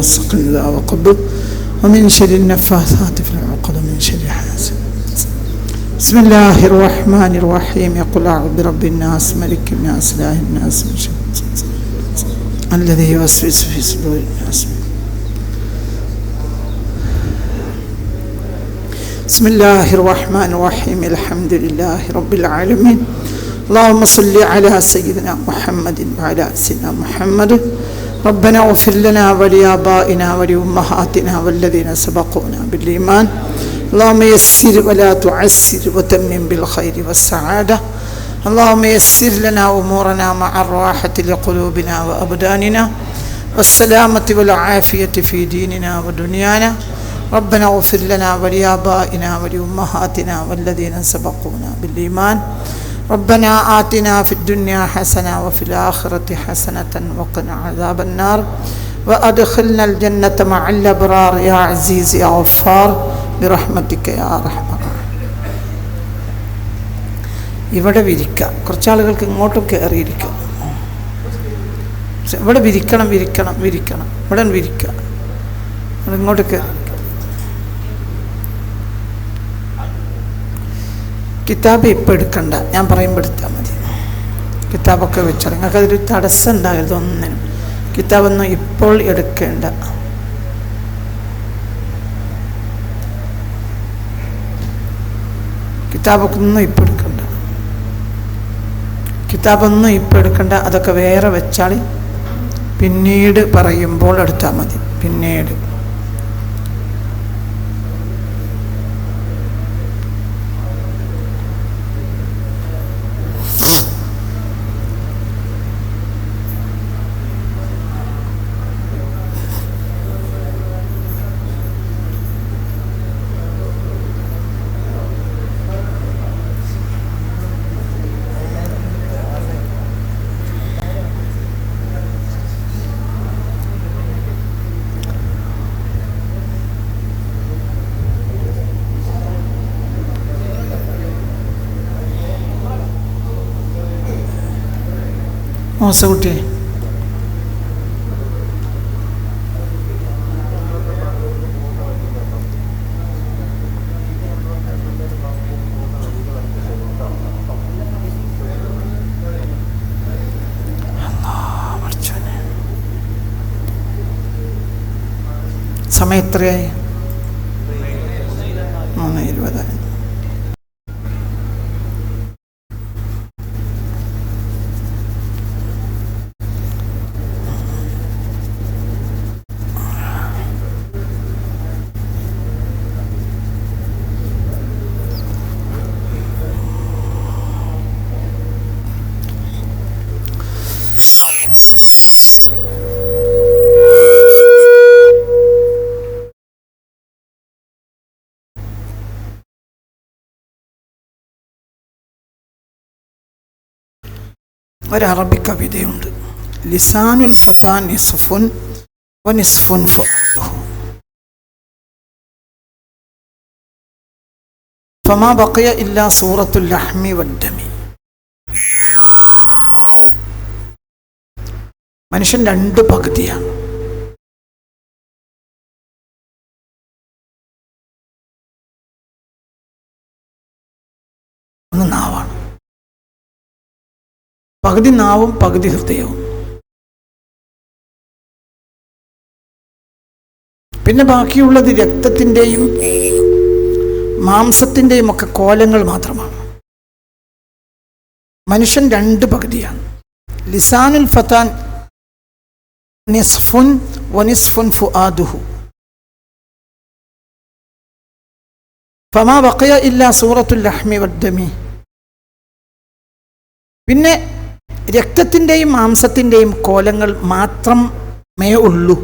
غاسق إذا وقب ومن شر النفاثات في العقد ومن شر حاسد. بسم الله الرحمن الرحيم. قل أعوذ برب الناس ملك الناس إله الناس من شر الذي يوسوس في صدور الناس. بسم الله الرحمن الرحيم. الحمد لله رب العالمين. اللهم صل على سيدنا محمد وعلى سيدنا محمد. ربنا اغفر لنا ولآبائنا ولأمهاتنا والذين سبقونا بالإيمان. اللهم يسر ولا تعسر وتمم بالخير والسعادة. اللهم يسر لنا أمورنا مع الراحة لقلوبنا وأبداننا والسلامة والعافية في ديننا ودنيانا. ربنا اغفر لنا ولآبائنا ولأمهاتنا والذين سبقونا بالإيمان. ربنا آتنا في الدنيا حسنة وفي الآخرة حسنة وقنا عذاب النار وأدخلنا الجنة مع الأبرار يا عزيز يا غفار برحمتك يا أرحم الراحمين. ഇവിടെ വിരിക്കാം. കുറച്ചാളുകൾക്ക് ഇങ്ങോട്ടും കയറിയിരിക്കാം. ഇവിടെ വിരിക്കണം വിരിക്കണം വിരിക്കണം. ഇവിടെ വിരിക്കാം. ഇങ്ങോട്ട് കയറി. കിതാബ് ഇപ്പം എടുക്കണ്ട, ഞാൻ പറയുമ്പോൾ എടുത്താൽ മതി. കിതാബൊക്കെ വെച്ചാൽ നിങ്ങൾക്കതൊരു തടസ്സം ഉണ്ടാകരുത് ഒന്നിനും. കിതാബൊന്നും ഇപ്പോൾ എടുക്കേണ്ട. കിതാബൊന്നും ഇപ്പം എടുക്കണ്ട. കിതാബൊന്നും ഇപ്പം എടുക്കണ്ട. അതൊക്കെ വേറെ വെച്ചാൽ പിന്നീട് പറയുമ്പോൾ എടുത്താൽ മതി. പിന്നീട് മോശകുട്ടി സമയം എത്രയായി? 3:20. ഒരു അറബി കവിതയുണ്ട്. ലിസാനുൽ ഫതാ നിസ്ഫുൻ വനിസ്ഫുൻ ഫുഅദുഹു ഫമാ ബഖിയ ഇല്ലാ സൂറത്തുൽ ലഹ്മി വദ്ദമി. മനുഷ്യൻ രണ്ട് പകുതിയാണ്. ഒന്ന് നാവാണ്. പകുതി നാവും പകുതി ഹൃദയവും. പിന്നെ ബാക്കിയുള്ളത് രക്തത്തിൻ്റെയും മാംസത്തിൻ്റെയും ഒക്കെ കോലങ്ങൾ മാത്രമാണ്. മനുഷ്യൻ രണ്ട് പകുതിയാണ്. ലിസാനുൽ ഫതാൻ നിസ്ഫുൻ വനിസ്ഫുൻ ഫുആദുഹു ഫമാ ബഖിയ ഇല്ലാ സൂറത്തുൽ ലഹ്മി വദ്ദമി. പിന്നെ രക്തത്തിൻ്റെയും മാംസത്തിൻ്റെയും കോലങ്ങൾ മാത്രമേ ഉള്ളൂ.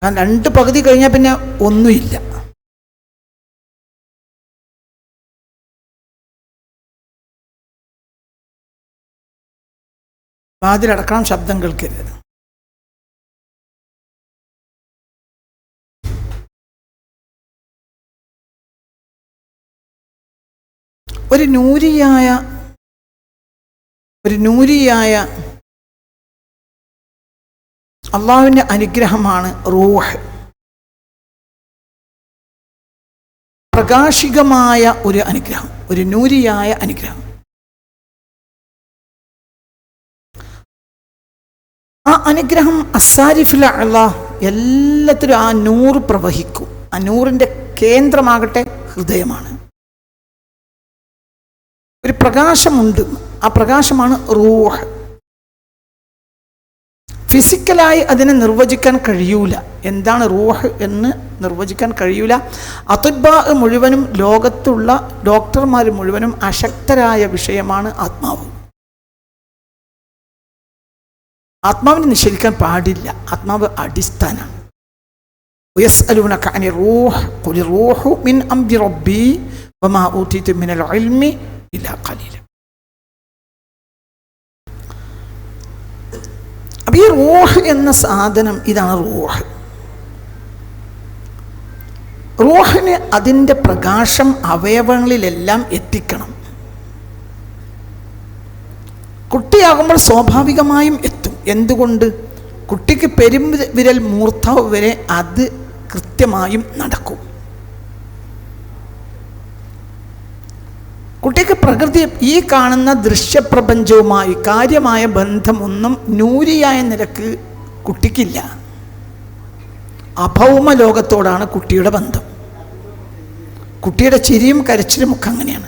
കാരണം രണ്ട് പകുതി കഴിഞ്ഞാൽ പിന്നെ ഒന്നുമില്ല. വാതിലടക്കണം, ശബ്ദം കേൾക്കരുത്. ഒരു നൂരിയായ അള്ളാഹുവിൻ്റെ അനുഗ്രഹമാണ് റൂഹ്. പ്രകാശികമായ ഒരു അനുഗ്രഹം, ഒരു നൂരിയായ അനുഗ്രഹം. ആ അനുഗ്രഹം അസാരിഫുൽ അഅ്ലാ, എല്ലാത്തിലും ആ നൂറ് പ്രവഹിക്കും. ആ നൂറിൻ്റെ കേന്ദ്രമാകട്ടെ ഹൃദയമാണ്. ഒരു പ്രകാശമുണ്ട്, ആ പ്രകാശമാണ് റൂഹ്. ഫിസിക്കലായി അതിനെ നിർവചിക്കാൻ കഴിയൂല. എന്താണ് റൂഹ് എന്ന് നിർവചിക്കാൻ കഴിയൂല. അത്ബാ മുഴുവനും, ലോകത്തുള്ള ഡോക്ടർമാർ മുഴുവനും അശക്തരായ വിഷയമാണ് ആത്മാവ്. ആത്മാവിനെ നിഷേധിക്കാൻ പാടില്ല. ആത്മാവ് അടിസ്ഥാനമാണ്. യസ്അലൂനക അനി റൂഹ് ഖുൽ റൂഹു മിൻ അംരി റബ്ബി വമാ ഊതീതു മിനൽ ഇൽമി ഇല്ലാ ഖലീല. അപ്പം ഈ റൂഹ് എന്ന സാധനം, ഇതാണ് റൂഹ്. റൂഹിന് അതിൻ്റെ പ്രകാശം അവയവങ്ങളിലെല്ലാം എത്തിക്കണം. കുട്ടിയാകുമ്പോൾ സ്വാഭാവികമായും എത്തും. എന്തുകൊണ്ട്? കുട്ടിക്ക് പെരുവിരൽ മൂർധാവ് വരെ അത് കൃത്യമായും നടക്കും. കുട്ടിക്ക് പ്രകൃതി, ഈ കാണുന്ന ദൃശ്യപ്രപഞ്ചവുമായി കാര്യമായ ബന്ധമൊന്നും നൂരിയായ നിലക്ക് കുട്ടിക്കില്ല. അഭൗമ ലോകത്തോടാണ് കുട്ടിയുടെ ബന്ധം. കുട്ടിയുടെ ചിരിയും കരച്ചിലും ഒക്കെ അങ്ങനെയാണ്.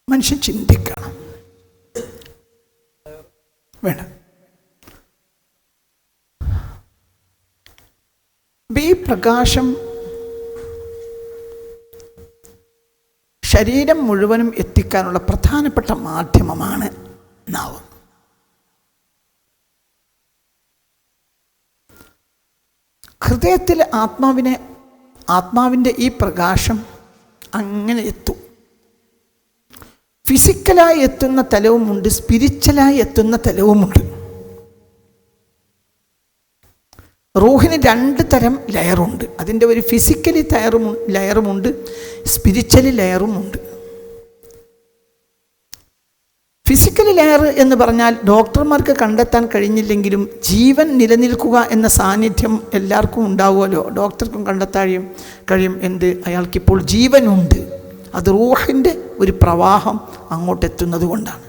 മനുഷ്യൻ ചിന്തിക്കണം. വേണം. ഈ പ്രകാശം ശരീരം മുഴുവനും എത്തിക്കാനുള്ള പ്രധാനപ്പെട്ട മാധ്യമമാണ് നാവ്. ഹൃദയത്തിൽ ആത്മാവിൻ്റെ ഈ പ്രകാശം അങ്ങനെ എത്തും. ഫിസിക്കലായി എത്തുന്ന തലവുമുണ്ട്, സ്പിരിച്വലായി എത്തുന്ന തലവുമുണ്ട്. റൂഹിന് 2 തരം ലെയറുണ്ട്. അതിൻ്റെ ഒരു ഫിസിക്കലി ലെയറുമുണ്ട്, സ്പിരിച്വലി ലെയറുമുണ്ട്. ഫിസിക്കലി ലെയർ എന്ന് പറഞ്ഞാൽ ഡോക്ടർമാർക്ക് കണ്ടെത്താൻ കഴിഞ്ഞില്ലെങ്കിലും ജീവൻ നിലനിൽക്കുക എന്ന സാന്നിധ്യം എല്ലാവർക്കും ഉണ്ടാവുമല്ലോ. ഡോക്ടർക്കും കണ്ടെത്താൻ കഴിയും. അയാൾക്കിപ്പോൾ ജീവനുണ്ട്. അത് റൂഹിൻ്റെ ഒരു പ്രവാഹം അങ്ങോട്ടെത്തുന്നത് കൊണ്ടാണ്.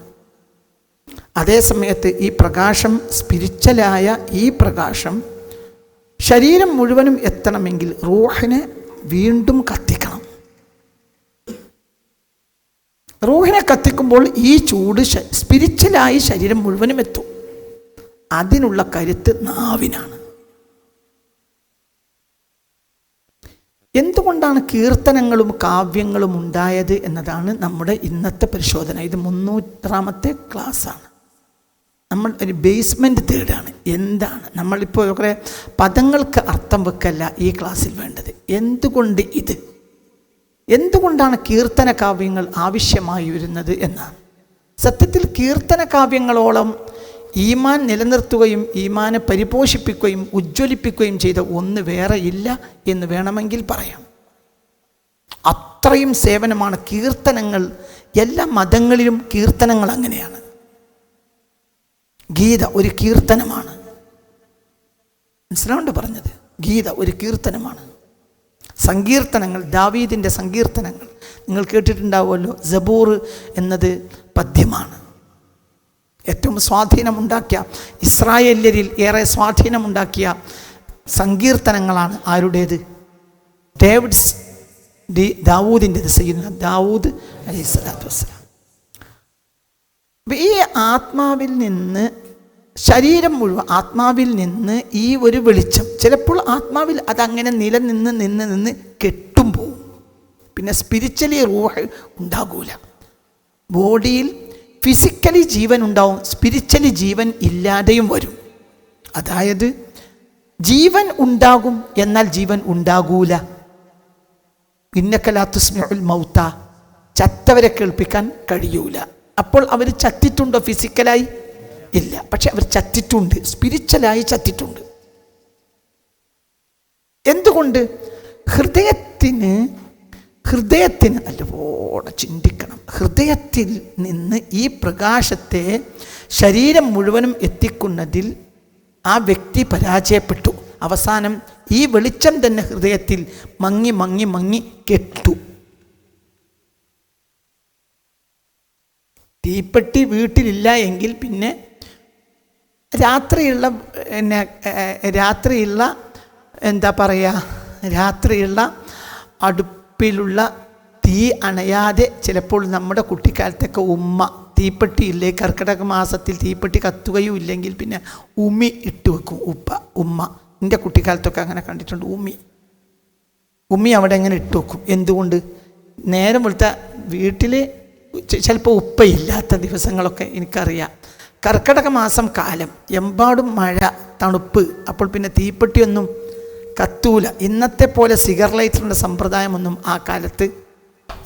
അതേസമയത്ത് ഈ പ്രകാശം, സ്പിരിച്വലായ ഈ പ്രകാശം ശരീരം മുഴുവനും എത്തണമെങ്കിൽ റൂഹിനെ വീണ്ടും കത്തിക്കണം. റൂഹിനെ കത്തിക്കുമ്പോൾ ഈ ചൂട് സ്പിരിച്വലായി ശരീരം മുഴുവനും എത്തും. അതിനുള്ള കരുത്ത് നാവിനാണ്. എന്തുകൊണ്ടാണ് കീർത്തനങ്ങളും കാവ്യങ്ങളും ഉണ്ടായത് എന്നതാണ് നമ്മുടെ ഇന്നത്തെ പരിശോധന. ഇത് 300ാമത്തെ ക്ലാസ്സാണ്. നമ്മൾ ഒരു ബേസ്മെൻറ്റ് തേടാണ്. എന്താണ് നമ്മളിപ്പോൾ കുറേ പദങ്ങൾക്ക് അർത്ഥം വെക്കല്ല ഈ ക്ലാസ്സിൽ വേണ്ടത്. എന്തുകൊണ്ടാണ് കീർത്തന കാവ്യങ്ങൾ ആവശ്യമായി വരുന്നത് എന്നാണ്. സത്യത്തിൽ കീർത്തന കാവ്യങ്ങളോളം ഈമാൻ നിലനിർത്തുകയും ഈമാനെ പരിപോഷിപ്പിക്കുകയും ഉജ്ജ്വലിപ്പിക്കുകയും ചെയ്ത ഒന്ന് വേറെ ഇല്ല എന്ന് വേണമെങ്കിൽ പറയാം. അത്രയും സേവനമാണ് കീർത്തനങ്ങൾ. എല്ലാ മതങ്ങളിലും കീർത്തനങ്ങൾ അങ്ങനെയാണ്. ഗീത ഒരു കീർത്തനമാണ്. മനസ്സിലാവുണ്ട് പറഞ്ഞത്? ഗീത ഒരു കീർത്തനമാണ്. സങ്കീർത്തനങ്ങൾ, ദാവീദിൻ്റെ സങ്കീർത്തനങ്ങൾ നിങ്ങൾ കേട്ടിട്ടുണ്ടാവുമല്ലോ. സബൂർ എന്നത് പദ്യമാണ്. ഏറ്റവും സ്വാധീനമുണ്ടാക്കിയ, ഇസ്രായേല്യരിൽ ഏറെ സ്വാധീനമുണ്ടാക്കിയ സങ്കീർത്തനങ്ങളാണ് ആരുടേത്? ദാവൂദിൻ്റെത്, സയ്യിദുനാ ദാവൂദ് അലൈഹിസ്സലാത്തു വസ്സലാം. ഈ ആത്മാവിൽ നിന്ന്, ശരീരം മുഴുവൻ ആത്മാവിൽ നിന്ന് ഈ ഒരു വെളിച്ചം, ചിലപ്പോൾ ആത്മാവിൽ അതങ്ങനെ നിലനിന്ന് നിന്ന് നിന്ന് കെട്ടും പോവും. പിന്നെ സ്പിരിച്വലി റൂഹ് ഉണ്ടാകൂല. ബോഡിയിൽ ഫിസിക്കലി ജീവൻ ഉണ്ടാവും, സ്പിരിച്വലി ജീവൻ ഇല്ലാതെയും വരും. അതായത് ജീവൻ ഉണ്ടാകും, എന്നാൽ ജീവൻ ഉണ്ടാകൂല. ഇന്നക ലാ തുസ്മിഉൽ മൗത, ചത്തവരെ കേൾപ്പിക്കാൻ കഴിയൂല. അപ്പോൾ അവർ ചത്തിട്ടുണ്ടോ? ഫിസിക്കലായി ഇല്ല, പക്ഷെ അവർ ചത്തിട്ടുണ്ട്, സ്പിരിച്വലായി ചത്തിട്ടുണ്ട്. എന്തുകൊണ്ട്? ഹൃദയത്തിന് നല്ലപോലെ ചിന്തിക്കണം. ഹൃദയത്തിൽ നിന്ന് ഈ പ്രകാശത്തെ ശരീരം മുഴുവനും എത്തിക്കുന്നതിൽ ആ വ്യക്തി പരാജയപ്പെട്ടു. അവസാനം ഈ വെളിച്ചം തന്നെ ഹൃദയത്തിൽ മങ്ങി മങ്ങി മങ്ങി കെട്ടു. തീപ്പെട്ടി വീട്ടിലില്ല എങ്കിൽ പിന്നെ രാത്രിയുള്ള അടുപ്പിലുള്ള തീ അണയാതെ ചിലപ്പോൾ നമ്മുടെ കുട്ടിക്കാലത്തൊക്കെ ഉമ്മ തീപ്പെട്ടിയില്ലേ, കർക്കിടക മാസത്തിൽ തീപ്പെട്ടി കത്തുകയും ഇല്ലെങ്കിൽ പിന്നെ ഉമി ഇട്ട് വെക്കും. ഉമ്മ എൻ്റെ കുട്ടിക്കാലത്തൊക്കെ അങ്ങനെ കണ്ടിട്ടുണ്ട്. ഉമ്മി അവിടെ എങ്ങനെ ഇട്ട് വെക്കും. എന്തുകൊണ്ട്? നേരം വെളുത്ത വീട്ടിൽ ചിലപ്പോൾ ഉപ്പയില്ലാത്ത ദിവസങ്ങളൊക്കെ എനിക്കറിയാം. കർക്കിടക മാസം കാലം, എമ്പാടും മഴ, തണുപ്പ്. അപ്പോൾ പിന്നെ തീപ്പെട്ടിയൊന്നും കത്തൂല. ഇന്നത്തെ പോലെ സിഗർ ലൈറ്ററിൻ്റെ സമ്പ്രദായമൊന്നും ആ കാലത്ത്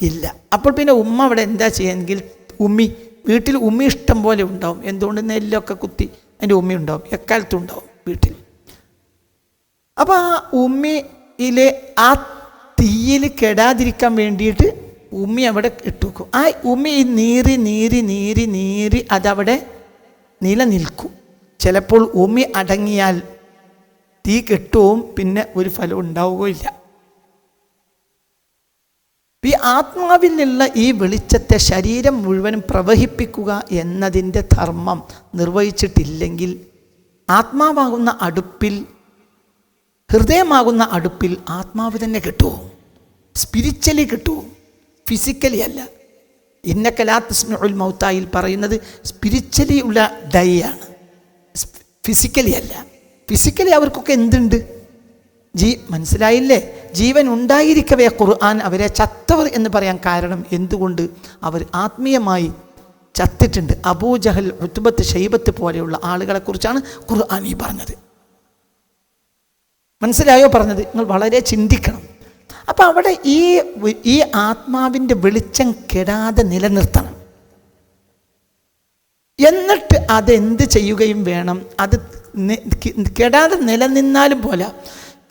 ഇല്ല. അപ്പോൾ പിന്നെ ഉമ്മ അവിടെ എന്താ ചെയ്യുമെങ്കിൽ വീട്ടിൽ ഉമ്മി ഇഷ്ടം പോലെ ഉണ്ടാവും. എന്തുകൊണ്ട്? നെല്ലൊക്കെ കുത്തി അതിൻ്റെ ഉമ്മി ഉണ്ടാവും, എക്കാലത്തും ഉണ്ടാവും വീട്ടിൽ. അപ്പോൾ ആ ഉമ്മിയിലെ ആ തീയിൽ കെടാതിരിക്കാൻ വേണ്ടിയിട്ട് ഉമ്മി അവിടെ ഇട്ടു വെക്കും. ആ ഉമ്മി നീറി നീറി നീറി നീറി അതവിടെ നിലനിൽക്കും. ചിലപ്പോൾ ഉമ്മി അടങ്ങിയാൽ തീ കെട്ടുവും, പിന്നെ ഒരു ഫലം ഉണ്ടാവുകയില്ല. ഈ ആത്മാവിൽ നിന്നുള്ള ഈ വെളിച്ചത്തെ ശരീരം മുഴുവനും പ്രവഹിപ്പിക്കുക എന്നതിൻ്റെ ധർമ്മം നിർവഹിച്ചിട്ടില്ലെങ്കിൽ ആത്മാവാകുന്ന അടുപ്പിൽ, ഹൃദയമാകുന്ന അടുപ്പിൽ ആത്മാവ് തന്നെ കെട്ടുപോകും. സ്പിരിച്വലി കെട്ടുപോകും, ഫിസിക്കലി അല്ല. ഇന്നക ലാ തുസ്മിഉൽ മൗതായിൽ പറയുന്നത് സ്പിരിച്വലി ഉള്ള ഡൈ ആണ്, ഫിസിക്കലി അല്ല. ഫിസിക്കലി അവർക്കൊക്കെ എന്തുണ്ട്? മനസ്സിലായില്ലേ? ജീവൻ ഉണ്ടായിരിക്കവേ ഖുർആൻ അവരെ ചത്തവർ എന്ന് പറയാൻ കാരണം എന്തുകൊണ്ട്? അവർ ആത്മീയമായി ചത്തിട്ടുണ്ട്. അബൂജഹൽ, ഉത്ബത്ത്, ഷൈബത്ത് പോലെയുള്ള ആളുകളെ കുറിച്ചാണ് ഖുർആൻ ഈ പറഞ്ഞത്. മനസ്സിലായോ പറഞ്ഞത്? നിങ്ങൾ വളരെ ചിന്തിക്കണം. അപ്പം അവിടെ ഈ ആത്മാവിൻ്റെ വെളിച്ചം കെടാതെ നിലനിർത്തണം. എന്നിട്ട് അതെന്ത് ചെയ്യുകയും വേണം? അത് കെടാതെ നിലനിന്നാലും പോലെ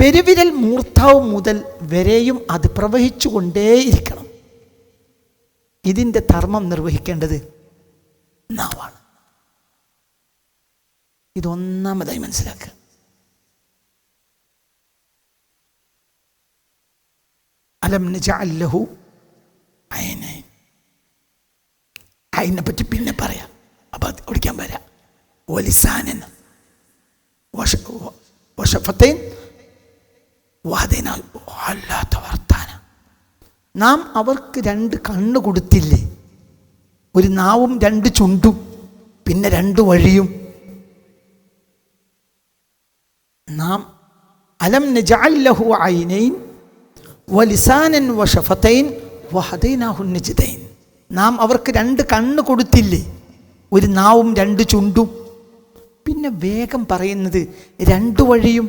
പെരുവിരൽ മൂർധാവ് മുതൽ വരെയും അത് പ്രവഹിച്ചു കൊണ്ടേയിരിക്കണം. ഇതിൻ്റെ ധർമ്മം നിർവഹിക്കേണ്ടത് നാവാണ്. ഇതൊന്നാമതായി മനസ്സിലാക്കുക. അലം നജഅൽ ലഹു ഐനൈൻ. അതിനെ പറ്റി പിന്നെ പറയാം. അപ്പം അത് ഓടിക്കാൻ വരാം. വലിസാനൻ വശഫത്തൈൻ വല്ലാത്ത വർത്താനം. നാം അവർക്ക് 2 കണ്ണ് കൊടുത്തില്ലേ? ഒരു നാവും 2 ചുണ്ടും പിന്നെ 2 വഴിയും. നാം അലം നജഅൽ ലഹു ഐനൈൻ വലിസാനൻ വശഫത്തൈൻ വഹദൈനാഹു നജ്ദൈൻ. നാം അവർക്ക് 2 കണ്ണ് കൊടുത്തില്ലേ? ഒരു നാവും 2 ചുണ്ടും പിന്നെ വേഗം പറയുന്നത് 2 വഴിയും.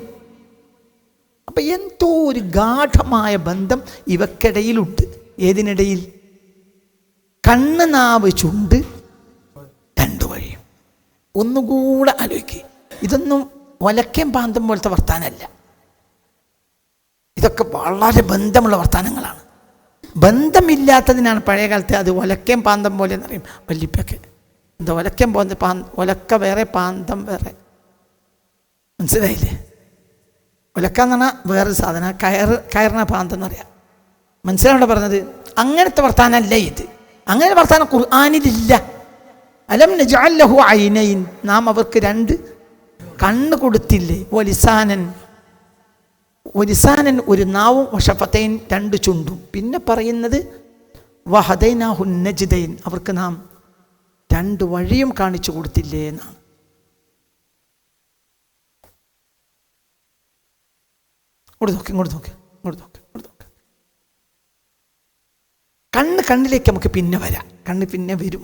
അപ്പം എന്തോ ഒരു ഗാഠമായ ബന്ധം ഇവക്കിടയിലുണ്ട്. ഏതിനിടയിൽ? കണ്ണ്, നാവ്, ചുണ്ട്, 2 വഴിയും. ഒന്നുകൂടെ ആലോചിക്കുക. ഇതൊന്നും ഒലക്കേം പാന്തം പോലത്തെ വർത്താനമല്ല. ഇതൊക്കെ വളരെ ബന്ധമുള്ള വർത്താനങ്ങളാണ്. ബന്ധമില്ലാത്തതിനാണ് പഴയ കാലത്ത് അത് ഒലക്കേം പാന്തം പോലെ എന്നറിയും. വല്യപ്പൊക്കെ എന്താ ഒലക്കേം ഒലക്ക വേറെ, പാന്തം വേറെ. മനസ്സിലായില്ലേ? ഒലക്ക എന്ന് പറഞ്ഞാൽ വേറൊരു സാധനം, കയറിന പാന്തം എന്നറിയാം. മനസ്സിലാവണ്ട പറഞ്ഞത്? അങ്ങനത്തെ വർത്താനമല്ല ഇത്. അങ്ങനെ വർത്താനം ഖുർആനിലില്ല. അലം നജഅൽ ലഹു ഐനൈൻ. നാം അവർക്ക് 2 കണ്ണ് കൊടുത്തില്ലേ? വലിസാനൻ ലിസാനൻ ഒരു നാവും, വശഫത്തൈൻ രണ്ട് ചുണ്ടും. പിന്നെ പറയുന്നത് വഹദൈനാഹു നജ്ദൈൻ, അവർക്ക് നാം രണ്ട് വഴിയും കാണിച്ചു കൊടുത്തില്ലേ എന്നാണ്. ഇങ്ങോട്ട് നോക്ക്. കണ്ണിലേക്ക് നമുക്ക് പിന്നെ വരാം. കണ്ണ് പിന്നെ വരും.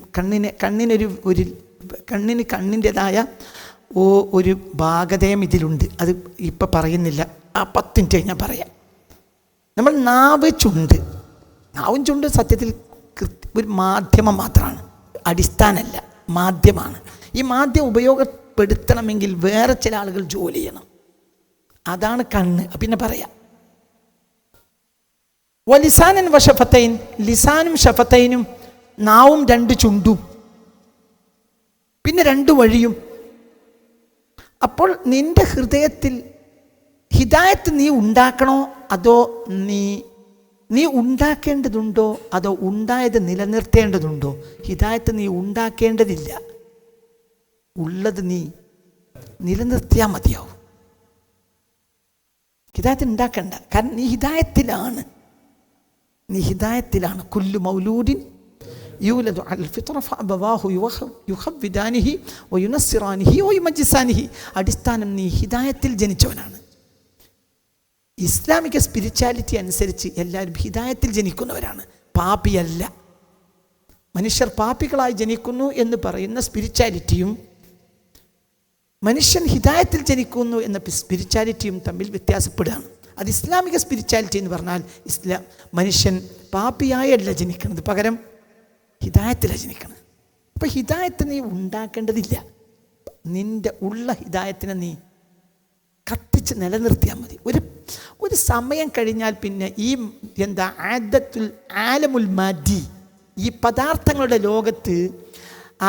കണ്ണിൻ്റെതായ ഒരു ഭാഗതയം ഇതിലുണ്ട്. അത് ഇപ്പം പറയുന്നില്ല, ആ 10 മിനിറ്റ് ഞാൻ പറയാം. നമ്മൾ നാവും ചുണ്ട് സത്യത്തിൽ ഒരു മാധ്യമം മാത്രമാണ്, അടിസ്ഥാനമല്ല, മാധ്യമമാണ്. ഈ മാധ്യമം ഉപയോഗപ്പെടുത്തണമെങ്കിൽ വേറെ ചില ആളുകൾ ജോലി ചെയ്യണം. അതാണ് കണ്ണ്. പിന്നെ പറയാം. വലിസാനൻ വശഫത്തൈൻ, ലിസാനും ഷഫത്തൈനും, നാവും രണ്ട് ചുണ്ടും, പിന്നെ രണ്ട് വഴിയും. അപ്പോൾ നിന്റെ ഹൃദയത്തിൽ ഹിദായത്ത് നീ ഉണ്ടാക്കണോ അതോ നീ ഉണ്ടാക്കേണ്ടതുണ്ടോ അതോ ഉണ്ടായത് നിലനിർത്തേണ്ടതുണ്ടോ? ഹിദായത്ത് നീ ഉണ്ടാക്കേണ്ടതില്ല, ഉള്ളത് നീ നിലനിർത്തിയാൽ മതിയാവും. ഹിദായത്ത് ഉണ്ടാക്കണ്ട, കാരണം നീ ഹിദായത്തിലാണ്. കുല്ലു മൗലൂദിൻ യൂലദു അലൽ ഫിത്ര ഫഅബവാഹു യുഹവ്വിദാനിഹി വയുനസ്സിറാനിഹി വയുമജ്ജിസാനിഹി. അടിസ്ഥാനം നീ ഹിദായത്തിൽ ജനിച്ചവനാണ്. ഇസ്ലാമിക സ്പിരിച്വാലിറ്റി അനുസരിച്ച് എല്ലാവരും ഹിദായത്തിൽ ജനിക്കുന്നവരാണ്, പാപിയല്ല. മനുഷ്യർ പാപികളായി ജനിക്കുന്നു എന്ന് പറയുന്ന സ്പിരിച്വാലിറ്റിയും മനുഷ്യൻ ഹിദായത്തിൽ ജനിക്കുന്നു എന്ന സ്പിരിച്വാലിറ്റിയും തമ്മിൽ വ്യത്യാസപ്പെടുകയാണ്. അത് ഇസ്ലാമിക സ്പിരിച്വാലിറ്റി എന്ന് പറഞ്ഞാൽ മനുഷ്യൻ പാപിയായല്ല ജനിക്കുന്നത്, പകരം ഹിദായത്തിലാണ് ജനിക്കുന്നത്. അപ്പം ഹിദായത്ത് നീ ഉണ്ടാക്കേണ്ടതില്ല, നിൻ്റെ ഉള്ള ഹിദായത്തിനെ നീ കത്തിച്ച് നിലനിർത്തിയാൽ മതി. ഒരു സമയം കഴിഞ്ഞാൽ പിന്നെ ഈ ആലമുൽ മാദി, ഈ പദാർത്ഥങ്ങളുടെ ലോകത്ത്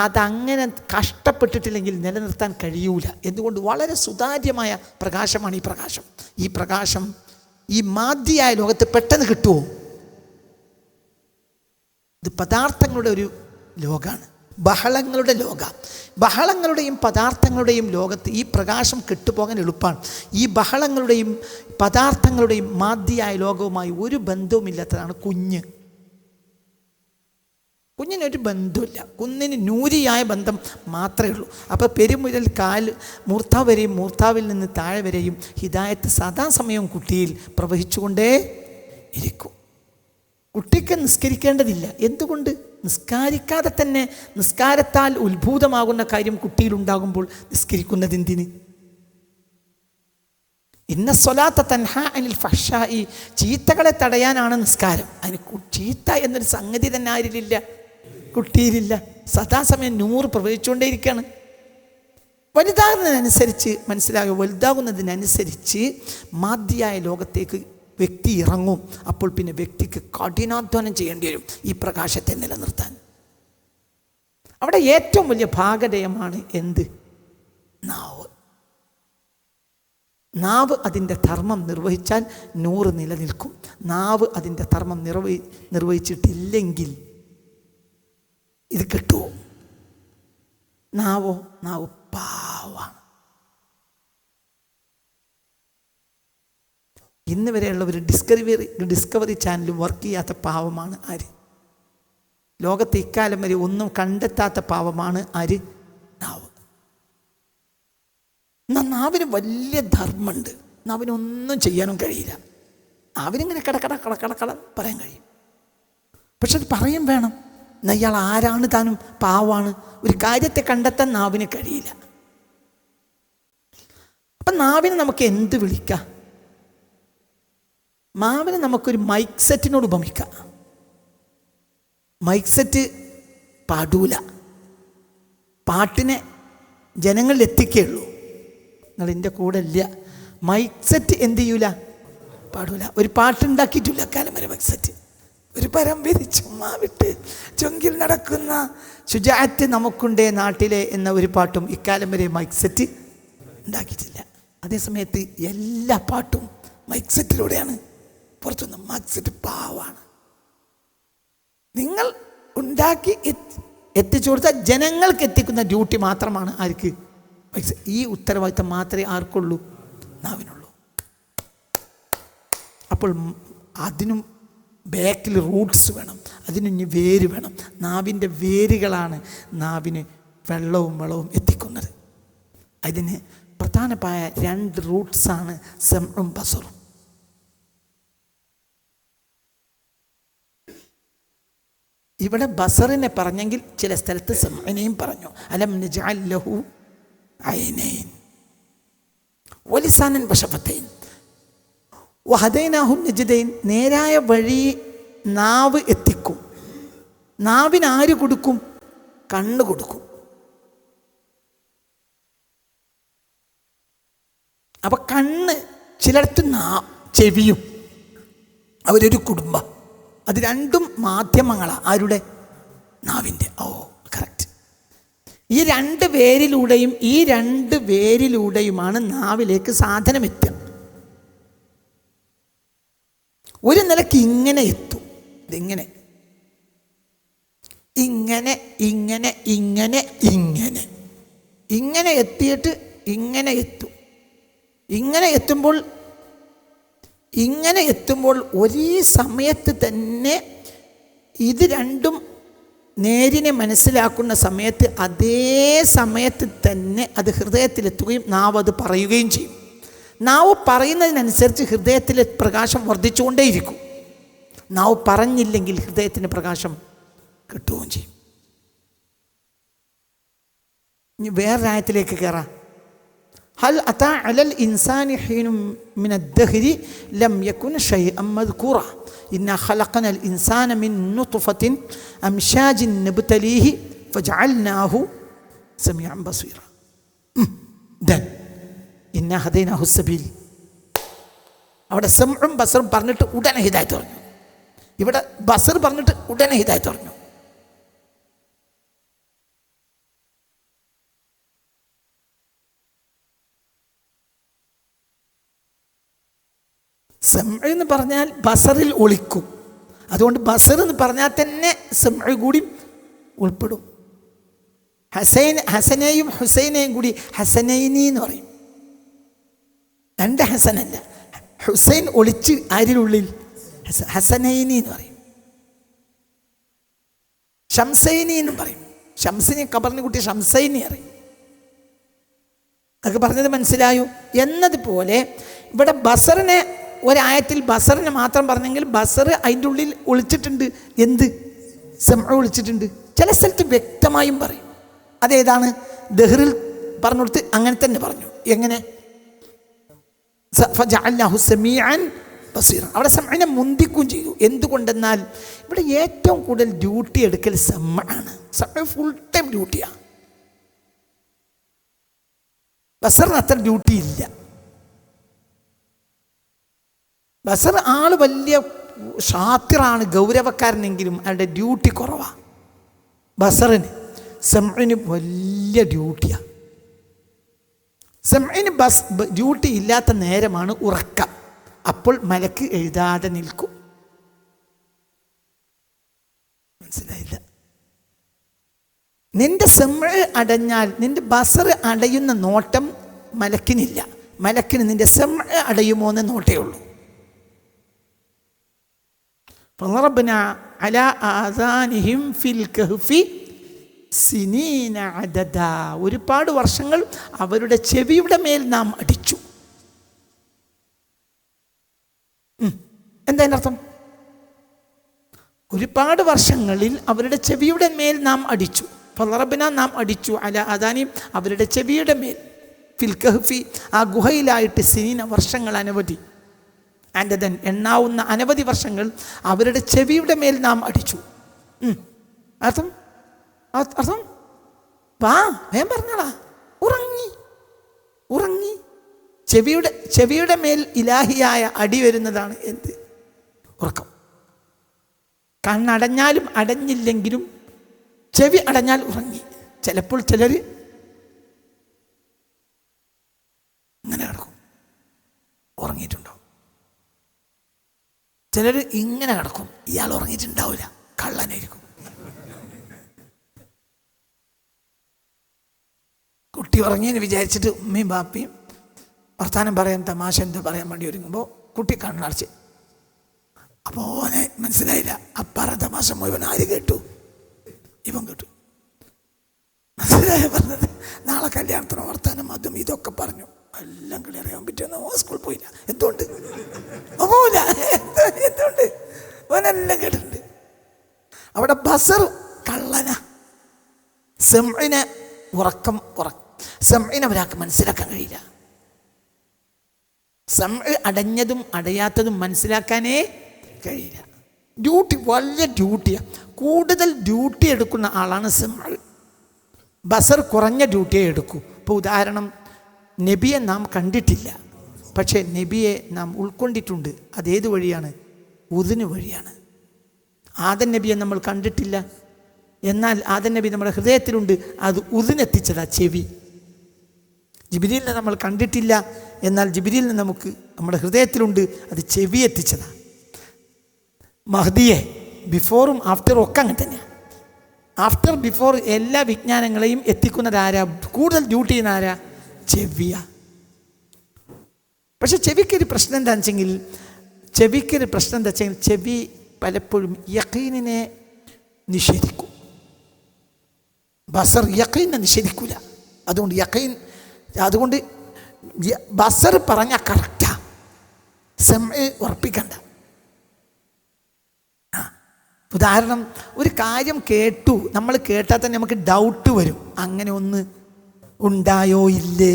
അതങ്ങനെ കഷ്ടപ്പെട്ടിട്ടില്ലെങ്കിൽ നിലനിർത്താൻ കഴിയൂല. എന്തുകൊണ്ട്? വളരെ സുതാര്യമായ പ്രകാശമാണ് ഈ പ്രകാശം ഈ മാധ്യയായ ലോകത്ത് പെട്ടെന്ന് കിട്ടുമോ? ഇത് പദാർത്ഥങ്ങളുടെ ഒരു ലോകമാണ്, ബഹളങ്ങളുടെയും പദാർത്ഥങ്ങളുടെയും ലോകത്ത് ഈ പ്രകാശം കെട്ടുപോകാൻ എളുപ്പമാണ്. ഈ ബഹളങ്ങളുടെയും പദാർത്ഥങ്ങളുടെയും മാധ്യയായ ലോകവുമായി ഒരു ബന്ധവുമില്ലാത്തതാണ് കുഞ്ഞിനൊരു ബന്ധമില്ല. കുഞ്ഞിന് നൂരിയായ ബന്ധം മാത്രമേ ഉള്ളൂ. അപ്പോൾ പെരുമുതൽ മൂർത്താവ് വരെയും മൂർത്താവിൽ നിന്ന് താഴെ വരെയും ഹിദായത്ത് സദാസമയവും കുട്ടിയിൽ പ്രവഹിച്ചുകൊണ്ടേ ഇരിക്കും. കുട്ടിക്ക് നിസ്കരിക്കേണ്ടതില്ല. എന്തുകൊണ്ട്? നിസ്കാരിക്കാതെ തന്നെ നിസ്കാരത്താൽ ഉത്ഭൂതമാകുന്ന കാര്യം കുട്ടിയിലുണ്ടാകുമ്പോൾ നിസ്കരിക്കുന്നതെന്തിന്? ഇന്ന സ്വലാത്ത തൻഹാ അനിൽ ഫഹ്ശാഇ, ചീത്തകളെ തടയാനാണ് നിസ്കാരം. അതിന് ചീത്ത എന്നൊരു സംഗതി തന്നെ ആരിലില്ല, കുട്ടിയിലില്ല. സദാസമയം നൂറ് പ്രവഹിച്ചുകൊണ്ടേയിരിക്കുകയാണ്. വലുതാകുന്നതിനനുസരിച്ച് മാധ്യയായ ലോകത്തേക്ക് വ്യക്തി ഇറങ്ങും. അപ്പോൾ പിന്നെ വ്യക്തിക്ക് കഠിനാധ്വാനം ചെയ്യേണ്ടി വരും ഈ പ്രകാശത്തെ നിലനിർത്താൻ. അവിടെ ഏറ്റവും വലിയ ഭാഗധേയമാണ് എന്ത്? നാവ് അതിൻ്റെ ധർമ്മം നിർവഹിച്ചാൽ 100 നിലനിൽക്കും. നാവ് അതിൻ്റെ ധർമ്മം നിർവഹിച്ചിട്ടില്ലെങ്കിൽ ഇത് കിട്ടുമോ? നാവ് പാവാണ്. ഇന്ന് വരെയുള്ളവർ ഡിസ്കവറി ചാനൽ വർക്ക് ചെയ്യാത്ത പാവമാണ് ആര്? ലോകത്ത് ഇക്കാലം വരെ ഒന്നും കണ്ടെത്താത്ത പാവമാണ് ആര്? നാവ്. എന്നാൽ നാവിന് വലിയ ധർമ്മമുണ്ട്. നാവിനൊന്നും ചെയ്യാനും കഴിയില്ല. നാവിനിങ്ങനെ കട പറയാൻ കഴിയും, പക്ഷെ അത് പറയും വേണം. എന്നാൽ ഇയാൾ ആരാണ്? താനും പാവാണ്. ഒരു കാര്യത്തെ കണ്ടെത്താൻ നാവിന് കഴിയില്ല. അപ്പം നാവിനെ നമുക്ക് എന്ത് വിളിക്കാം? നാവിനെ നമുക്കൊരു മൈക്ക് സെറ്റിനോട് ഉപമിക്കാം. മൈക്ക് സെറ്റ് പാടൂല, പാട്ടിനെ ജനങ്ങളിൽ എത്തിക്കുകയുള്ളൂ. നിങ്ങൾ എൻ്റെ കൂടെ ഇല്ല. മൈക്ക് സെറ്റ് എന്ത് ചെയ്യൂല? പാടൂല. ഒരു പാട്ടുണ്ടാക്കിയിട്ടില്ല കാലം വരെ മൈക്ക് സെറ്റ്. ഒരു പരമ്പര ചുമ്മാ വിട്ട് ചൊങ്കിൽ നടക്കുന്ന ശുജാഅത്ത് നമുക്കുണ്ടേ നാട്ടിലെ എന്ന ഒരു പാട്ടും ഇക്കാലം വരെ മൈക്ക് സെറ്റ് ഉണ്ടാക്കിയിട്ടില്ല. അതേസമയത്ത് എല്ലാ പാട്ടും മൈക്ക് സെറ്റിലൂടെയാണ് പുറത്തുനിന്ന്. മൈക്ക് സെറ്റ് പാവാണ്. നിങ്ങൾ ഉണ്ടാക്കി എത്തിച്ചു കൊടുത്താൽ ജനങ്ങൾക്ക് എത്തിക്കുന്ന ഡ്യൂട്ടി മാത്രമാണ് ആർക്ക്? ഈ ഉത്തരവാദിത്തം മാത്രമേ ആർക്കുള്ളൂ? നാവിനുള്ളൂ. അപ്പോൾ അതിനും ബാക്കിൽ റൂട്ട്സ് വേണം, അതിന് വേര് വേണം. നാവിൻ്റെ വേരുകളാണ് നാവിന് വെള്ളവും എത്തിക്കുന്നത്. അതിന് പ്രധാനമായ 2 റൂട്ട്സാണ് സമഉം ബസറും. ഇവിടെ ബസറിനെ പറഞ്ഞെങ്കിൽ ചില സ്ഥലത്ത് സമഇനെയും പറഞ്ഞു. അലം നജ്അൽ ലഹു ഐനൈൻ വലിസാനൻ വശഫത്തൈൻ വഹദൈനാഹു നജ്ദൈൻ. നേരായ വഴി നാവ് എത്തിക്കും. നാവിന് ആര് കൊടുക്കും? കണ്ണ് കൊടുക്കും. അപ്പൊ കണ്ണ് ചിലടത്ത് ചെവിയും, അവരൊരു കുടുംബം. അത് രണ്ടും മാധ്യമങ്ങളാണ്. ആരുടെ? നാവിൻ്റെ. കറക്റ്റ്. ഈ 2 വേരിലൂടെയുമാണ് നാവിലേക്ക് സാധനം എത്തുക. ഒരു നിലയ്ക്ക് ഇങ്ങനെ എത്തും. ഇതിങ്ങനെ ഇങ്ങനെ ഇങ്ങനെ ഇങ്ങനെ ഇങ്ങനെ ഇങ്ങനെ എത്തിയിട്ട് ഇങ്ങനെ എത്തും. ഇങ്ങനെ എത്തുമ്പോൾ ഒരേ സമയത്ത് തന്നെ ഇത് രണ്ടും നേരിനെ മനസ്സിലാക്കുന്ന സമയത്ത് അതേ സമയത്ത് തന്നെ അത് ഹൃദയത്തിലെത്തുകയും നാവ് അത് പറയുകയും ചെയ്യും. നാവ് പറയുന്നതിനനുസരിച്ച് ഹൃദയത്തിലെ പ്രകാശം വർദ്ധിച്ചുകൊണ്ടേയിരിക്കും. നാവ് പറഞ്ഞില്ലെങ്കിൽ ഹൃദയത്തിന് പ്രകാശം കിട്ടുകയും ചെയ്യും. ഇനി വേറൊരായത്തിലേക്ക് കയറാം. ഹൽ അതാ അലൽ ഇൻസാനി ഹീനും മിനദ്ദഹ്രി ലം യകുൻ ശൈഅൻ മദ്കൂറ ഇന്നാ ഖലഖനൽ ഇൻസാന മിൻ നുത്ഫത്തിൻ അംശാജിൻ നബ്തലീഹി ഫജഅൽനാഹു സമീഅൻ ബസീറ. ഇന്നാ ഹദൈനാഹു സബീൽ. അവിടെ സമഉം ബസറും പറഞ്ഞിട്ട് ഉടനെ ഹിദായത്ത് പറഞ്ഞു. ഇവിടെ ബസർ പറഞ്ഞിട്ട് ഉടനെ ഹിദായത്ത് പറഞ്ഞു. സമഅ എന്ന് പറഞ്ഞാൽ ബസറിൽ ഒളിക്കും. അതുകൊണ്ട് ബസർ എന്ന് പറഞ്ഞാൽ തന്നെ സമഅ കൂടി ഉൾപ്പെടും. ഹസനെയും ഹുസൈനെയും കൂടി ഹസനൈനി എന്ന് പറയും. 2 ഹസനല്ല, ഹുസൈൻ ഒളിച്ച് ആരിലുള്ളിൽ ഹസനൈനി എന്ന് പറയും. ഷംസൈനി എന്നും പറയും. ഷംസിനെ ഖബറിനെ കുട്ടി ഷംസൈനി അറിയും. അതൊക്കെ പറഞ്ഞത് മനസ്സിലായോ? എന്നതുപോലെ ഇവിടെ ബസറിനെ ഒരായത്തിൽ ബസറിനെ മാത്രം പറഞ്ഞെങ്കിൽ ബസർ അതിൻ്റെ ഉള്ളിൽ ഒളിച്ചിട്ടുണ്ട്. എന്ത്? സമഅ ഒളിച്ചിട്ടുണ്ട്. ചില സ്ഥലത്ത് വ്യക്തമായും പറയും. അതേതാണ്? ദഹ്റിൽ പറഞ്ഞു കൊടുത്ത് അങ്ങനെ തന്നെ പറഞ്ഞു. എങ്ങനെ? ഫജഅൽനാഹു സമീഅൻ ബസീറ. അവിടെ സമഅനെ മുന്തിക്കുകയും ചെയ്തു. എന്തുകൊണ്ടെന്നാൽ ഇവിടെ ഏറ്റവും കൂടുതൽ ഡ്യൂട്ടി എടുക്കൽ സമഅാണ്. സമഅ ഫുൾ ടൈം ഡ്യൂട്ടിയാണ്. ബസറിന് അത്ര ഡ്യൂട്ടി ഇല്ല. ബസർ ആള് വലിയ ഷാത്തിറാണ്, ഗൗരവക്കാരനെങ്കിലും അയാളുടെ ഡ്യൂട്ടി കുറവാണ്. ബസറിന് സമഅന് വലിയ ഡ്യൂട്ടിയാണ്. സമഅന് ഡ്യൂട്ടി ഇല്ലാത്ത നേരമാണ് ഉറക്കം. അപ്പോൾ മലക്ക് എഴുതാതെ നിൽക്കും. മനസ്സിലായില്ല? നിന്റെ സമഅ അടഞ്ഞാൽ നിന്റെ ബസർ അടയുന്ന നോട്ടം മലക്കിനില്ല. മലക്കിന് നിന്റെ സമഅ അടയുമോ എന്ന് നോട്ടേ ഉള്ളൂ. ഫളറബ്നാ അലാ ആസാനിഹിം ഫിൽ കഹ്ഫി സിനീന അദദ. ഒരുപാട് വർഷങ്ങൾ അവരുടെ ചെവിയുടെ മേൽ നാം അടിച്ചു. എന്താ അതിനർത്ഥം? ഒരുപാട് വർഷങ്ങളിൽ അവരുടെ ചെവിയുടെ മേൽ നാം അടിച്ചു. ഫളറബ്നാ, നാം അടിച്ചു, അലാ ആസാനിഹിം, അവരുടെ ചെവിയുടെ മേൽ, ഫിൽ കഹ്ഫി, ആ ഗുഹയിലായിട്ട്, സിനീന, വർഷങ്ങൾ അനവധി, ആൻഡദൻ, എണ്ണാവുന്ന അനവധി വർഷങ്ങൾ അവരുടെ ചെവിയുടെ മേൽ നാം അടിച്ചു. അർത്ഥം വാ വേം പറഞ്ഞാളാ. ഉറങ്ങി. ചെവിയുടെ മേൽ ഇലാഹിയായ അടി വരുന്നതാണ് എന്ത്? ഉറക്കം. കണ്ണടഞ്ഞാലും അടഞ്ഞില്ലെങ്കിലും ചെവി അടഞ്ഞാൽ ഉറങ്ങി. ചിലപ്പോൾ ചിലർ ഇങ്ങനെ കിടക്കും, ഉറങ്ങിയിട്ടുണ്ടോ? ചിലർ ഇങ്ങനെ കിടക്കും, ഇയാൾ ഉറങ്ങിയിട്ടുണ്ടാവില്ല, കള്ളനായിരിക്കും. കുട്ടി ഉറങ്ങിയെന്ന് വിചാരിച്ചിട്ട് ഉമ്മയും ബാപ്പയും വർത്താനം പറയാൻ, തമാശ എന്താ പറയാൻ വേണ്ടി ഒരുങ്ങുമ്പോൾ കുട്ടി കണ്ണടച്ച് അപ്പോൾ ഓനെ മനസ്സിലായില്ല. അപ്പാറ തമാശ മുഴുവൻ ആര് കേട്ടു? ഇവൻ കേട്ടു. മനസ്സിലായ പറഞ്ഞത്? നാളെ കല്യാണത്തിന് വർത്താനം അതും ഇതൊക്കെ പറഞ്ഞു. എല്ലാം ക്ലിയർ ചെയ്യാൻ പറ്റുമെന്ന് ഓൻ സ്കൂളിൽ പോയില്ല. എന്തുകൊണ്ട് പോവില്ല? എന്തുകൊണ്ട്? ഓനെല്ലാം കേട്ടിട്ടുണ്ട്. അവിടെ ബസർ കള്ളന. സെമിനെ സെമിനെ ഒരാൾക്ക് മനസ്സിലാക്കാൻ കഴിയില്ല. സെമി അടഞ്ഞതും അടയാത്തതും മനസ്സിലാക്കാനേ കഴിയില്ല. ഡ്യൂട്ടി വലിയ ഡ്യൂട്ടിയാണ്. കൂടുതൽ ഡ്യൂട്ടി എടുക്കുന്ന ആളാണ് സെമി. ബസർ കുറഞ്ഞ ഡ്യൂട്ടിയെ എടുക്കൂ. ഇപ്പോൾ ഉദാഹരണം, നബിയെ നാം കണ്ടിട്ടില്ല, പക്ഷേ നബിയെ നാം ഉൾക്കൊണ്ടിട്ടുണ്ട്. അതേത് വഴിയാണ്? ഉദ്ന് വഴിയാണ്. ആദം നബിയെ നമ്മൾ കണ്ടിട്ടില്ല, എന്നാൽ ആദം നബി നമ്മുടെ ഹൃദയത്തിലുണ്ട്. അത് ഉദ്നെത്തിച്ചതാ ചെവി. ജിബ്രീലിനെ നമ്മൾ കണ്ടിട്ടില്ല, എന്നാൽ ജിബ്രീലിനെ നമുക്ക് നമ്മുടെ ഹൃദയത്തിലുണ്ട്. അത് ചെവി എത്തിച്ചതാ. മഹ്ദിയെ ബിഫോറും ആഫ്റ്ററും ഒക്കെ അങ്ങനെ തന്നെയാണ്. ആഫ്റ്റർ ബിഫോർ എല്ലാ വിജ്ഞാനങ്ങളെയും എത്തിക്കുന്നതാരാ? കൂടുതൽ ഡ്യൂട്ടി ചെയ്യുന്ന ആരാ? ചെവിയ. പക്ഷെ ചെവിക്കൊരു പ്രശ്നം എന്താണെന്ന് വെച്ചെങ്കിൽ ചെവി പലപ്പോഴും യഖീനിനെ നിഷേധിക്കും. ബസർ യഖീനെ നിഷേധിക്കൂല. അതുകൊണ്ട് ബസർ പറഞ്ഞ കറക്റ്റാ, സെമി ഉറപ്പിക്കണ്ട. ഉദാഹരണം, ഒരു കാര്യം കേട്ടു, നമ്മൾ കേട്ടാൽ തന്നെ നമുക്ക് ഡൗട്ട് വരും. അങ്ങനെ ഒന്ന് ഉണ്ടായോ ഇല്ലേ?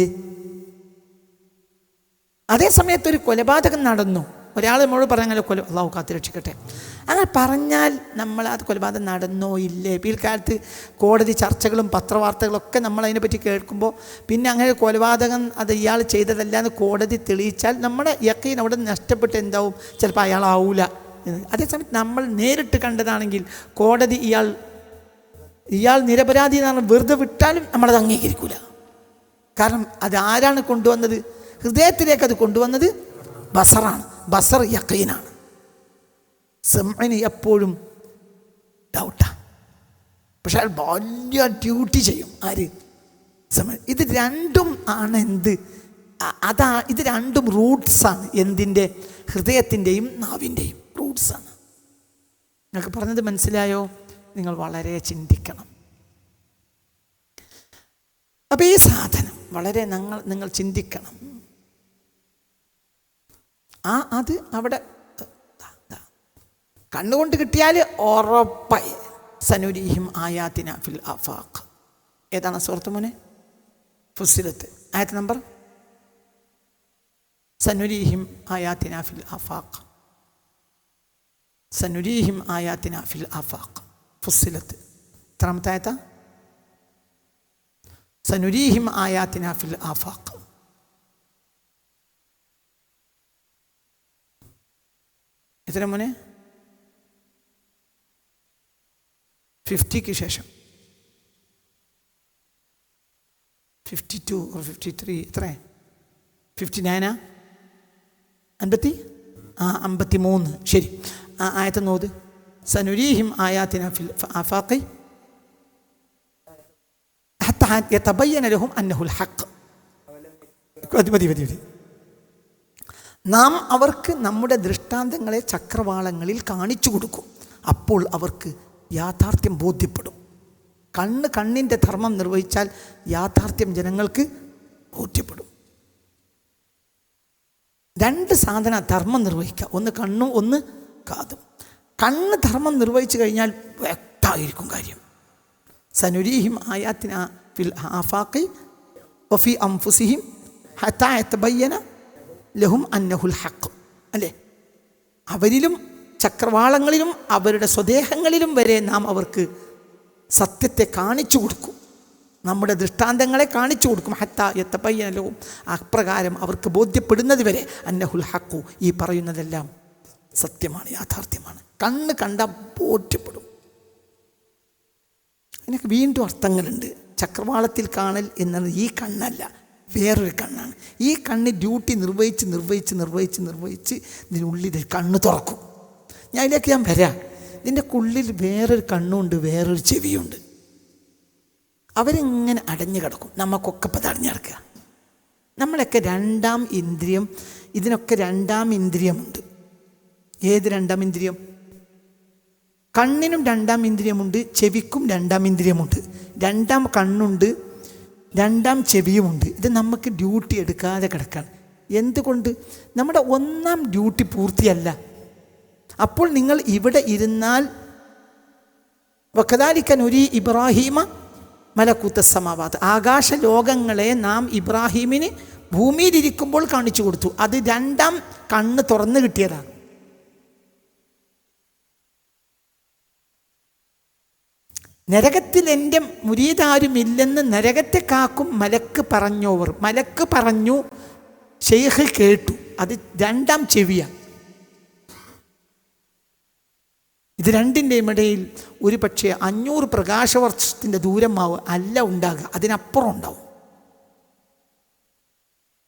അതേ സമയത്ത് ഒരു കൊലപാതകം നടന്നു, ഒരാൾ നമ്മളോട് പറഞ്ഞാൽ അള്ളാഹു കാത്തുരക്ഷിക്കട്ടെ, അങ്ങനെ പറഞ്ഞാൽ നമ്മൾ അത് കൊലപാതകം നടന്നോ ഇല്ലേ? പിൽക്കാലത്ത് കോടതി ചർച്ചകളും പത്രവാർത്തകളൊക്കെ നമ്മൾ അതിനെപ്പറ്റി കേൾക്കുമ്പോൾ പിന്നെ അങ്ങനെ കൊലപാതകം അത് ഇയാൾ ചെയ്തതല്ല എന്ന് കോടതി തെളിയിച്ചാൽ നമ്മുടെ യഖീൻ അവിടെ നഷ്ടപ്പെട്ട് എന്താവും? ചിലപ്പോൾ അയാളാവൂല. അതേസമയത്ത് നമ്മൾ നേരിട്ട് കണ്ടതാണെങ്കിൽ കോടതി ഇയാൾ നിരപരാധി എന്നാണ് വെറുതെ വിട്ടാലും നമ്മളത് അംഗീകരിക്കൂല. കാരണം അത് ആരാണ് കൊണ്ടുവന്നത്? ഹൃദയത്തിലേക്ക് അത് കൊണ്ടുവന്നത് ബസറാണ്. ബസർ യഖീനാണ്. സെമിന് എപ്പോഴും ഡൗട്ടാണ്. പക്ഷെ അയാൾ വലിയ ഡ്യൂട്ടി ചെയ്യും. ആര്? സെമി. ഇത് രണ്ടും ആണ് ഇത് രണ്ടും റൂട്ട്സാണ്. എന്തിൻ്റെ? ഹൃദയത്തിൻ്റെയും നാവിൻ്റെയും റൂട്ട്സാണ്. നിങ്ങൾക്ക് പറഞ്ഞത് മനസ്സിലായോ? നിങ്ങൾ വളരെ ചിന്തിക്കണം. അപ്പം ഈ സാധനം വളരെ നിങ്ങൾ ചിന്തിക്കണം. അത് അവിടെ കണ്ണുകൊണ്ട് കിട്ടിയാൽ ഉറപ്പായി. സനുരീഹിം ആയാത്തിന ഫിൽ ആഫാഖ്. ഏതാണ് സുഹൃത്ത് മോനെ? ഫുസ്സിലത്ത് ആയത്ത് നമ്പർ. സനുരീഹിം ആയാത്തിന ഫിൽ ആഫാഖ്. സനുരീഹിം ആയാത്തിന ഫിൽ ആഫാഖ്. ഫുസ്സിലത്ത് എത്രാമത്തെ ആയത്താ? സനുരീഹിം ആയാത്തിന ഫിൽ ആഫാഖ്. എത്ര മോനെ? 50 ശേഷം 52 or 53 എത്ര? 59 53. ശരി, ആ ആയത്ത് നോത്. സനുരീഹിം ആയാത്തിന ഫിൽ ആഫാഖി ഹത്താ യതബയ്യന ലഹും അന്നഹുൽ ഹഖ്. മതി. നാം അവർക്ക് നമ്മുടെ ദൃഷ്ടാന്തങ്ങളെ ചക്രവാളങ്ങളിൽ കാണിച്ചു കൊടുക്കും. അപ്പോൾ അവർക്ക് യാഥാർത്ഥ്യം ബോധ്യപ്പെടും. കണ്ണിൻ്റെ ധർമ്മം നിർവഹിച്ചാൽ യാഥാർത്ഥ്യം ജനങ്ങൾക്ക് ബോധ്യപ്പെടും. രണ്ട് സാധന ധർമ്മം നിർവഹിക്കുക. ഒന്ന് കണ്ണും ഒന്ന് കാതും. കണ്ണ് ധർമ്മം നിർവഹിച്ചു കഴിഞ്ഞാൽ വ്യക്തമായിരിക്കും കാര്യം. സനുരീഹിം ആയാത്തിന ഫിൽ ആഫാഖി വഫി അൻഫുസിഹിം ഹത്താ യതബയ്യന ലഹും അന്നഹുൽ ഹഖ്. അല്ലേ? അവരിലും ചക്രവാളങ്ങളിലും അവരുടെ സ്വദേഹങ്ങളിലും വരെ നാം അവർക്ക് സത്യത്തെ കാണിച്ചു കൊടുക്കും. നമ്മുടെ ദൃഷ്ടാന്തങ്ങളെ കാണിച്ചു കൊടുക്കും. ഹത്താ യതബയ്യന ലഹും, അപ്രകാരം അവർക്ക് ബോധ്യപ്പെടുന്നത് വരെ അന്നഹുൽ ഹഖു, ഈ പറയുന്നതെല്ലാം സത്യമാണ്, യാഥാർത്ഥ്യമാണ്. കണ്ണ് കണ്ട ബോധ്യപ്പെടും. അതിനൊക്കെ വീണ്ടും അർത്ഥങ്ങളുണ്ട്. ചക്രവാളത്തിൽ കാണൽ എന്നത് ഈ കണ്ണല്ല, വേറൊരു കണ്ണാണ്. ഈ കണ്ണ് ഡ്യൂട്ടി നിർവഹിച്ച് ഇതിനുള്ളിൽ കണ്ണ് തുറക്കും. ഞാൻ വരാം. ഇതിൻ്റെ ഉള്ളിൽ വേറൊരു കണ്ണുണ്ട്, വേറൊരു ചെവിയുണ്ട്. അവരിങ്ങനെ അടഞ്ഞു കിടക്കും. നമുക്കൊക്കെ ഇപ്പം അടഞ്ഞു കിടക്കുക. നമ്മളൊക്കെ രണ്ടാം ഇന്ദ്രിയം, ഇതിനൊക്കെ രണ്ടാം ഇന്ദ്രിയമുണ്ട്. ഏത് രണ്ടാം ഇന്ദ്രിയം? കണ്ണിനും രണ്ടാം ഇന്ദ്രിയമുണ്ട്, ചെവിക്കും രണ്ടാം ഇന്ദ്രിയമുണ്ട്, രണ്ടാം കണ്ണുണ്ട്, രണ്ടാം ചെവിയുമുണ്ട്. ഇത് നമുക്ക് ഡ്യൂട്ടി എടുക്കാതെ കിടക്കാണ്. എന്തുകൊണ്ട്? നമ്മുടെ ഒന്നാം ഡ്യൂട്ടി പൂർത്തിയല്ല. അപ്പോൾ നിങ്ങൾ ഇവിടെ ഇരുന്നാൽ വകദാലിക നുരി ഇബ്രാഹീമ മലകൂത്ത സമാവാത്ത്, ആകാശ ലോകങ്ങളെ നാം ഇബ്രാഹീമിന് ഭൂമിയിലിരിക്കുമ്പോൾ കാണിച്ചു കൊടുത്തു. അത് രണ്ടാം കണ്ണ് തുറന്നു കിട്ടിയതാണ്. നരകത്തിൽ എൻ്റെ മുരീദാരുമില്ലെന്ന് നരകത്തെ കാക്കും മലക്ക് പറഞ്ഞോവർ. മലക്ക് പറഞ്ഞു, ഷെയ്ഖ് കേട്ടു. അത് രണ്ടാം ചെവിയാണ്. ഇത് രണ്ടിൻ്റെയും ഇടയിൽ ഒരു പക്ഷേ 500 പ്രകാശവർഷത്തിൻ്റെ ദൂരമാവും അല്ല ഉണ്ടാകുക, അതിനപ്പുറം ഉണ്ടാവും.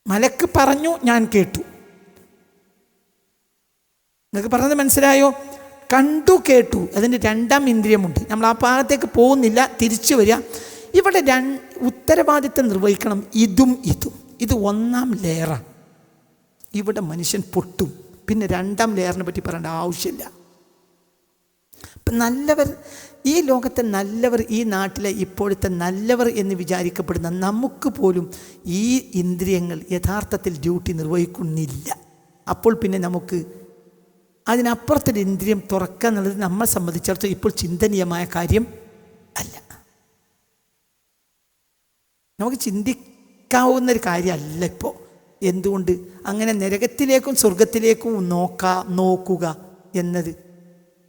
മലക്ക് പറഞ്ഞു, ഞാൻ കേട്ടു. നിങ്ങൾക്ക് പറഞ്ഞത് മനസ്സിലായോ? കണ്ടു, കേട്ടു, അതിന് രണ്ടാം ഇന്ദ്രിയമുണ്ട്. നമ്മൾ ആ ഭാഗത്തേക്ക് പോകുന്നില്ല, തിരിച്ചു വരിക. ഇവിടെ ഉത്തരവാദിത്തം നിർവഹിക്കണം ഇതും ഇതും. ഇത് ഒന്നാം ലെയറാണ്. ഇവിടെ മനുഷ്യൻ പൊട്ടും. പിന്നെ രണ്ടാം ലെയറിനെ പറ്റി പറയേണ്ട ആവശ്യമില്ല. ഇപ്പം നല്ലവർ, ഈ ലോകത്തെ നല്ലവർ, ഈ നാട്ടിലെ ഇപ്പോഴത്തെ നല്ലവർ എന്ന് വിചാരിക്കപ്പെടുന്ന നമുക്ക് പോലും ഈ ഇന്ദ്രിയങ്ങൾ യഥാർത്ഥത്തിൽ ഡ്യൂട്ടി നിർവഹിക്കുന്നില്ല. അപ്പോൾ പിന്നെ നമുക്ക് അതിനപ്പുറത്തൊരു ഇന്ദ്രിയം തുറക്കുക എന്നുള്ളത് നമ്മളെ സംബന്ധിച്ചിടത്തോളം ഇപ്പോൾ ചിന്തനീയമായ കാര്യം അല്ല. നമുക്ക് ചിന്തിക്കാവുന്നൊരു കാര്യമല്ല ഇപ്പോൾ. എന്തുകൊണ്ട്? അങ്ങനെ നരകത്തിലേക്കും സ്വർഗത്തിലേക്കും നോക്കുക എന്നത്,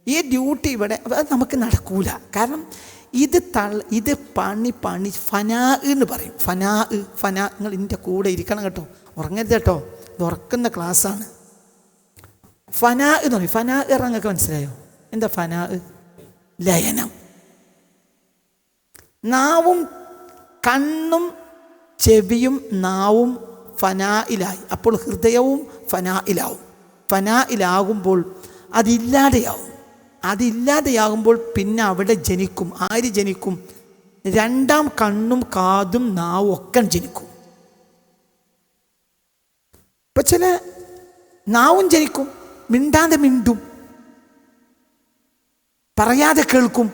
ഈ ഡ്യൂട്ടി ഇവിടെ അത് നമുക്ക് നടക്കൂല. കാരണം ഇത് പണി ഫനാ എന്ന് പറയും. ഫനാ നിങ്ങൾ ഇതിൻ്റെ കൂടെ ഇരിക്കണം കേട്ടോ, ഉറങ്ങരുത് കേട്ടോ. ഇത് ഉറക്കുന്ന ക്ലാസ്സാണ്. ഫനാ എന്ന് പറയും. ഫനാ ഇറങ്ങൊക്കെ മനസ്സിലായോ? എന്താ ഫനാ? ലയനം. നാവും കണ്ണും ചെവിയും നാവും ഫനായിലായി. അപ്പോൾ ഹൃദയവും ഫനായിലാവും. ഫനായിലാകുമ്പോൾ അതില്ലാതെയാവും. അതില്ലാതെയാകുമ്പോൾ പിന്നെ അവിടെ ജനിക്കും. ആര് ജനിക്കും? രണ്ടാം കണ്ണും കാതും നാവും ഒക്കെ ജനിക്കും. ഇപ്പം ചില നാവും ജനിക്കും, മിണ്ടാതെ മിണ്ടും, പറയാതെ കേൾക്കും.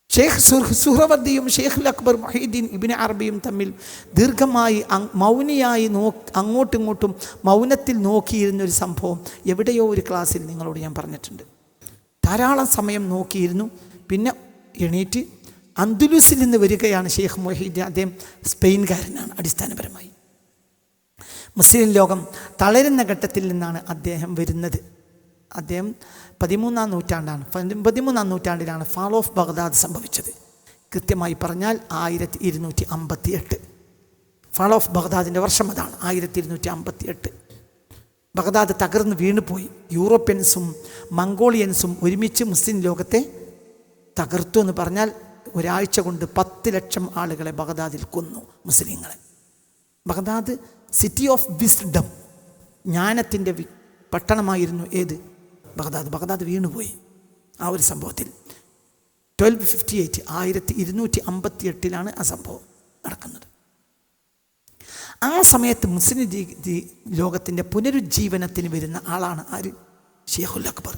ഷെയ്ഖ് സുഹ്റവർദിയും ഷെയ്ഖുൽ അക്ബർ മുഹീദ്ദീൻ ഇബ്നു അറബിയും തമ്മിൽ ദീർഘമായി മൗനിയായി അങ്ങോട്ടും ഇങ്ങോട്ടും മൗനത്തിൽ നോക്കിയിരുന്നൊരു സംഭവം എവിടെയോ ഒരു ക്ലാസ്സിൽ നിങ്ങളോട് ഞാൻ പറഞ്ഞിട്ടുണ്ട്. ധാരാളം സമയം നോക്കിയിരുന്നു. പിന്നെ എണീറ്റ് അന്ദുലൂസിൽ നിന്ന് വരികയാണ് ഷെയ്ഖ് മുഹീദ്ദീൻ. അദ്ദേഹം സ്പെയിൻകാരനാണ് അടിസ്ഥാനപരമായി. മുസ്ലിം ലോകം തളരുന്ന ഘട്ടത്തിൽ നിന്നാണ് അദ്ദേഹം വരുന്നത്. അദ്ദേഹം 13-ാം നൂറ്റാണ്ടാണ്. 13-ാം നൂറ്റാണ്ടിലാണ് ഫാൾ ഓഫ് ബഗ്ദാദ് സംഭവിച്ചത്. കൃത്യമായി പറഞ്ഞാൽ 1258. ഫാൾ ഓഫ് ബഗ്ദാദിൻ്റെ വർഷം അതാണ്, 1258. ബഗ്ദാദ് തകർന്ന് വീണുപോയി. യൂറോപ്യൻസും മംഗോളിയൻസും ഒരുമിച്ച് മുസ്ലിം ലോകത്തെ തകർത്തു എന്ന് പറഞ്ഞാൽ ഒരാഴ്ച കൊണ്ട് 10 ലക്ഷം ആളുകളെ ബഗ്ദാദിൽ കൊന്നു, മുസ്ലിങ്ങളെ. ബഗ്ദാദ് സിറ്റി ഓഫ് വിസ്ഡം, ജ്ഞാനത്തിൻ്റെ പട്ടണമായിരുന്നു. ഏത്? ബഗ്ദാദ് വീണുപോയി ആ ഒരു സംഭവത്തിൽ. 1258 1258 ആ സംഭവം നടക്കുന്നത്. ആ സമയത്ത് മുസ്ലിം ലോകത്തിൻ്റെ പുനരുജ്ജീവനത്തിന് വരുന്ന ആളാണ് ആര്? ഷെയ്ഖുൽ അക്ബർ.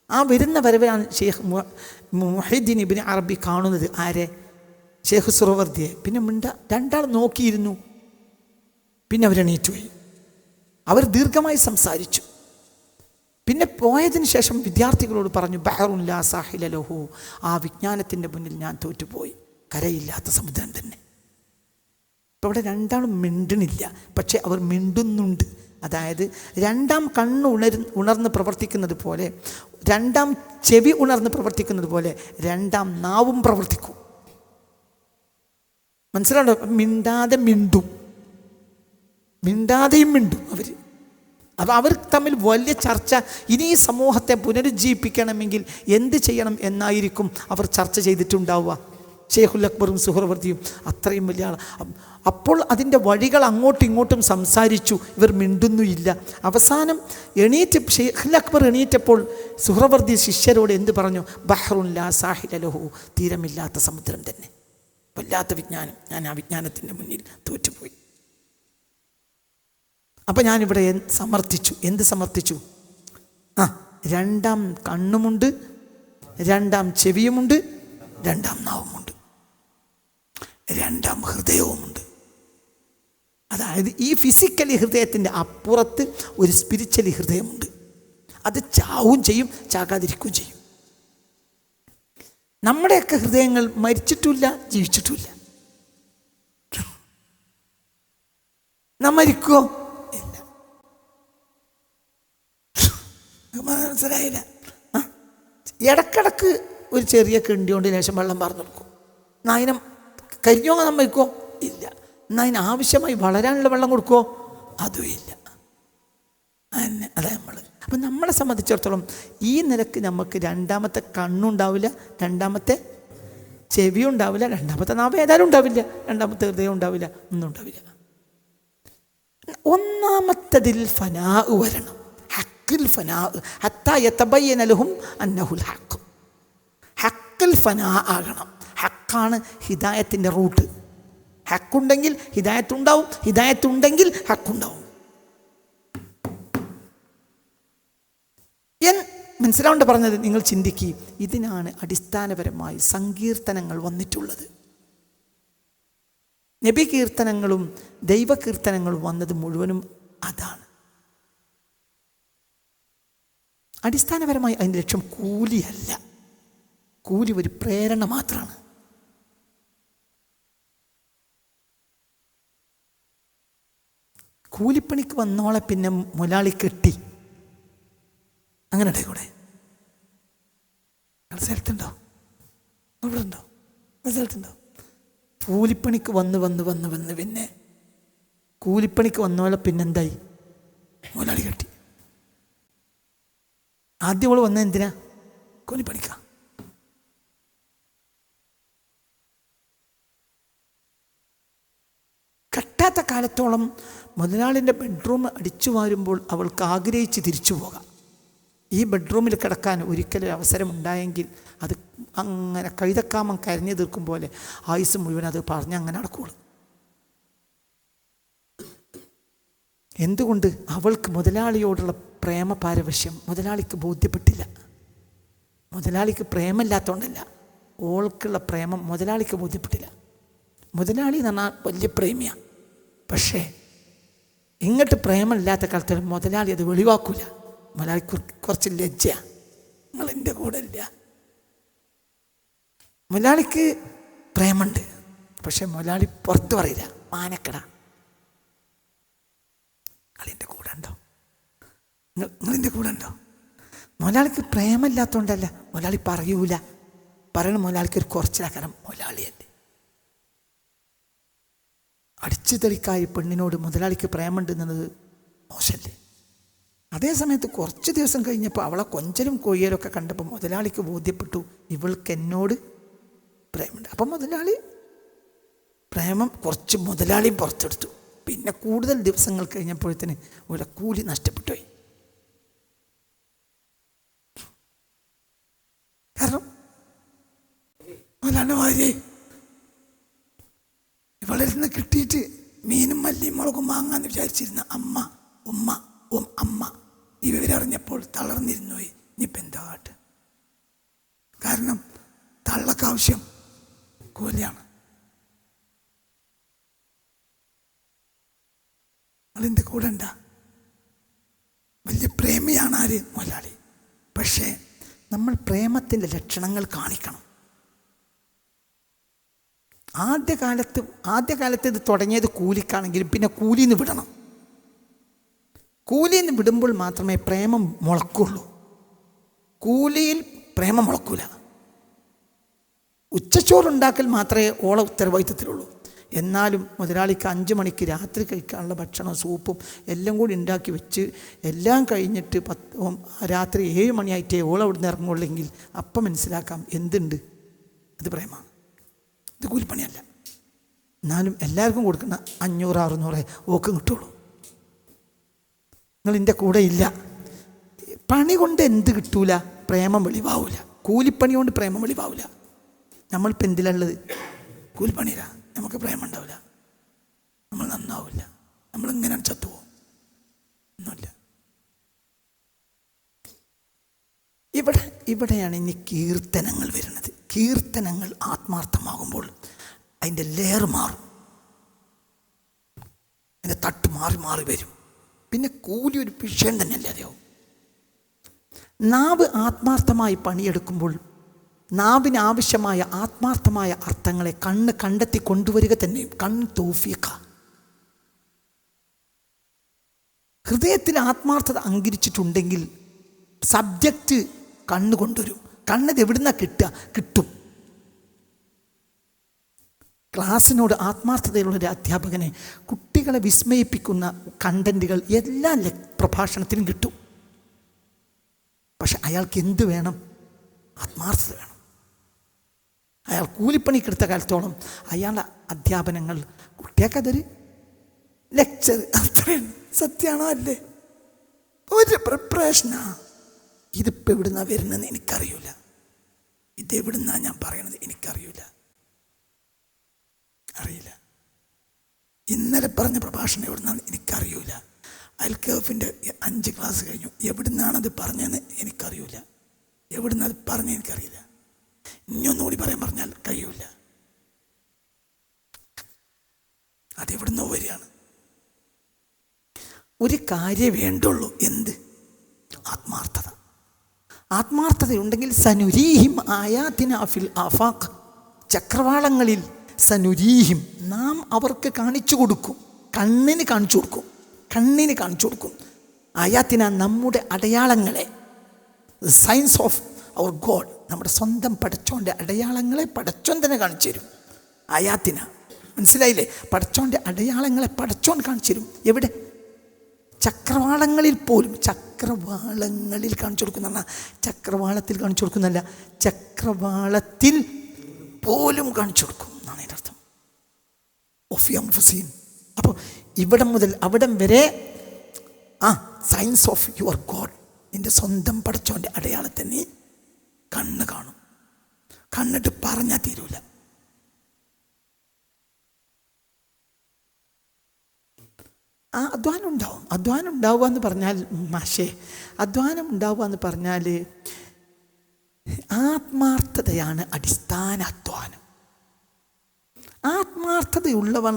ആ വരുന്ന വരവാണ് ഷെയ്ഖ് മുഹീദ്ദീൻ ഇബ്നു അറബി കാണുന്നത്. ആരെ? ഷെയ്ഖ് സുഹ്റവർദിയെ. പിന്നെ രണ്ടാൾ നോക്കിയിരുന്നു. പിന്നെ അവരെണീറ്റുപോയി. അവർ ദീർഘമായി സംസാരിച്ചു. പിന്നെ പോയതിന് ശേഷം വിദ്യാർത്ഥികളോട് പറഞ്ഞു, ബഹറുൻ ലാ സാഹില ലഹു, ആ വിജ്ഞാനത്തിൻ്റെ മുന്നിൽ ഞാൻ തോറ്റുപോയി, കരയില്ലാത്ത സമുദ്രം തന്നെ. ഇപ്പോൾ ഇവിടെ രണ്ടാളും മിണ്ടണില്ല, പക്ഷേ അവർ മിണ്ടുന്നുണ്ട്. അതായത് രണ്ടാം കണ്ണ് ഉണർന്ന് പ്രവർത്തിക്കുന്നത് പോലെ, രണ്ടാം ചെവി ഉണർന്ന് പ്രവർത്തിക്കുന്നത് പോലെ രണ്ടാം നാവും പ്രവർത്തിക്കും. മനസ്സിലാണോ? മിണ്ടാതെ മിണ്ടും, മിണ്ടാതെയും മിണ്ടും അവർ. അപ്പോൾ അവർ തമ്മിൽ വലിയ ചർച്ച. ഇനി ഈ സമൂഹത്തെ പുനരുജ്ജീവിപ്പിക്കണമെങ്കിൽ എന്ത് ചെയ്യണം എന്നായിരിക്കും അവർ ചർച്ച ചെയ്തിട്ടുണ്ടാവുക. ഷെയ്ഖുൽ അക്ബറും സുഹ്റവർദിയും അത്രയും വലിയ ആൾ. അപ്പോൾ അതിൻ്റെ വഴികൾ അങ്ങോട്ടും ഇങ്ങോട്ടും സംസാരിച്ചു. ഇവർ മിണ്ടുന്നുമില്ല. അവസാനം ഷെയ്ഖുൽ അക്ബർ എണീറ്റപ്പോൾ സുഹ്റവർദി ശിഷ്യരോട് എന്ത് പറഞ്ഞു? ബഹ്റുൻ ലാ സാഹില ലഹു, തീരമില്ലാത്ത സമുദ്രം തന്നെ. വല്ലാത്ത വിജ്ഞാനം, ഞാൻ ആ വിജ്ഞാനത്തിൻ്റെ മുന്നിൽ തോറ്റുപോയി. അപ്പം ഞാനിവിടെ എന്ത് സമർത്ഥിച്ചു? രണ്ടാം കണ്ണുമുണ്ട്, രണ്ടാം ചെവിയുമുണ്ട്, രണ്ടാം നാവുമുണ്ട്, രണ്ടാം ഹൃദയവുമുണ്ട്. അതായത് ഈ ഫിസിക്കലി ഹൃദയത്തിൻ്റെ അപ്പുറത്ത് ഒരു സ്പിരിച്വലി ഹൃദയമുണ്ട്. അത് ചാവും ചെയ്യും, ചാകാതിരിക്കുകയും ചെയ്യും. നമ്മുടെയൊക്കെ ഹൃദയങ്ങൾ മരിച്ചിട്ടില്ല, ജീവിച്ചിട്ടില്ല. നാം മരിക്കുമോ? ഇല്ല. മനസ്സിലായില്ല? ഇടക്കിടക്ക് ഒരു ചെറിയ കിണ്ടി കൊണ്ട് ലേശം വെള്ളം പറഞ്ഞു കൊടുക്കും. എന്നാൽ അതിനെ കരിഞ്ഞോ നാം മരിക്കുമോ? ഇല്ല. എന്നാൽ അതിന് ആവശ്യമായി വളരാനുള്ള വെള്ളം കൊടുക്കുമോ? അതും ഇല്ല. അതാ നമ്മൾ. അപ്പം നമ്മളെ സംബന്ധിച്ചിടത്തോളം ഈ നിലക്ക് നമുക്ക് രണ്ടാമത്തെ കണ്ണുണ്ടാവില്ല, രണ്ടാമത്തെ ചെവി ഉണ്ടാവില്ല, രണ്ടാമത്തെ നാവ് ഏതായാലും ഉണ്ടാവില്ല, രണ്ടാമത്തെ ഹൃദയം ഉണ്ടാവില്ല, ഒന്നും ഉണ്ടാവില്ല. ഒന്നാമത്തതിൽ ഫനാ വരണം. ഹക്കിൽ ഫനാ ഹത്താ യതബയ്യന ലഹും അന്നഹുൽ ഹഖ്. ഹക്കിൽ ഫനാ ആകണം. ഹക്കാണ് ഹിദായത്തിൻ്റെ റൂട്ട്. ഹക്കുണ്ടെങ്കിൽ ഹിദായത്തുണ്ടാവും, ഹിദായത്തുണ്ടെങ്കിൽ ഹക്കുണ്ടാവും. മനസ്സിലാവേണ്ട പറഞ്ഞത് നിങ്ങൾ ചിന്തിക്കുക. ഇതിനാണ് അടിസ്ഥാനപരമായി സങ്കീർത്തനങ്ങൾ വന്നിട്ടുള്ളത്. നബി കീർത്തനങ്ങളും ദൈവകീർത്തനങ്ങളും വന്നത് മുഴുവനും അതാണ്. അടിസ്ഥാനപരമായി അതിൻ്റെ ലക്ഷ്യം കൂലിയല്ല. കൂലി ഒരു പ്രേരണ മാത്രമാണ്. കൂലിപ്പണിക്ക് വന്നോളെ പിന്നെ മുതലാളി കെട്ടി, അങ്ങനെ കൂടെ സ്ഥലത്തുണ്ടോ? ഇവിടെ ഉണ്ടോ? സ്ഥലത്തുണ്ടോ? കൂലിപ്പണിക്ക് വന്ന് പിന്നെ കൂലിപ്പണിക്ക് വന്നോളെ പിന്നെന്തായി? മുതലാളി കെട്ടി. ആദ്യം അവൾ വന്നത് എന്തിനാ? കൂലിപ്പണിക്ക. കെട്ടാത്ത കാലത്തോളം മുതലാളിൻ്റെ ബെഡ്റൂം അടിച്ചു വാരുമ്പോൾ അവൾക്ക് ആഗ്രഹിച്ച് തിരിച്ചു പോകാം. ഈ ബെഡ്റൂമിൽ കിടക്കാൻ ഒരിക്കലും അവസരം ഉണ്ടായെങ്കിൽ അത് അങ്ങനെ കഴുതക്കാമം കരഞ്ഞു തീർക്കും പോലെ ആയുസ് മുഴുവൻ അത് പറഞ്ഞ് അങ്ങനെ നടക്കുള്ളൂ. എന്തുകൊണ്ട്? അവൾക്ക് മുതലാളിയോടുള്ള പ്രേമ പാരവശ്യം മുതലാളിക്ക് ബോധ്യപ്പെട്ടില്ല. മുതലാളിക്ക് പ്രേമമില്ലാത്തതുകൊണ്ടല്ല, ഓൾക്കുള്ള പ്രേമം മുതലാളിക്ക് ബോധ്യപ്പെട്ടില്ല. മുതലാളി എന്ന് പറഞ്ഞാൽ വലിയ പ്രേമിയാണ്. പക്ഷേ ഇങ്ങോട്ട് പ്രേമമില്ലാത്ത കാലത്ത് മുതലാളി അത് വെളിവാക്കൂല. മുതലാളിക്ക് കുറച്ച് ലജ്ജയാണ്. നിങ്ങളെൻ്റെ കൂടെ ഇല്ല. മുതലാളിക്ക് പ്രേമുണ്ട്, പക്ഷെ മുതലാളി പുറത്ത് പറയില്ല. മാനക്കട. നിങ്ങളെൻ്റെ കൂടെ ഉണ്ടോ? നിങ്ങളെൻ്റെ കൂടെ ഉണ്ടോ? മുതലാളിക്ക് പ്രേമമില്ലാത്തതുകൊണ്ടല്ല, മുതലാളി പറയൂല. പറയണ മുതലാളിക്ക് ഒരു കുറച്ചിലാക്കണം. മുതലാളിയല്ലേ. അടിച്ചു തെളിക്കായി പെണ്ണിനോട് മുതലാളിക്ക് പ്രേമുണ്ടെന്നത് മോശമല്ലേ? അതേ സമയത്ത് കുറച്ച് ദിവസം കഴിഞ്ഞപ്പോൾ അവളെ കൊഞ്ചലും കൊയ്യലൊക്കെ കണ്ടപ്പോൾ മുതലാളിക്ക് ബോധ്യപ്പെട്ടു ഇവൾക്ക് എന്നോട് പ്രേമുണ്ട്. അപ്പം മുതലാളി പ്രേമം കുറച്ച് മുതലാളിയും പുറത്തെടുത്തു. പിന്നെ കൂടുതൽ ദിവസങ്ങൾ കഴിഞ്ഞപ്പോഴത്തേന് ഇവിടെ കൂലി നഷ്ടപ്പെട്ടു പോയി. കാരണം മുതലാളിൻ്റെ ഭാര്യ ഇവളിൽ നിന്ന് കിട്ടിയിട്ട് മീനും മല്ലിയും മുളകും വാങ്ങാന്ന് വിചാരിച്ചിരുന്ന അമ്മ ഈ വിവരം അറിഞ്ഞപ്പോൾ തളർന്നിരുന്നു പോയി. ഇനിയിപ്പോൾ എന്താ കാട്ട്? കാരണം തള്ളക്കാവശ്യം കൂലിയാണ്. നിങ്ങളെൻ്റെ കൂടെ ഉണ്ടാ? വലിയ പ്രേമിയാണ് ആര്? മുതലാളി. പക്ഷേ നമ്മൾ പ്രേമത്തിൻ്റെ ലക്ഷണങ്ങൾ കാണിക്കണം. ആദ്യകാലത്ത് ഇത് തുടങ്ങിയത് കൂലിക്കാണെങ്കിലും പിന്നെ കൂലിന്ന് വിടണം. കൂലിന്ന് വിടുമ്പോൾ മാത്രമേ പ്രേമം മുളക്കുള്ളൂ. കൂലിയിൽ പ്രേമം മുളക്കൂല. ഉച്ചച്ചോറുണ്ടാക്കൽ മാത്രമേ ഓള ഉത്തരവാദിത്തത്തിലുള്ളൂ. എന്നാലും മുതലാളിക്ക് 5 മണിക്ക് രാത്രി കഴിക്കാനുള്ള ഭക്ഷണം സൂപ്പും എല്ലാം കൂടി ഉണ്ടാക്കി വെച്ച് എല്ലാം കഴിഞ്ഞിട്ട് രാത്രി 7 മണിയായിട്ടേ ഓള അവിടുന്ന് ഇറങ്ങുള്ളെങ്കിൽ അപ്പം മനസ്സിലാക്കാം എന്തുണ്ട്, അത് പ്രേമമാണ്. ഇത് കൂലിപ്പണിയല്ല. എന്നാലും എല്ലാവർക്കും കൊടുക്കുന്ന 500-600 ഓക്ക് കിട്ടുള്ളൂ. നിങ്ങൾ എൻ്റെ കൂടെ ഇല്ല. പണി കൊണ്ട് എന്ത് കിട്ടൂല? പ്രേമം വെളിവാവില്ല. കൂലിപ്പണി കൊണ്ട് പ്രേമം വെളിവാവില്ല. നമ്മളിപ്പോൾ എന്തിലുള്ളത്? കൂലിപ്പണിയില്ല. നമുക്ക് പ്രേമം ഉണ്ടാവില്ല, നമ്മൾ നന്നാവില്ല, നമ്മളിങ്ങനെ ചത്തുപോകും. ഒന്നുമില്ല. ഇവിടെയാണ് ഇനി കീർത്തനങ്ങൾ വരുന്നത്. കീർത്തനങ്ങൾ ആത്മാർത്ഥമാകുമ്പോൾ അതിൻ്റെ ലെയർ മാറും, അതിൻ്റെ തട്ട് മാറി മാറി വരും. പിന്നെ കൂലി ഒരു വിഷയം തന്നെ അല്ലാതെയാവും. നാവ് ആത്മാർത്ഥമായി പണിയെടുക്കുമ്പോൾ നാവിന് ആവശ്യമായ ആത്മാർത്ഥമായ അർത്ഥങ്ങളെ കണ്ണ് കണ്ടെത്തി കൊണ്ടുവരിക തന്നെയും. കണ്ണ് തൗഫീഖ. ഹൃദയത്തിൽ ആത്മാർത്ഥത അങ്കരിച്ചിട്ടുണ്ടെങ്കിൽ സബ്ജക്റ്റ് കണ്ണ് കൊണ്ടുവരും. കണ്ണത് എവിടുന്നാ കിട്ടും. ക്ലാസ്സിനോട് ആത്മാർത്ഥതയുള്ളൊരു അധ്യാപകനെ കുട്ടികളെ വിസ്മയിപ്പിക്കുന്ന കണ്ടന്റുകൾ എല്ലാ പ്രഭാഷണത്തിലും കിട്ടും. പക്ഷെ അയാൾക്ക് എന്ത് വേണം? ആത്മാർത്ഥത വേണം. അയാൾ കൂലിപ്പണിക്കെടുത്ത കാലത്തോളം അയാളുടെ അധ്യാപനങ്ങൾ കുട്ടികൾക്കതൊരു ലെക്ചർ അത്രയാണ്. സത്യമാണോ അല്ലേ? ഒരു പ്രിപ്പറേഷനാ. ഇതിപ്പോൾ എവിടുന്നാ വരുന്നതെന്ന് എനിക്കറിയില്ല. ഇതെവിടുന്നാ ഞാൻ പറയണത് എനിക്കറിയില്ല. ഇന്നലെ പറഞ്ഞ പ്രഭാഷണം എവിടുന്നാന്ന് എനിക്കറിയില്ല. അൽക്കഫിൻ്റെ 5 ക്ലാസ് കഴിഞ്ഞു. എവിടുന്നാണത് പറഞ്ഞതെന്ന് എനിക്കറിയില്ല. എവിടുന്ന് അത് പറഞ്ഞ എനിക്കറിയില്ല. ഇനിയൊന്നുകൂടി പറഞ്ഞാൽ കഴിയൂല. അതെവിടുന്നോ വരികയാണ്. ഒരു കാര്യം വേണ്ടുള്ളൂ. എന്ത്? ആത്മാർത്ഥത. ആത്മാർത്ഥതയുണ്ടെങ്കിൽ സനുരീഹിം ആയാതിനാ ഫിൽ ആഫാഖ്, ചക്രവാളങ്ങളിൽ സനുരീഹിം, നാം അവർക്ക് കാണിച്ചു കൊടുക്കും. കണ്ണിന് കാണിച്ചു കൊടുക്കും. ആയാത്തിന, നമ്മുടെ അടയാളങ്ങളെ, സയൻസ് ഓഫ് അവർ ഗോഡ്, നമ്മുടെ സ്വന്തം പടച്ചോൻ്റെ അടയാളങ്ങളെ പടച്ചോൻ തന്നെ കാണിച്ചു തരും. ആയാത്തിന, മനസ്സിലായില്ലേ? പടച്ചോൻ്റെ അടയാളങ്ങളെ പടച്ചോൻ കാണിച്ചു തരും. എവിടെ? ചക്രവാളങ്ങളിൽ പോലും. ചക്രവാളങ്ങളിൽ കാണിച്ചു കൊടുക്കുന്ന, ചക്രവാളത്തിൽ കാണിച്ചു കൊടുക്കുന്നല്ല, ചക്രവാളത്തിൽ പോലും കാണിച്ചു കൊടുക്കും എന്നാണ് അതിൻ്റെ അർത്ഥം. ഓഫിയം ഫുസീൻ. അപ്പോൾ ഇവിടം മുതൽ അവിടം വരെ സയൻസ് ഓഫ് യുവർ ഗോഡ്, നിൻ്റെ സ്വന്തം പടച്ചോൻ്റെ അടയാളത്തെ നീ കണ്ണ് കാണും. കണ്ണിട്ട് പറഞ്ഞാൽ തീരൂല. അധ്വാനം ഉണ്ടാവും. അധ്വാനം ഉണ്ടാവുക എന്ന് പറഞ്ഞാൽ അധ്വാനം ഉണ്ടാവുക എന്ന് പറഞ്ഞാൽ ആത്മാർത്ഥതയാണ് അടിസ്ഥാന അധ്വാനം. ആത്മാർത്ഥതയുള്ളവൻ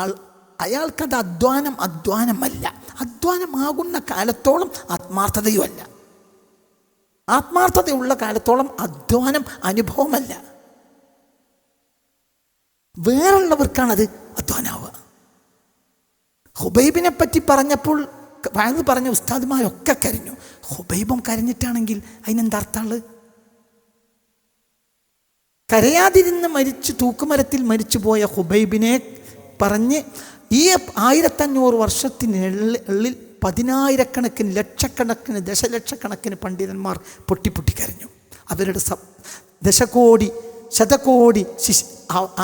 ആൾ, അയാൾക്കത് അധ്വാനമല്ല. അധ്വാനമാകുന്ന കാലത്തോളം ആത്മാർത്ഥതയുമല്ല. ആത്മാർത്ഥതയുള്ള കാലത്തോളം അധ്വാനം അനുഭവമല്ല. വേറുള്ളവർക്കാണത് അധ്വാനാവുക. ഹുബൈബിനെ പറ്റി പറഞ്ഞപ്പോൾ പറഞ്ഞ ഉസ്താദുമാരൊക്കെ കരഞ്ഞു. ഹുബൈബും കരഞ്ഞിട്ടാണെങ്കിൽ അതിനെന്താ അർത്ഥമുള്ളത്? കരയാതിരുന്ന് തൂക്കുമരത്തിൽ മരിച്ചു പോയ ഹുബൈബിനെ പറഞ്ഞ് ഈ 1500 വർഷത്തിനുള്ളിൽ 10,000-കണക്കിന്, ലക്ഷക്കണക്കിന്, ദശലക്ഷക്കണക്കിന് പണ്ഡിതന്മാർ പൊട്ടി കരഞ്ഞു. അവരുടെ ദശകോടി ശതകോടി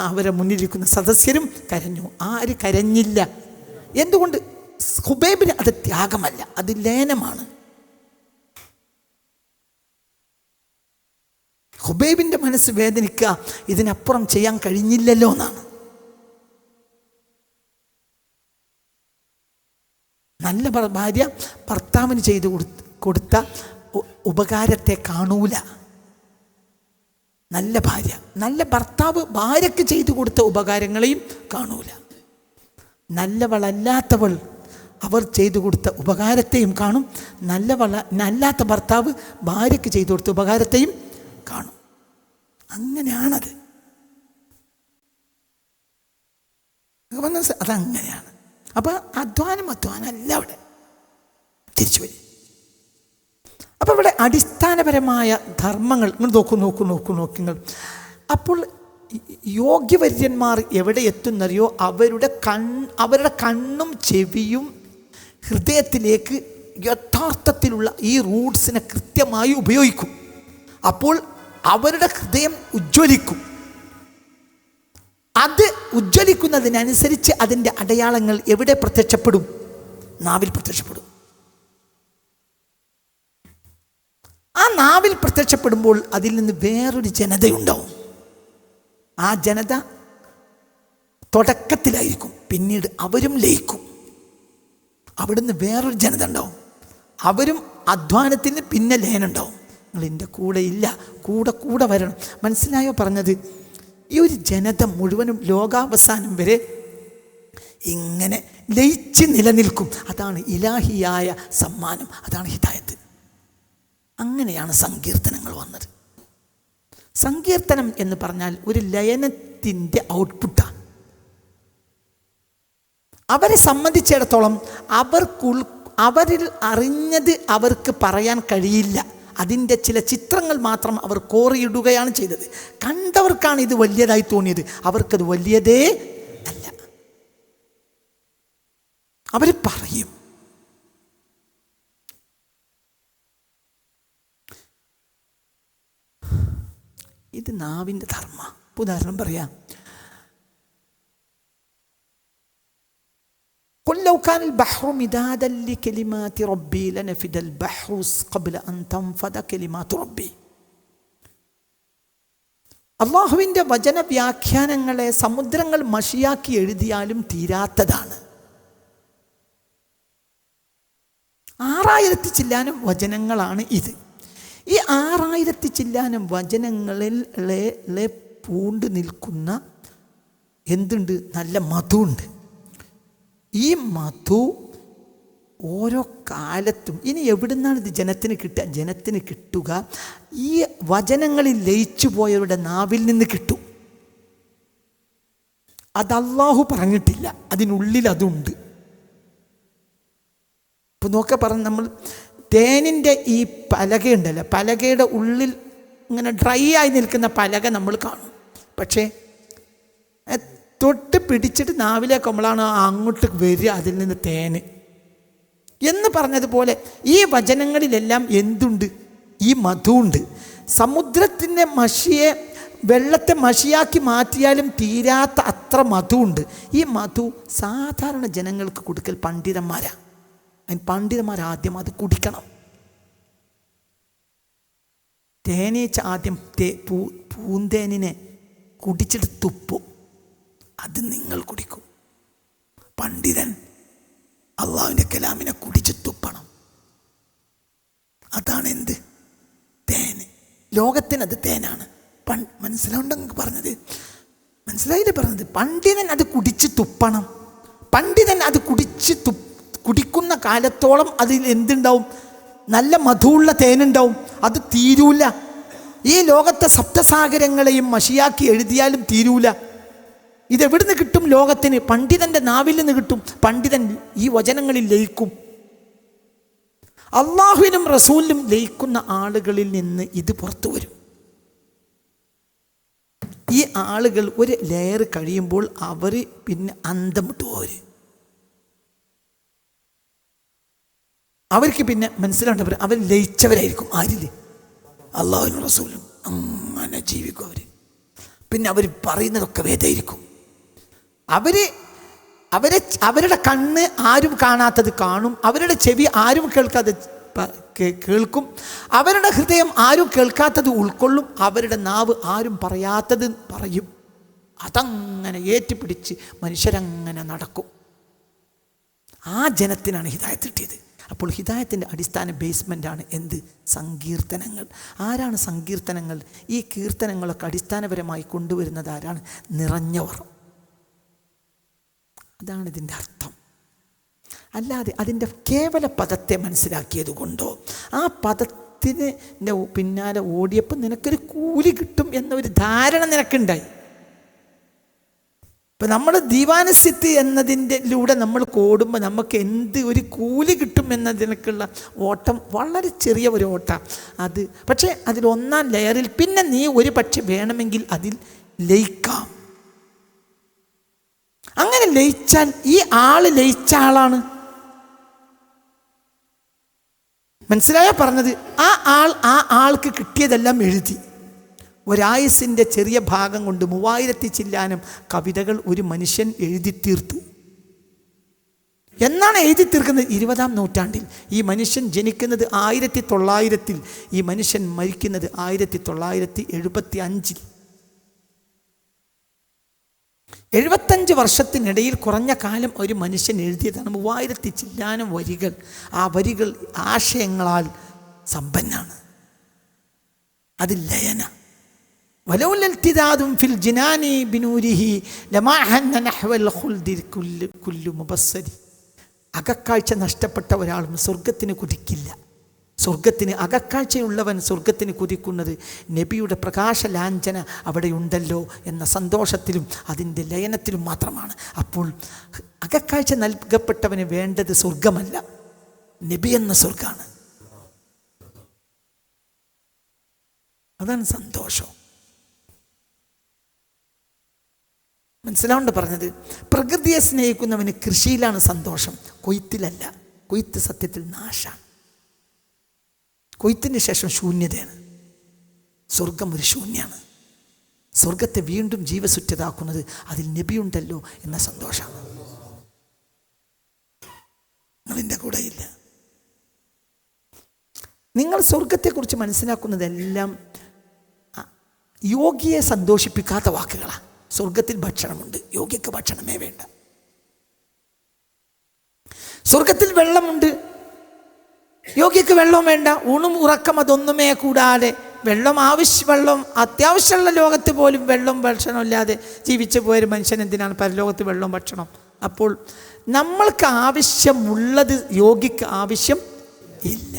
അവരെ മുന്നിലിരിക്കുന്ന സദസ്യരും കരഞ്ഞു. ആര് കരഞ്ഞില്ല? എന്തുകൊണ്ട്? ഹുബൈബിന് അത് ത്യാഗമല്ല, അത് ലയനമാണ്. ഹുബൈബിൻ്റെ മനസ്സ് വേദനിക്കുക, ഇതിനപ്പുറം ചെയ്യാൻ കഴിഞ്ഞില്ലല്ലോ എന്നാണ്. നല്ല ഭാര്യ ഭർത്താവിന് ചെയ്തു കൊടുത്ത ഉപകാരത്തെ കാണൂല. നല്ല ഭർത്താവ് ഭാര്യയ്ക്ക് ചെയ്തു കൊടുത്ത ഉപകാരങ്ങളെയും കാണൂല. നല്ലവളല്ലാത്തവൾ അവർ ചെയ്തു കൊടുത്ത ഉപകാരത്തെയും കാണും. നല്ലാത്ത ഭർത്താവ് ഭാര്യയ്ക്ക് ചെയ്തു കൊടുത്ത ഉപകാരത്തെയും കാണും. അങ്ങനെയാണത്. അതങ്ങനെയാണ്. അപ്പം അധ്വാനമല്ല അവിടെ. തിരിച്ചു വരും. അപ്പം ഇവിടെ അടിസ്ഥാനപരമായ ധർമ്മങ്ങൾ നിങ്ങൾ നോക്കൂ. അപ്പോൾ യോഗ്യവര്യന്മാർ എവിടെ എത്തുന്നറിയോ? അവരുടെ കണ്ണും ചെവിയും ഹൃദയത്തിലേക്ക് യഥാർത്ഥത്തിലുള്ള ഈ റൂട്ട്സിനെ കൃത്യമായി ഉപയോഗിക്കും. അപ്പോൾ അവരുടെ ഹൃദയം ഉജ്ജ്വലിക്കും. അത് ഉജ്ജ്വലിക്കുന്നതിനനുസരിച്ച് അതിൻ്റെ അടയാളങ്ങൾ എവിടെ പ്രത്യക്ഷപ്പെടും? നാവിൽ പ്രത്യക്ഷപ്പെടും. ആ നാവിൽ പ്രത്യക്ഷപ്പെടുമ്പോൾ അതിൽ നിന്ന് വേറൊരു ജനതയുണ്ടാവും. ആ ജനത തുടക്കത്തിലായിരിക്കും, പിന്നീട് അവരും ലയിക്കും. അവിടുന്ന് വേറൊരു ജനത ഉണ്ടാവും. അവരും അധ്വാനത്തിന് പിന്നെ ലയനുണ്ടാവും. നിങ്ങൾ എൻ്റെ കൂടെ ഇല്ല, കൂടെ കൂടെ വരണം. മനസ്സിലായോ പറഞ്ഞത്? ഈ ഒരു ജനത മുഴുവനും ലോകാവസാനം വരെ ഇങ്ങനെ ലയിച്ച് നിലനിൽക്കും. അതാണ് ഇലാഹിയായ സമ്മാനം, അതാണ് ഹിദായത്ത്. അങ്ങനെയാണ് സങ്കീർത്തനങ്ങൾ വന്നത്. സങ്കീർത്തനം എന്ന് പറഞ്ഞാൽ ഒരു ലയനത്തിൻ്റെ ഔട്ട്പുട്ടാണ്. അവരെ സംബന്ധിച്ചിടത്തോളം അവരിൽ അറിഞ്ഞത് അവർക്ക് പറയാൻ കഴിയില്ല. അതിൻ്റെ ചില ചിത്രങ്ങൾ മാത്രം അവർ കോറിയിടുകയാണ് ചെയ്തത്. കണ്ടവർക്കാണ് ഇത് വലിയതായി തോന്നിയത്, അവർക്കത് വലിയതേ അല്ല. അവർ പറയും. ഇത് നാവിൻ്റെ ധർമ്മ. ഉദാഹരണം പറയാം. قل لو كان البحر مدادا لكلمات ربي لنفد البحر قبل أن تنفد كلمات ربي. അള്ളാഹുവിൻ്റെ വചന വ്യാഖ്യാനങ്ങളെ സമുദ്രങ്ങൾ മഷിയാക്കി എഴുതിയാലും തീരാത്തതാണ്. 6000 ചില്ലാനും വചനങ്ങളാണ് ഇത്. ഈ 6000 ചില്ലാനും വചനങ്ങളിൽ പൂണ്ട് നിൽക്കുന്ന എന്തുണ്ട്? നല്ല മധുണ്ട്. ഈ മധു ഓരോ കാലത്തും ഇനി എവിടുന്നാണ് ഇത് ജനത്തിന് കിട്ടുക? ജനത്തിന് കിട്ടുക ഈ വചനങ്ങളിൽ ലയിച്ചു പോയവരുടെ നാവിൽ നിന്ന് കിട്ടും. അത് അല്ലാഹു പറഞ്ഞിട്ടില്ല, അതിനുള്ളിൽ അതുണ്ട്. ഇപ്പം നോക്ക പറഞ്ഞ് നമ്മൾ തേനിൻ്റെ ഈ പലകയുണ്ടല്ലോ, പലകയുടെ ഉള്ളിൽ ഇങ്ങനെ ഡ്രൈ ആയി നിൽക്കുന്ന പലക നമ്മൾ കാണും. പക്ഷേ തൊട്ട് പിടിച്ചിട്ട് നാവിലേക്ക് നമ്മളാണ് അങ്ങോട്ട് വരിക അതിൽ നിന്ന് തേന് എന്ന് പറഞ്ഞതുപോലെ ഈ വചനങ്ങളിലെല്ലാം എന്തുണ്ട്? ഈ മധുണ്ട്. സമുദ്രത്തിൻ്റെ മഷിയെ വെള്ളത്തെ മഷിയാക്കി മാറ്റിയാലും തീരാത്ത അത്ര മധുണ്ട്. ഈ മധു സാധാരണ ജനങ്ങൾക്ക് കൊടുക്കൽ പണ്ഡിതന്മാരാണ്. അതിന് പണ്ഡിതന്മാരാദ്യം അത് കുടിക്കണം. തേനീച്ച ആദ്യം പൂന്തേനിനെ കുടിച്ചിട്ട് തുപ്പും, അത് നിങ്ങൾ കുടിക്കും. പണ്ഡിതൻ അള്ളാഹുവിൻ്റെ കലാമിനെ കുടിച്ച് തുപ്പണം. അതാണ് എന്ത്? തേന്. ലോകത്തിനത് തേനാണ്. മനസ്സിലാവുണ്ടെങ്കിൽ പറഞ്ഞത് മനസ്സിലായില്ലേ പറഞ്ഞത്? പണ്ഡിതൻ അത് കുടിച്ച് തുപ്പണം. പണ്ഡിതൻ അത് കുടിക്കുന്ന കാലത്തോളം അതിൽ എന്തുണ്ടാവും? നല്ല മധുവുള്ള തേനുണ്ടാവും. അത് തീരൂല. ഈ ലോകത്തെ സപ്തസാഗരങ്ങളെയും മഷിയാക്കി എഴുതിയാലും തീരൂല. ഇതെവിടുന്ന് കിട്ടും? ലോകത്തിന് പണ്ഡിതൻ്റെ നാവിൽ നിന്ന് കിട്ടും. പണ്ഡിതൻ ഈ വചനങ്ങളിൽ ലയിക്കും. അള്ളാഹുവിനും റസൂലിനും ലയിക്കുന്ന ആളുകളിൽ നിന്ന് ഇത് പുറത്തു വരും. ഈ ആളുകൾ ഒരു ലെയർ കഴിയുമ്പോൾ അവർ പിന്നെ അന്തം വിട്ടു. അവർക്ക് പിന്നെ മനസ്സിലാണ്ടവർ അവർ ലയിച്ചവരായിരിക്കും. ആരില്? അള്ളാഹുവിനും റസൂലും. അങ്ങനെ ജീവിക്കും അവർ. പിന്നെ അവർ പറയുന്നതൊക്കെ വേദമായിരിക്കും. അവരുടെ കണ്ണ് ആരും കാണാത്തത് കാണും, അവരുടെ ചെവി ആരും കേൾക്കാതെ കേൾക്കും, അവരുടെ ഹൃദയം ആരും കേൾക്കാത്തത് ഉൾക്കൊള്ളും, അവരുടെ നാവ് ആരും പറയാത്തത് പറയും. അതങ്ങനെ ഏറ്റുപിടിച്ച് മനുഷ്യരങ്ങനെ നടക്കും. ആ ജനത്തിനാണ് ഹിദായത്ത് കിട്ടിയത്. അപ്പോൾ ഹിദായത്തിൻ്റെ അടിസ്ഥാന ബേസ്മെൻ്റാണ് എന്ത്? സങ്കീർത്തനങ്ങൾ. ആരാണ് സങ്കീർത്തനങ്ങൾ? ഈ കീർത്തനങ്ങളൊക്കെ അടിസ്ഥാനപരമായി കൊണ്ടുവരുന്നത് ആരാണ്? നിറഞ്ഞവർ. അതാണ് ഇതിൻ്റെ അർത്ഥം. അല്ലാതെ അതിൻ്റെ കേവല പദത്തെ മനസ്സിലാക്കിയത് കൊണ്ടോ ആ പദത്തിന് പിന്നാലെ ഓടിയപ്പോൾ നിനക്കൊരു കൂലി കിട്ടും എന്നൊരു ധാരണ നിനക്കുണ്ടായി. ഇപ്പം നമ്മൾ ദീവാനസിത്ത് എന്നതിലൂടെ നമ്മൾ ഓടുമ്പോൾ നമുക്ക് എന്ത് ഒരു കൂലി കിട്ടും എന്നതിനൊക്കെയുള്ള ഓട്ടം വളരെ ചെറിയ ഒരു ഓട്ടം അത്. പക്ഷേ അതിൽ ഒന്നാം ലെയറിൽ പിന്നെ നീ ഒരു പക്ഷെ വേണമെങ്കിൽ അതിൽ ലയിക്കാം. അങ്ങനെ ലയിച്ചാൽ ഈ ആള് ലയിച്ച ആളാണ്. മനസ്സിലായ പറഞ്ഞത്? ആ ആൾക്ക് കിട്ടിയതെല്ലാം എഴുതി. ഒരായുസിൻ്റെ ചെറിയ ഭാഗം കൊണ്ട് 3000 ചില്ലാനം കവിതകൾ ഒരു മനുഷ്യൻ എഴുതി തീർത്തു. എന്നാണ് എഴുതി തീർക്കുന്നത്? 20-ാം നൂറ്റാണ്ടിൽ. ഈ മനുഷ്യൻ ജനിക്കുന്നത് 1900-ൽ, ഈ മനുഷ്യൻ മരിക്കുന്നത് 1975-ൽ. 75 വർഷത്തിനിടയിൽ കുറഞ്ഞ കാലം ഒരു മനുഷ്യൻ എഴുതിയതാണ് 3000 ചില്ലാനം വരികൾ. ആ വരികൾ ആശയങ്ങളാൽ സമ്പന്നാണ്. അത് ലയന. വലൗലൽതിദാദും ഫിൽ ജിനാനി ബിനൂരിഹി ലമാഹന്ന നഹ്വൽ ഖുൽദി കുല്ലു മുബസ്സരി. അകക്കാഴ്ച നഷ്ടപ്പെട്ട ഒരാളും സ്വർഗത്തിന് കുതിക്കില്ല. സ്വർഗത്തിന് അകക്കാഴ്ചയുള്ളവൻ സ്വർഗത്തിന് കുതിക്കുന്നത് നബിയുടെ പ്രകാശ ലാഞ്ചന അവിടെയുണ്ടല്ലോ എന്ന സന്തോഷത്തിലും അതിൻ്റെ ലയനത്തിലും മാത്രമാണ്. അപ്പോൾ അകക്കാഴ്ച നൽകപ്പെട്ടവന് വേണ്ടത് സ്വർഗമല്ല, നബി എന്ന സ്വർഗമാണ്. അതാണ് സന്തോഷം. മനസ്സിലാവുണ്ട് പറഞ്ഞത്? പ്രകൃതിയെ സ്നേഹിക്കുന്നവന് കൃഷിയിലാണ് സന്തോഷം, കൊയ്ത്തിലല്ല. കൊയ്ത്ത് സത്യത്തിൽ നാശാണ്. കൊയ്ത്തിന് ശേഷം ശൂന്യതയാണ്. സ്വർഗം ഒരു ശൂന്യമാണ്. സ്വർഗത്തെ വീണ്ടും ജീവസുറ്റതാക്കുന്നത് അതിൽ നബിയുണ്ടല്ലോ എന്ന സന്തോഷമാണ്. നിങ്ങളെൻ്റെ കൂടെ ഇല്ല. നിങ്ങൾ സ്വർഗത്തെക്കുറിച്ച് മനസ്സിലാക്കുന്നതെല്ലാം യോഗിയെ സന്തോഷിപ്പിക്കാത്ത വാക്കുകളാണ്. സ്വർഗത്തിൽ ഭക്ഷണമുണ്ട്, യോഗിക്ക് ഭക്ഷണമേ വേണ്ട. സ്വർഗത്തിൽ വെള്ളമുണ്ട്, യോഗിക്ക് വെള്ളം വേണ്ട. ഊണും ഉറക്കം അതൊന്നുമേ കൂടാതെ വെള്ളം അത്യാവശ്യമുള്ള ലോകത്ത് പോലും വെള്ളം ഭക്ഷണമില്ലാതെ ജീവിച്ചു പോയൊരു മനുഷ്യൻ എന്തിനാണ് പരലോകത്ത് വെള്ളം ഭക്ഷണം? അപ്പോൾ നമ്മൾക്ക് ആവശ്യമുള്ളത് യോഗിക്ക് ആവശ്യം ഇല്ല.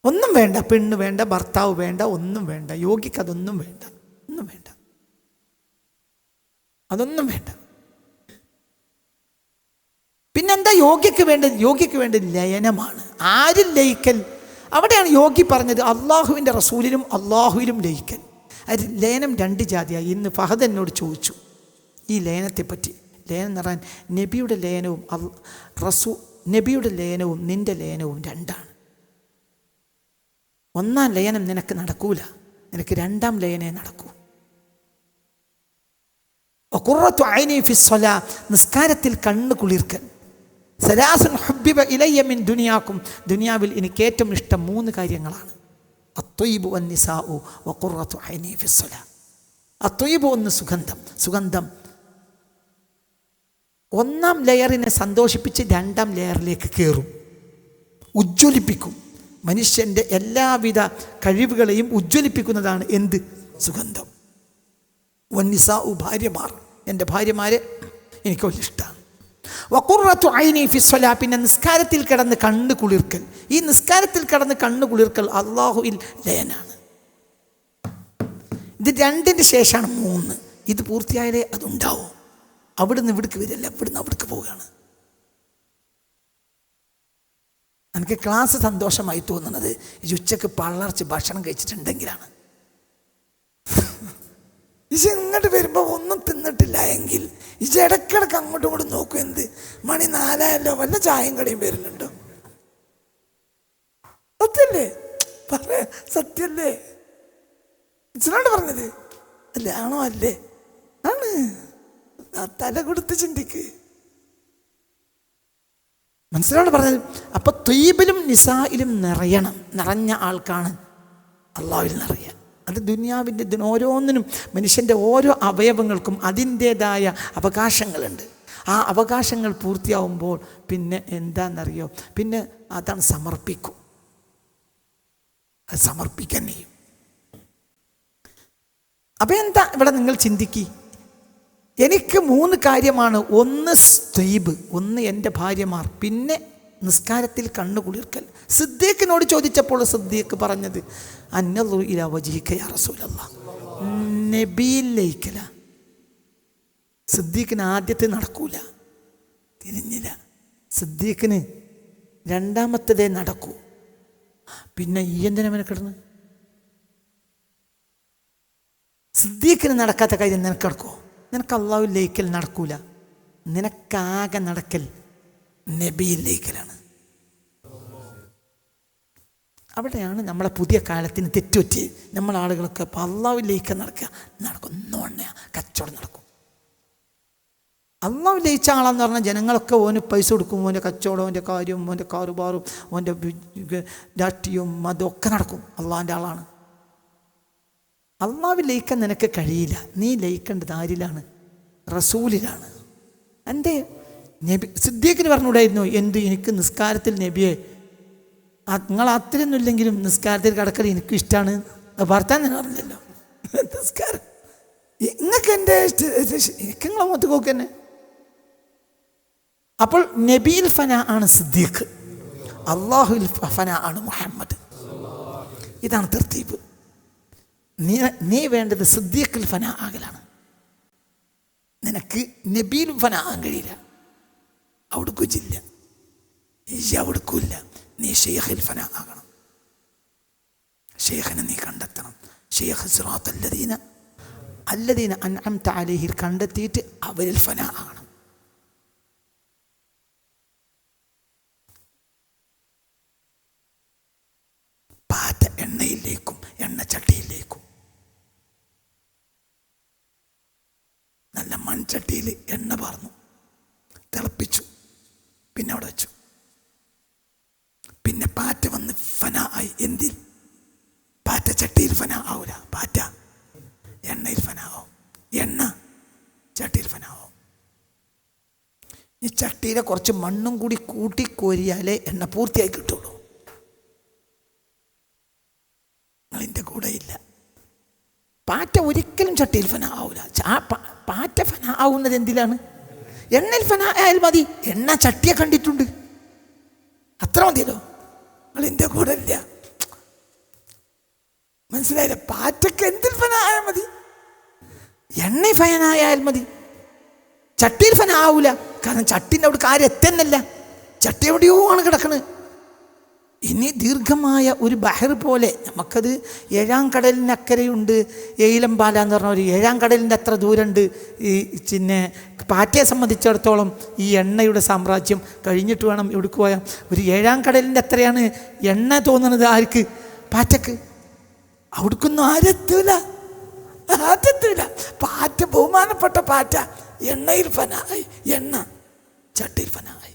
ഒന്നും വേണ്ട, പെണ്ണ് വേണ്ട, ഭർത്താവ് വേണ്ട, ഒന്നും വേണ്ട. യോഗിക്ക് അതൊന്നും വേണ്ട, ഒന്നും വേണ്ട, അതൊന്നും വേണ്ട. പിന്നെന്താ യോഗിക്ക് വേണ്ടത്? യോഗിക്ക് വേണ്ടത് ലയനമാണ്. ആരിൽ ലയിക്കൽ? അവിടെയാണ് യോഗി പറഞ്ഞത് അള്ളാഹുവിൻ്റെ റസൂലിലും അള്ളാഹുവിലും ലയിക്കൽ. അത് ലയനം 2 ജാതിയായി. ഇന്ന് ഫഹദ് എന്നോട് ചോദിച്ചു ഈ ലയനത്തെപ്പറ്റി. ലയനം എന്ന് പറഞ്ഞാൽ നബിയുടെ ലയനവും നബിയുടെ ലയനവും നിൻ്റെ ലയനവും 2ആണ്. ഒന്നാം ലയനം നിനക്ക് നടക്കൂല, നിനക്ക് 2ാം ലയനേ നടക്കൂ. ഖുർറത്തു ഐനി ഫിസ്സലാ, നിസ്കാരത്തിൽ കണ്ണ് കുളിർക്കൽ. സലാസുൻ ഹുബ്ബിബ ഇലയ്യ മിൻ ദുനിയാക്കും, ദുനിയാവിൽ എനിക്ക് ഏറ്റവും ഇഷ്ടം 3 കാര്യങ്ങളാണ്. അത്വയ്ബു വന്നിസാഉ വഖുർറത്തു ഐനി ഫിസ്സലാ. അത്വയ്ബു ഒന്ന് സുഗന്ധം. 1ാം ലെയറിനെ സന്തോഷിപ്പിച്ച് 2ാം ലെയറിലേക്ക് കയറും, ഉജ്ജ്വലിപ്പിക്കും. മനുഷ്യൻ്റെ എല്ലാവിധ കഴിവുകളെയും ഉജ്ജ്വലിപ്പിക്കുന്നതാണ് എന്ത്? സുഗന്ധം. വന്നിസാഉ, ഭാര്യമാർ. എൻ്റെ ഭാര്യമാരെ എനിക്ക് വലിയ ഇഷ്ടമാണ്. വഖുർറത്തു ഐനി ഫിസ്സലാ, പിന്നെ നിസ്കാരത്തിൽ കിടന്ന് കണ്ണ് കുളിർക്കൽ. ഈ നിസ്കാരത്തിൽ കിടന്ന് കണ്ണ് കുളിർക്കൽ അല്ലാഹുവിൽ ലയനാണ്. ഇത് 2ന് ശേഷമാണ് 3. ഇത് പൂർത്തിയായാലേ അതുണ്ടാവും. അവിടുന്ന് ഇവിടേക്ക് വരില്ല, ഇവിടുന്ന് അവിടേക്ക് പോവുകയാണ്. എനിക്ക് ക്ലാസ് സന്തോഷമായി തോന്നുന്നത് ഈ ഉച്ചക്ക് പള്ളർച്ച് ഭക്ഷണം കഴിച്ചിട്ടുണ്ടെങ്കിലാണ്. ഇജ് ഇങ്ങോട്ട് വരുമ്പോൾ ഒന്നും തിന്നിട്ടില്ല എങ്കിൽ ഇജ് ഇടയ്ക്കിടയ്ക്ക് അങ്ങോട്ടും ഇങ്ങോട്ടും നോക്കും. എന്ത് മണി 4 വല്ല ചായയും കടയും വരുന്നുണ്ടോ? സത്യല്ലേ? സത്യല്ലേ? ഇച്ചിനോട് പറഞ്ഞത് അല്ലേ? ആണോ? അല്ലേ? ആണ്. തല കൊടുത്ത് ചിന്തിക്ക്. മനസ്സിലാണ് പറഞ്ഞത്. അപ്പൊ ത്വയ്ബിലും നിസായിലും നിറഞ്ഞ ആൾക്കാണ് അള്ളാഹുവിൽ നിറയുക. അത് ദുനിയാവിൻ്റെ ഓരോന്നിനും മനുഷ്യൻ്റെ ഓരോ അവയവങ്ങൾക്കും അതിൻ്റേതായ അവകാശങ്ങളുണ്ട്. ആ അവകാശങ്ങൾ പൂർത്തിയാവുമ്പോൾ പിന്നെ എന്താണെന്നറിയോ? പിന്നെ അതാണ് സമർപ്പിക്കും. അത് സമർപ്പിക്കാൻ ചെയ്യും. അപ്പം എന്താ ഇവിടെ നിങ്ങൾ ചിന്തിക്കി? എനിക്ക് 3 കാര്യമാണ്. ഒന്ന് ത്വയ്ബ്, ഒന്ന് എൻ്റെ ഭാര്യമാർ, പിന്നെ നിസ്കാരത്തിൽ കണ്ണു കുളിർക്കൽ. സിദ്ദീഖിനോട് ചോദിച്ചപ്പോൾ സിദ്ദീഖ് പറഞ്ഞത് അന്നളു ഇലാ വജ്ഹിക യാ റസൂലല്ലാഹ്, നബിയിലേക്കല. സിദ്ദീഖിന് ആദ്യത്തെ നടക്കൂല, തിരിഞ്ഞില്ല. സിദ്ദീഖിന് 2ാമത്തതേ നടക്കൂ. പിന്നെ ഈ എന്തിനാ മെനക്കെടുന്നു? സിദ്ദീഖിന് നടക്കാത്ത കാര്യം നിനക്ക് നടക്കുമോ? നിനക്ക് അള്ളാഹുവിലേക്കൽ നടക്കൂല. നിനക്കാകെ നടക്കൽ നബിയിലേക്കലാണ്. അവിടെയാണ് നമ്മളെ പുതിയ കാലത്തിന് തെറ്റുപറ്റി. നമ്മളാളുകളൊക്കെ ഇപ്പോൾ അള്ളാഹുവിലേക്ക് നടക്കും. കച്ചവടം നടക്കും. അള്ളാഹു ലയിച്ച ആളെന്ന് പറഞ്ഞാൽ ജനങ്ങളൊക്കെ ഓന് പൈസ കൊടുക്കും. ഓൻ്റെ കച്ചവടം, ഓൻ്റെ കാര്യം, ഓൻ്റെ കാറുബാറും, ഓൻ്റെ രാഷ്ട്രീയവും അതൊക്കെ നടക്കും. അള്ളാഹിൻ്റെ ആളാണ്. അള്ളാഹുവിൽ ലയിക്കാൻ നിനക്ക് കഴിയില്ല. നീ ലയിക്കേണ്ടത് ആരിലാണ്? റസൂലിലാണ്. എൻ്റെ നബി സിദ്ദീഖിന് പറഞ്ഞുകൂടായിരുന്നു, എന്ത് എനിക്ക് നിസ്കാരത്തിൽ നബിയെ നിങ്ങൾ അത്രയൊന്നും ഇല്ലെങ്കിലും നിസ്കാരത്തിൽ കിടക്കൽ എനിക്കും ഇഷ്ടമാണ്. ഭർത്താൻ തന്നെ പറഞ്ഞല്ലോ നിസ്കാരം നിങ്ങൾക്ക് എൻ്റെ എനിക്ക് നിങ്ങളെ മുഖത്ത് നോക്ക് തന്നെ. അപ്പോൾ നബിയിൽ ഫന ആണ് സിദ്ദീഖ്, അള്ളാഹുൽ ഫന ആണ് മുഹമ്മദ്. ഇതാണ് തർത്തീബ്. നീ വേണ്ടത് സിദ്ദീഖിൽ ഫന ആകലാണ്. നിനക്ക് നബിയിലും ഫന ആകാൻ കഴിയില്ല, അവിടേക്കും ജില്ല അവിടേക്കും ഇല്ല. നീ ഷെയ്ഖിൽ ഫന ആകണം. ഷെയ്ഖിനെ നീ കണ്ടെത്തണം. ഷെയ്ഖ് സിറാത്ത് അല്ലദീന അൻഅംത അലൈഹിൽ കണ്ടെത്തിയിട്ട് അവരിൽ ഫന ആകണം. പാറ്റ എണ്ണയിലേക്കും എണ്ണച്ചട്ടിയിലേക്കും, നല്ല മൺചട്ടിയിൽ എണ്ണ പാർന്നു തിളപ്പിച്ചു, പിന്നെ അവിടെ വെച്ചു. പിന്നെ പാറ്റ വന്ന് ഫന ആയി. എന്തിൽ? പാറ്റ ചട്ടിയിൽ ഫന ആവൂല. പാറ്റ എണ്ണയിൽ ഫന ആവും. എണ്ണ ചട്ടിയിൽ ഫന ആവും. ഈ ചട്ടിയിലെ കുറച്ച് മണ്ണും കൂടി കൂട്ടിക്കോരിയാലേ എണ്ണ പൂർത്തിയായി കിട്ടുള്ളൂ. നിങ്ങളിൻ്റെ കൂടെ ഇല്ല. പാറ്റ ഒരിക്കലും ചട്ടിയിൽ ഫന ആവൂല. പാറ്റ ഫന ആവുന്നത് എന്തിലാണ്? എണ്ണയിൽ ഫന ആയാൽ മതി. എണ്ണ ചട്ടിയെ കണ്ടിട്ടുണ്ട്, അത്ര മതിയല്ലോ. നിങ്ങളിൻ്റെ കൂടെ ഇല്ല. മനസ്സിലായില്ല? പാറ്റക്ക് എന്തിൽ ഫന ആയാൽ മതി, എണ്ണയിൽ ഫന ആയാൽ മതി. ചട്ടിയിൽ ഫന ആവൂല. കാരണം ചട്ടിൻ്റെ അവിടെ കാര്യം എത്തുന്നില്ല. ചട്ടി എവിടെയോ ആണ് കിടക്കണത്. ഇനി ദീർഘമായ ഒരു ബഹർ പോലെ നമുക്കത് 7-ാം കടലിനക്കരയുണ്ട്. ഏലംപാല എന്ന് പറഞ്ഞ ഒരു 7-ാം കടലിൻ്റെ അത്ര ദൂരമുണ്ട്. ഈ പിന്നെ പാറ്റയെ സംബന്ധിച്ചിടത്തോളം ഈ എണ്ണയുടെ സാമ്രാജ്യം കഴിഞ്ഞിട്ട് വേണം എവിടേക്ക് പോയാൽ. ഒരു 7-ാം കടലിൻ്റെ അത്രയാണ് എണ്ണ തോന്നുന്നത്. ആർക്ക്? പാറ്റക്ക്. അവിടേക്കൊന്നും ആരെത്തൂല. പാറ്റ, ബഹുമാനപ്പെട്ട പാറ്റ എണ്ണയിൽ ഫനായി. എണ്ണ ചട്ടിയിൽ ഫനായി.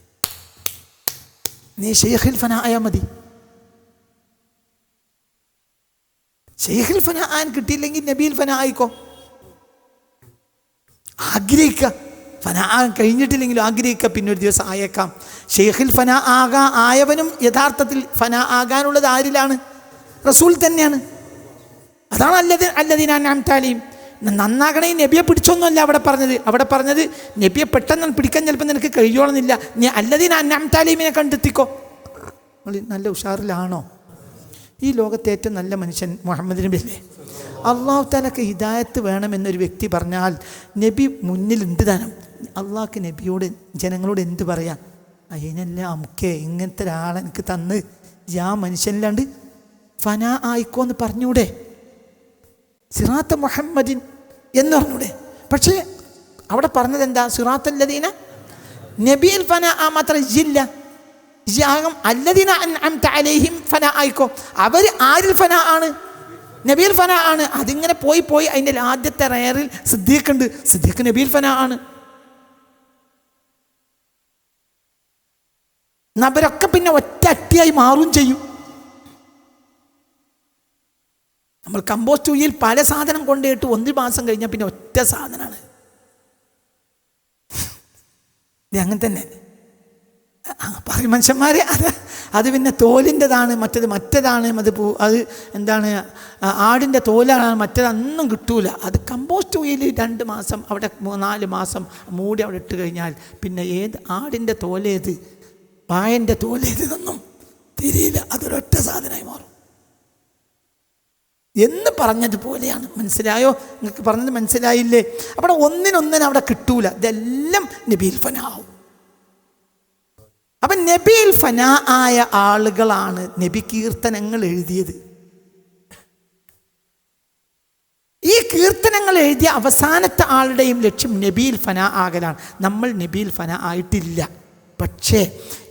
നീ ഷെയ്ഖിൽ ഫന ആയാൽ മതി. ഷെയ്ഖിൽ ഫന ആൻ കിട്ടിയില്ലെങ്കിൽ നബിയിൽ ഫന ആയിക്കോ. ആഗ്രഹിക്കുക. ഫന ആകാൻ കഴിഞ്ഞിട്ടില്ലെങ്കിലും ആഗ്രഹിക്കുക, പിന്നെ ഒരു ദിവസം ആയേക്കാം. ഷെയ്ഖിൽ ഫന ആയവനും യഥാർത്ഥത്തിൽ ഫന ആകാനുള്ളത് ആരിലാണ്? റസൂൽ തന്നെയാണ്. അതാണ് അല്ലദീന അൻഅംത അലൈഹിം. നന്നാകണേ നബിയെ പിടിച്ചൊന്നുമല്ല അവിടെ പറഞ്ഞത്. അവിടെ പറഞ്ഞത് നബിയെ പെട്ടെന്ന് പിടിക്കാൻ ചിലപ്പോൾ നിനക്ക് കഴിയോണമെന്നില്ല. നീ അല്ലദീന അൻഅംത അലൈഹിമിനെ കണ്ടെത്തിക്കോ. നല്ല ഉഷാറിലാണോ? ഈ ലോകത്തെ ഏറ്റവും നല്ല മനുഷ്യൻ മുഹമ്മദ് നബി അല്ലേ? അള്ളാഹു തആലക്ക് ഹിദായത്ത് വേണമെന്നൊരു വ്യക്തി പറഞ്ഞാൽ നബി മുന്നിലുണ്ട് താനും. അള്ളാഹ്ക്ക് നബിയോട് ജനങ്ങളോട് എന്ത് പറയാം? അതിനെല്ലാം അമുക്കേ ഇങ്ങനത്തെ ഒരാളെ എനിക്ക് തന്ന് ആ മനുഷ്യനിലാണ്ട് ഫന ആയിക്കോന്ന് പറഞ്ഞൂടെ? സിറാത്ത മുഹമ്മദിൻ എന്ന് പറഞ്ഞൂടെ? പക്ഷേ അവിടെ പറഞ്ഞത് എന്താ? സിറാത്തല്ലദീന നബിയിൽ ഫന ആ മാത്രം ഇല്ല. അല്ലദീന അൻഅംത അലൈഹിം ഫന ആയിക്കോ. അവർ ആരിൽ ഫന ആണ്? നബിയിൽ ഫന ആണ്. അതിങ്ങനെ പോയി അതിൻ്റെ ആദ്യത്തെ റയറിൽ സിദ്ദീഖ് ഉണ്ട്. സിദ്ദീഖ് നബിയിൽ ഫന ആണ്. അവരൊക്കെ പിന്നെ ഒറ്റ അട്ടിയായി മാറും ചെയ്യും. നമ്മൾ കമ്പോസ്റ്റ് കുഴിയിൽ പല സാധനം കൊണ്ടുപോയിട്ട് 1 മാസം കഴിഞ്ഞാൽ പിന്നെ ഒറ്റ സാധനമാണ്. ഇത് അങ്ങനെ തന്നെ പറയും മനുഷ്യന്മാരെ. അത് പിന്നെ തോലിൻ്റെതാണ്, മറ്റേതാണ്. അത് എന്താണ്? ആടിൻ്റെ തോലാണ്. മറ്റേതൊന്നും കിട്ടൂല. അത് കമ്പോസ്റ്റ് കുഴിയിൽ 2 മാസം അവിടെ 4 മാസം മൂടി അവിടെ ഇട്ട് കഴിഞ്ഞാൽ പിന്നെ ഏത് ആടിൻ്റെ തോലേത് വായൻ്റെ തോലേത് ഇതൊന്നും തിരിയില്ല. അതൊരൊറ്റ സാധനമായി മാറും എന്ന് പറഞ്ഞതുപോലെയാണ്. മനസ്സിലായോ? നിങ്ങൾക്ക് പറഞ്ഞത് മനസ്സിലായില്ലേ? അവിടെ ഒന്നിനൊന്നിനും അവിടെ കിട്ടൂല. ഇതെല്ലാം നബിയിൽ ഫന ആവും. അപ്പം നബിയിൽ ഫന ആയ ആളുകളാണ് നബി കീർത്തനങ്ങൾ എഴുതിയത്. ഈ കീർത്തനങ്ങൾ എഴുതിയ അവസാനത്തെ ആളുടെയും ലക്ഷ്യം നബിയിൽ ഫന ആകലാണ്. നമ്മൾ നബിയിൽ ഫന ആയിട്ടില്ല. പക്ഷേ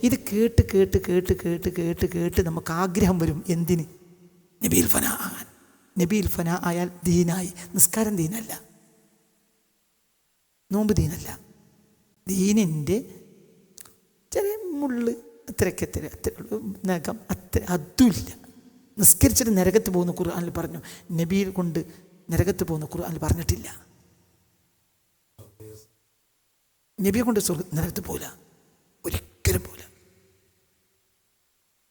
ഇത് കേട്ട് കേട്ട് കേട്ട് കേട്ട് കേട്ട് കേട്ട് നമുക്ക് ആഗ്രഹം വരും. എന്തിന്? നബിയിൽ ഫന ആകാൻ. നബിയിൽ ഫന ആയാൽ ദീനായി. നിസ്കാരം ദീനല്ല, നോമ്പ് ദീനല്ല. ദീനിൻ്റെ ചെറിയ മുള്ള് അത്രയ്ക്ക് നഖം അതുമില്ല. നിസ്കരിച്ചിട്ട് നരകത്ത് പോകുന്ന ഖുർആനിൽ പറഞ്ഞു. നബിയിൽ കൊണ്ട് നരകത്ത് പോകുന്ന ഖുർആനിൽ പറഞ്ഞിട്ടില്ല. നബിയെ കൊണ്ട് നരകത്ത് പോകില്ല, ഒരിക്കലും പോകില്ല.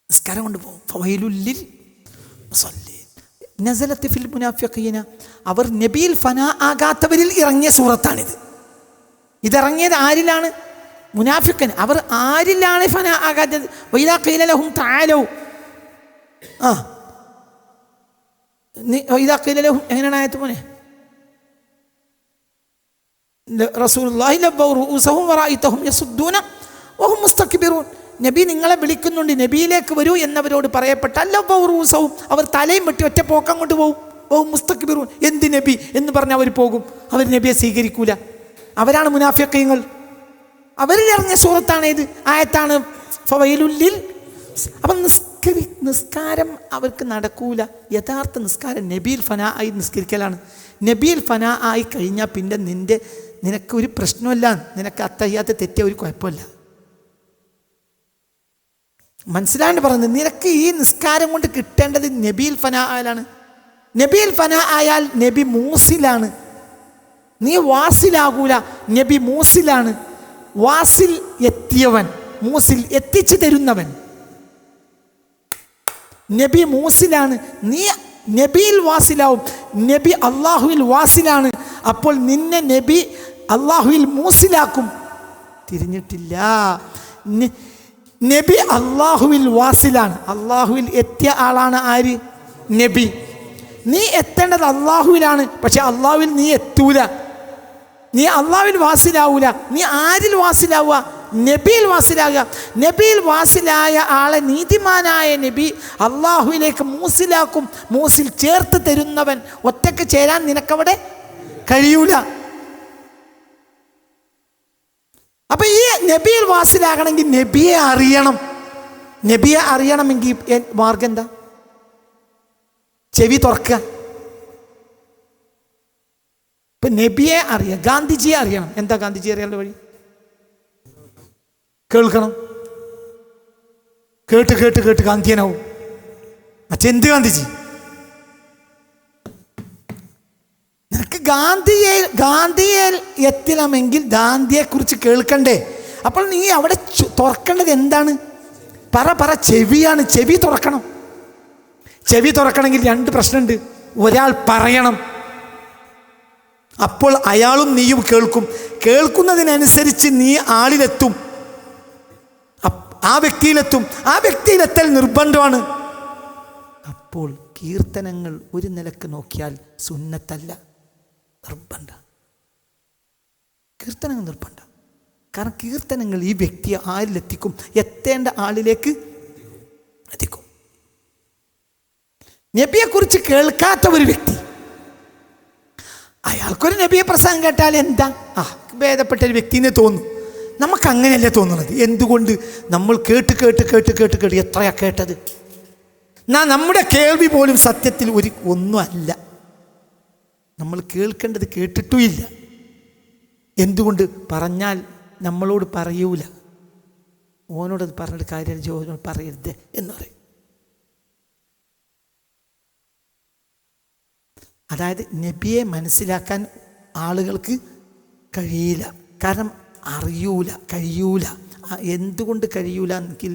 നിസ്കാരം കൊണ്ട് പോകും. ഫവൈലുൽ ലിൽ മുസല്ലീൻ നസലത്ത് ഫിൽ മുനാഫിഖീന. അവർ നബിയിൽ ഫനാ ആകാത്തവരിൽ ഇറങ്ങിയ സൂറത്താണിത്. ഇതിറങ്ങിയത് ആരിലാണ്? മുനാഫിഖൻ. അവർ ആരിലാണ് ഫനാ ആകാത്തത്? വഇദാ ഖീല ലഹും തആലൂ, വഇദാ ഖീല ലഹും, എങ്ങനെയാണ് ആയത്ത് മോനെ? റസൂലുള്ളാഹി ലബ്ബൗ റൂസഹും വറഅയ്തഹും യസുദ്ദൂന വഹും മുസ്തക്ബിറൂൻ. നബി നിങ്ങളെ വിളിക്കുന്നുണ്ട്, നബിയിലേക്ക് വരൂ എന്നവരോട് പറയപ്പെട്ട ലബ്ബൗ റൂസഹും, അവർ തലയും വെട്ടി ഒറ്റ പോക്കം കൊണ്ട് പോകും. വഹും മുസ്തക്ബിറൂൻ, എന്ത് നബി എന്ന് പറഞ്ഞ് അവർ പോകും. അവർ നബിയെ സ്വീകരിക്കൂല. അവരാണ് മുനാഫിഖീങ്ങൾ. അവരിൽ ഇറങ്ങിയ സൂറത്താണ് ഇത്, ആയത്താണ് ഫവൈലുൽ ലിൽ. അപ്പം നിസ്കാരം അവർക്ക് നടക്കൂല. യഥാർത്ഥ നിസ്കാരം നബിയിൽ ഫനാ ആയി നിസ്കരിക്കലാണ്. നബിയിൽ ഫനാ ആയി കഴിഞ്ഞാൽ പിന്നെ നിനക്ക് ഒരു പ്രശ്നമില്ല. നിനക്ക് അത്തഹിയ്യാത്ത് തെറ്റിയ ഒരു കുഴപ്പമില്ല. മനസ്സിലാണ്ട് പറയുന്നത്. നിനക്ക് ഈ നിസ്കാരം കൊണ്ട് കിട്ടേണ്ടത് നബിയിൽ ഫനാ ആയാലാണ്. നബിയിൽ ഫനാ ആയാൽ നബി മൂസിലാണ്. നീ വാസിലാകൂല, നബി മൂസിലാണ്. വാസിൽ എത്തിയവൻ, മൂസിൽ എത്തിച്ചു തരുന്നവൻ നബി മൂസിലാണ്. നീ നബിയിൽ വാസിലാവും. നബി അള്ളാഹുവിൽ വാസിലാണ്. അപ്പോൾ നിന്നെ നബി അള്ളാഹുവിൽ മൂസിലാക്കും. തിരിഞ്ഞിട്ടില്ല. നബി അള്ളാഹുവിൽ വാസിലാണ്. അള്ളാഹുവിൽ എത്തിയ ആളാണ് ആര്? നബി. നീ എത്തേണ്ടത് അള്ളാഹുവിലാണ്. പക്ഷെ അള്ളാഹുവിൽ നീ എത്തൂല. നീ അള്ളാഹുവിൽ വാസിലാവൂല. നീ ആരിൽ വാസിലാവുക? നബിയിൽ വാസിലാകുക. നബിയിൽ വാസിലായ ആളെ നീതിമാനായ നബി അള്ളാഹുവിലേക്ക് മൂസിലാക്കും. മൂസിൽ ചേർത്ത് തരുന്നവൻ. ഒറ്റയ്ക്ക് ചേരാൻ നിനക്കവിടെ കഴിയൂല. അപ്പൊ ഈ നബിയിൽ വാസിലാകണമെങ്കിൽ നബിയെ അറിയണം. നബിയെ അറിയണമെങ്കിൽ മാർഗം എന്താ? ചെവി തുറക്കുക. ഇപ്പൊ നബിയെ അറിയാം, ഗാന്ധിജിയെ അറിയണം. എന്താ ഗാന്ധിജിയെ അറിയാനുള്ള വഴി? കേൾക്കണം. കേട്ട് കേട്ട് കേട്ട് ഗാന്ധിയനാവും. മറ്റെന്ത് ഗാന്ധിജി? നിനക്ക് ഗാന്ധിയെ എത്തണമെങ്കിൽ ഗാന്ധിയെ കുറിച്ച് കേൾക്കണ്ടേ? അപ്പോൾ നീ അവിടെ തുറക്കേണ്ടത് എന്താണ്? പറ ചെവിയാണ്. ചെവി തുറക്കണം. ചെവി തുറക്കണമെങ്കിൽ രണ്ട് പ്രശ്നമുണ്ട്. ഒരാൾ പറയണം, അപ്പോൾ അയാളും നീയും കേൾക്കും. കേൾക്കുന്നതിനനുസരിച്ച് നീ ആളിലെത്തും, ആ വ്യക്തിയിലെത്തും. ആ വ്യക്തിയിലെത്തൽ നിർബന്ധമാണ്. അപ്പോൾ കീർത്തനങ്ങൾ ഒരു നിലക്ക് നോക്കിയാൽ സുന്നത്തല്ല, നിർബന്ധ. കീർത്തനങ്ങൾ നിർബന്ധ. കാരണം കീർത്തനങ്ങൾ ഈ വ്യക്തിയെ ആരിലെത്തിക്കും? എത്തേണ്ട ആളിലേക്ക് എത്തിക്കും. നബിയെക്കുറിച്ച് കേൾക്കാത്ത ഒരു വ്യക്തി, അയാൾക്കൊരു നബിയെ പ്രസംഗം കേട്ടാൽ എന്താ? ഭേദപ്പെട്ട ഒരു വ്യക്തിനെ തോന്നും. നമുക്ക് അങ്ങനെയല്ലേ തോന്നുന്നത്? എന്തുകൊണ്ട്? നമ്മൾ കേട്ട് കേട്ട് കേട്ട് കേട്ട് കേട്ട് എത്രയാ കേട്ടത്? നമ്മുടെ കേൾവി പോലും സത്യത്തിൽ ഒന്നും അല്ല. നമ്മൾ കേൾക്കേണ്ടത് കേട്ടിട്ടുമില്ല. എന്തുകൊണ്ട്? പറഞ്ഞാൽ നമ്മളോട് പറയൂല. ഓനോടത് പറഞ്ഞിട്ട് കാര്യം ഓനോട് പറയരുത് എന്ന് പറയും. അതായത് നബിയെ മനസ്സിലാക്കാൻ ആളുകൾക്ക് കഴിയില്ല. കാരണം അറിയൂല, കഴിയൂല. എന്തുകൊണ്ട് കഴിയൂല എങ്കിൽ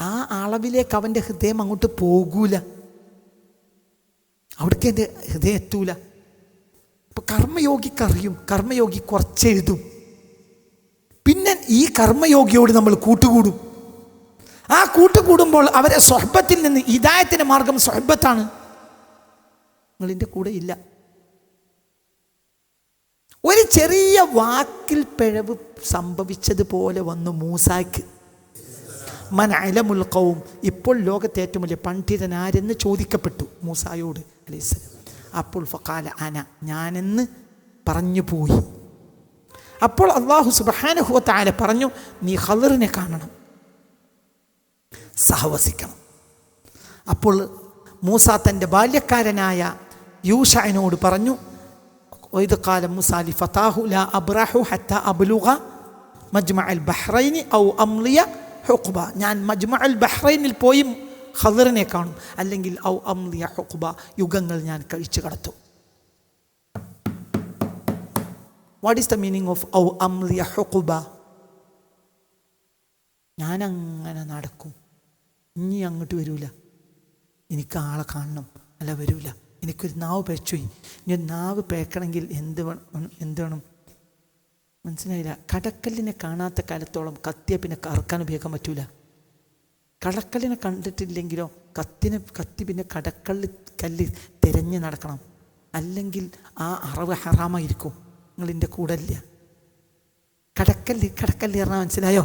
ആ അളവിലേക്ക് അവൻ്റെ ഹൃദയം അങ്ങോട്ട് പോകൂല. അവിടേക്ക് എൻ്റെ ഹൃദയം എത്തൂല. ഇപ്പം കർമ്മയോഗിക്കറിയും, കർമ്മയോഗി കുറച്ചെഴുതും. പിന്നെ ഈ കർമ്മയോഗിയോട് നമ്മൾ കൂട്ടുകൂടും. ആ കൂട്ടുകൂടുമ്പോൾ അവരെ സ്വഹബത്തിൽ നിന്ന് ഹിദായത്തിൻ്റെ മാർഗം സ്വഹബത്താണ്. നിങ്ങളിൻ്റെ കൂടെ ഇല്ല. ഒരു ചെറിയ വാക്കിൽ പിഴവ് സംഭവിച്ചതുപോലെ വന്നു മൂസായ്ക്ക്. മൻ അലമുൽ ഖൗം, ഇപ്പോൾ ലോകത്തെ ഏറ്റവും വലിയ പണ്ഡിതൻ ആരെന്ന് ചോദിക്കപ്പെട്ടു മൂസായോട് അലൈഹിസ്സലാം. അപ്പോൾ ഫഖാല അന, ഞാനെന്ന് പറഞ്ഞു പോയി. അപ്പോൾ അല്ലാഹു സുബ്ഹാനഹു വ തആല പറഞ്ഞു, നീ ഖദറിനെ കാണണം, സഹവസിക്കണം. അപ്പോൾ മൂസ തൻ്റെ ബാല്യക്കാരനായ യൂഷഅനോട് പറഞ്ഞു, വഇദ് ഖാല മൂസാ ലിഫതാഹു ലാ അബ്റഹു ഹത്താ അബ്ലുഗ മജ്മഅൽ ബഹ്റൈനി ഔ അംളിയ ഹുഖ്ബ, ഞാൻ മജ്മഅൽ ബഹ്റൈനിൽ പോയി ഖദറിനെ കാണും, അല്ലെങ്കിൽ ഔ അംലിയ ഹുഖ്ബ, യുഗങ്ങൾ ഞാൻ കഴിച്ചു കടത്തും. What is the meaning of ഔ അംലിയ ഹുഖുബ? ഞാനങ്ങനെ നടക്കും, ഇനി അങ്ങോട്ട് വരൂല, എനിക്ക് ആളെ കാണണം, അല്ല വരൂല. എനിക്കൊരു നാവ് പേച്ചുപോയി, ഇനി നാവ് പേക്കണമെങ്കിൽ എന്ത് വേണം? മനസ്സിലായില്ല? കടക്കല്ലിനെ കാണാത്ത കാലത്തോളം കത്തിയെ പിന്നെ കറക്കാൻ ഉപയോഗിക്കാൻ പറ്റൂല. കടക്കല്ലിനെ കണ്ടിട്ടില്ലെങ്കിലോ കത്തി പിന്നെ കല്ല് തിരഞ്ഞ് നടക്കണം, അല്ലെങ്കിൽ ആ അറവ് ഹറാമായിരിക്കും. നിങ്ങളിൻ്റെ കൂടെ ഇല്ല. കടക്കല്ല് പറഞ്ഞാൽ മനസ്സിലായോ?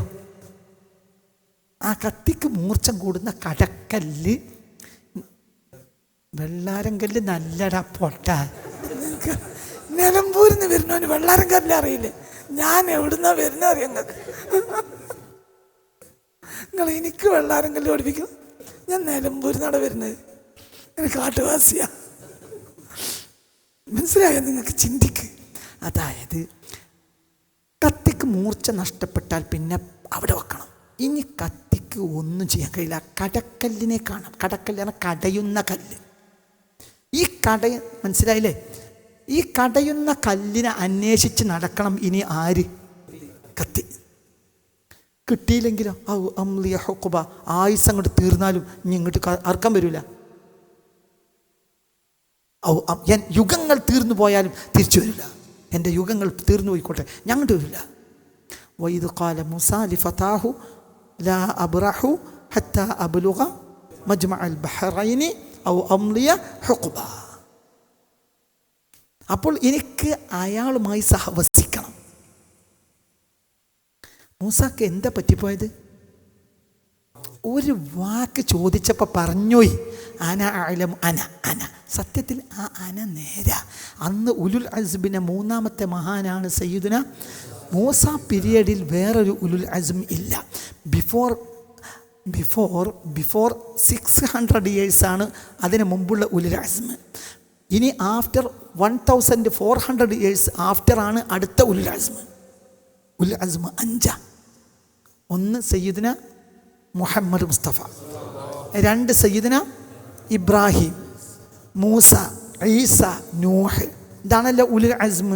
ആ കത്തിക്ക് മൂർച്ചം കൂടുന്ന കടക്കല്ല്, വെള്ളാരം കല്ല് നല്ലടാ പൊട്ട. നിലമ്പൂരിൽ നിന്ന് വരുന്നവന് വെള്ളാരം കല്ല് അറിയില്ലേ? ഞാൻ എവിടുന്നാ വരുന്ന അറിയാം നിങ്ങൾക്ക്? നിങ്ങൾ എനിക്ക് വെള്ളാരം കല്ല് പഠിപ്പിക്കും? ഞാൻ നിലമ്പൂരിൽ നിന്നാണ് വരുന്നത്, എനിക്ക് കാട്ടുവാസിയാ. മനസ്സിലായോ നിങ്ങൾക്ക്? ചിന്തിക്ക്. അതായത് കത്തിക്ക് മൂർച്ച നഷ്ടപ്പെട്ടാൽ പിന്നെ അവിടെ വെക്കണം. ഇനി കത്തിക്ക് ഒന്നും ചെയ്യാൻ കഴിയില്ല, കടക്കല്ലിനെ കാണാം. കടക്കല്ലാണ് കടയുന്ന കല്ല്. ഈ മനസ്സിലായില്ലേ? ഈ കടയുന്ന കല്ലിനെ അന്വേഷിച്ച് നടക്കണം. ഇനി ആര്? കത്തി. കിട്ടിയില്ലെങ്കിലോ അംലിയ ഹുഖുബ, ആയുസ് അങ്ങോട്ട് തീർന്നാലും ഇനി ഇങ്ങോട്ട് അർക്കം വരില്ല. യുഗങ്ങൾ തീർന്നു പോയാലും തിരിച്ചു വരില്ല. എൻ്റെ യുഗങ്ങൾ തീർന്നു പോയിക്കോട്ടെ, ഞങ്ങോട്ട് വരില്ല. വൈദ് ഖാല മൂസാ ലിഫതാഹു ലാ അബ്റഹു ഹത്താ അബ്ലുഗ മജ്മഅൽ ബഹറൈനി ഔ അംലിയ ഹുഖുബ. അപ്പോൾ എനിക്ക് അയാളുമായി സഹവസിക്കണം. മൂസാക്ക് എന്താ പറ്റിപ്പോയത്? ഒരു വാക്ക് ചോദിച്ചപ്പോൾ പറഞ്ഞോയി അന അലം അന. സത്യത്തിൽ ആ അന നേരാ. അന്ന് ഉലുൽ അസ്മിൻ്റെ മൂന്നാമത്തെ മഹാനാണ് സയ്യിദുന മൂസ. പീരിയഡിൽ വേറൊരു ഉലുൽ അസ്ം ഇല്ല. ബിഫോർ 600 years അതിന് മുമ്പുള്ള ഉലുൽ അസ്ം. ഇനി ആഫ്റ്റർ 1400 years ആഫ്റ്ററാണ് അടുത്ത ഉലുൽ അസ്ം. ഉലുൽ അസ്ം 5. 1 സയ്യിദുന മുഹമ്മദ് മുസ്തഫ, 2 സയ്യിദുന ഇബ്രാഹിം, മൂസ, ഈസ, നൂഹ്. ഇതാണല്ലോ ഉലുൽ അസ്ം.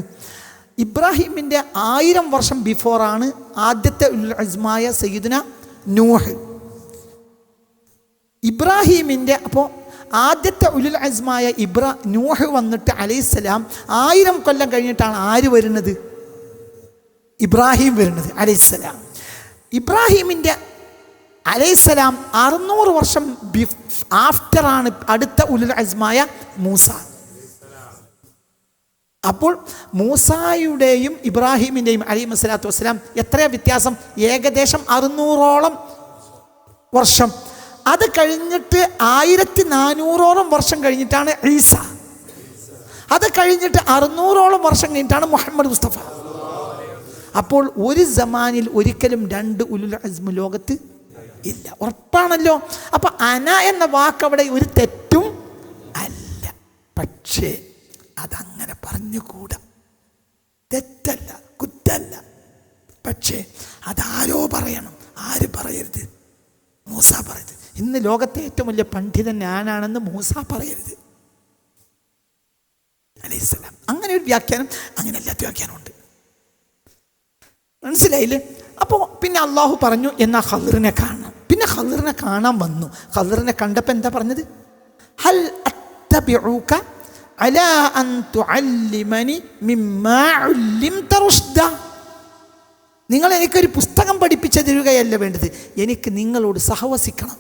ഇബ്രാഹിമിൻ്റെ 1000 വർഷം ബിഫോറാണ് ആദ്യത്തെ ഉലുൽ അസ്മായ സയ്യിദുന നൂഹ്. ഇബ്രാഹിമിൻ്റെ അപ്പോൾ ആദ്യത്തെ ഉലുൽ അസ്മായ നൂഹ് വന്നിട്ട് അലൈഹിസ്സലാം 1000 കൊല്ലം കഴിഞ്ഞിട്ടാണ് ആര് വരുന്നത്? ഇബ്രാഹിം വരുന്നത് അലൈഹിസ്സലാം. ഇബ്രാഹിമിൻ്റെ അലൈഹിസ്സലാം 600 വർഷം ആഫ്റ്ററാണ് അടുത്ത ഉലുൽ അസ്മായ മൂസ. അപ്പോൾ മൂസായുടെയും ഇബ്രാഹിമിൻ്റെയും അലൈഹിസ്സലാത്തു വസ്സലാം എത്രയാ വ്യത്യാസം? ഏകദേശം 600ഓളം വർഷം. അത് കഴിഞ്ഞിട്ട് 1400ഓളം വർഷം കഴിഞ്ഞിട്ടാണ് ഈസ. അത് കഴിഞ്ഞിട്ട് 600ഓളം വർഷം കഴിഞ്ഞിട്ടാണ് മുഹമ്മദ് മുസ്തഫ. അപ്പോൾ ഒരു സമാനിൽ ഒരിക്കലും 2 ഉലുൽ അസ്ം ലോകത്ത് ഇല്ല. ഉറപ്പാണല്ലോ. അപ്പം അന എന്ന വാക്കവിടെ ഒരു തെറ്റും അല്ല. പക്ഷേ അതങ്ങനെ പറഞ്ഞുകൂടാ. തെറ്റല്ല, കുറ്റല്ല. പക്ഷേ അതാരോ പറയണം. ആര് പറയരുത്? മൂസ പറയരുത്. ഇന്ന് ലോകത്തെ ഏറ്റവും വലിയ പണ്ഡിതൻ ഞാനാണെന്ന് മൂസ പറയരുത് അലൈഹിസ്സലാം. അങ്ങനെ ഒരു വ്യാഖ്യാനം, അങ്ങനെ എല്ലാത്ത വ്യാഖ്യാനമുണ്ട്. മനസ്സിലായില്ലേ? അപ്പോൾ പിന്നെ അള്ളാഹു പറഞ്ഞു എന്നാ ഖളിറിനെ കാണണം. പിന്നെ ഖളിറിനെ കാണാൻ വന്നു. ഖളിറിനെ കണ്ടപ്പോൾ എന്താ പറഞ്ഞത്? ഹൽ അത്തബിഉക അലാ അൻ തുഅല്ലിമനി മിമ്മാ ഉല്ലിംത റുഷ്ദ. നിങ്ങൾ എനിക്കൊരു പുസ്തകം പഠിപ്പിച്ചു തരികയല്ല വേണ്ടത്, എനിക്ക് നിങ്ങളോട് സഹവസിക്കണം.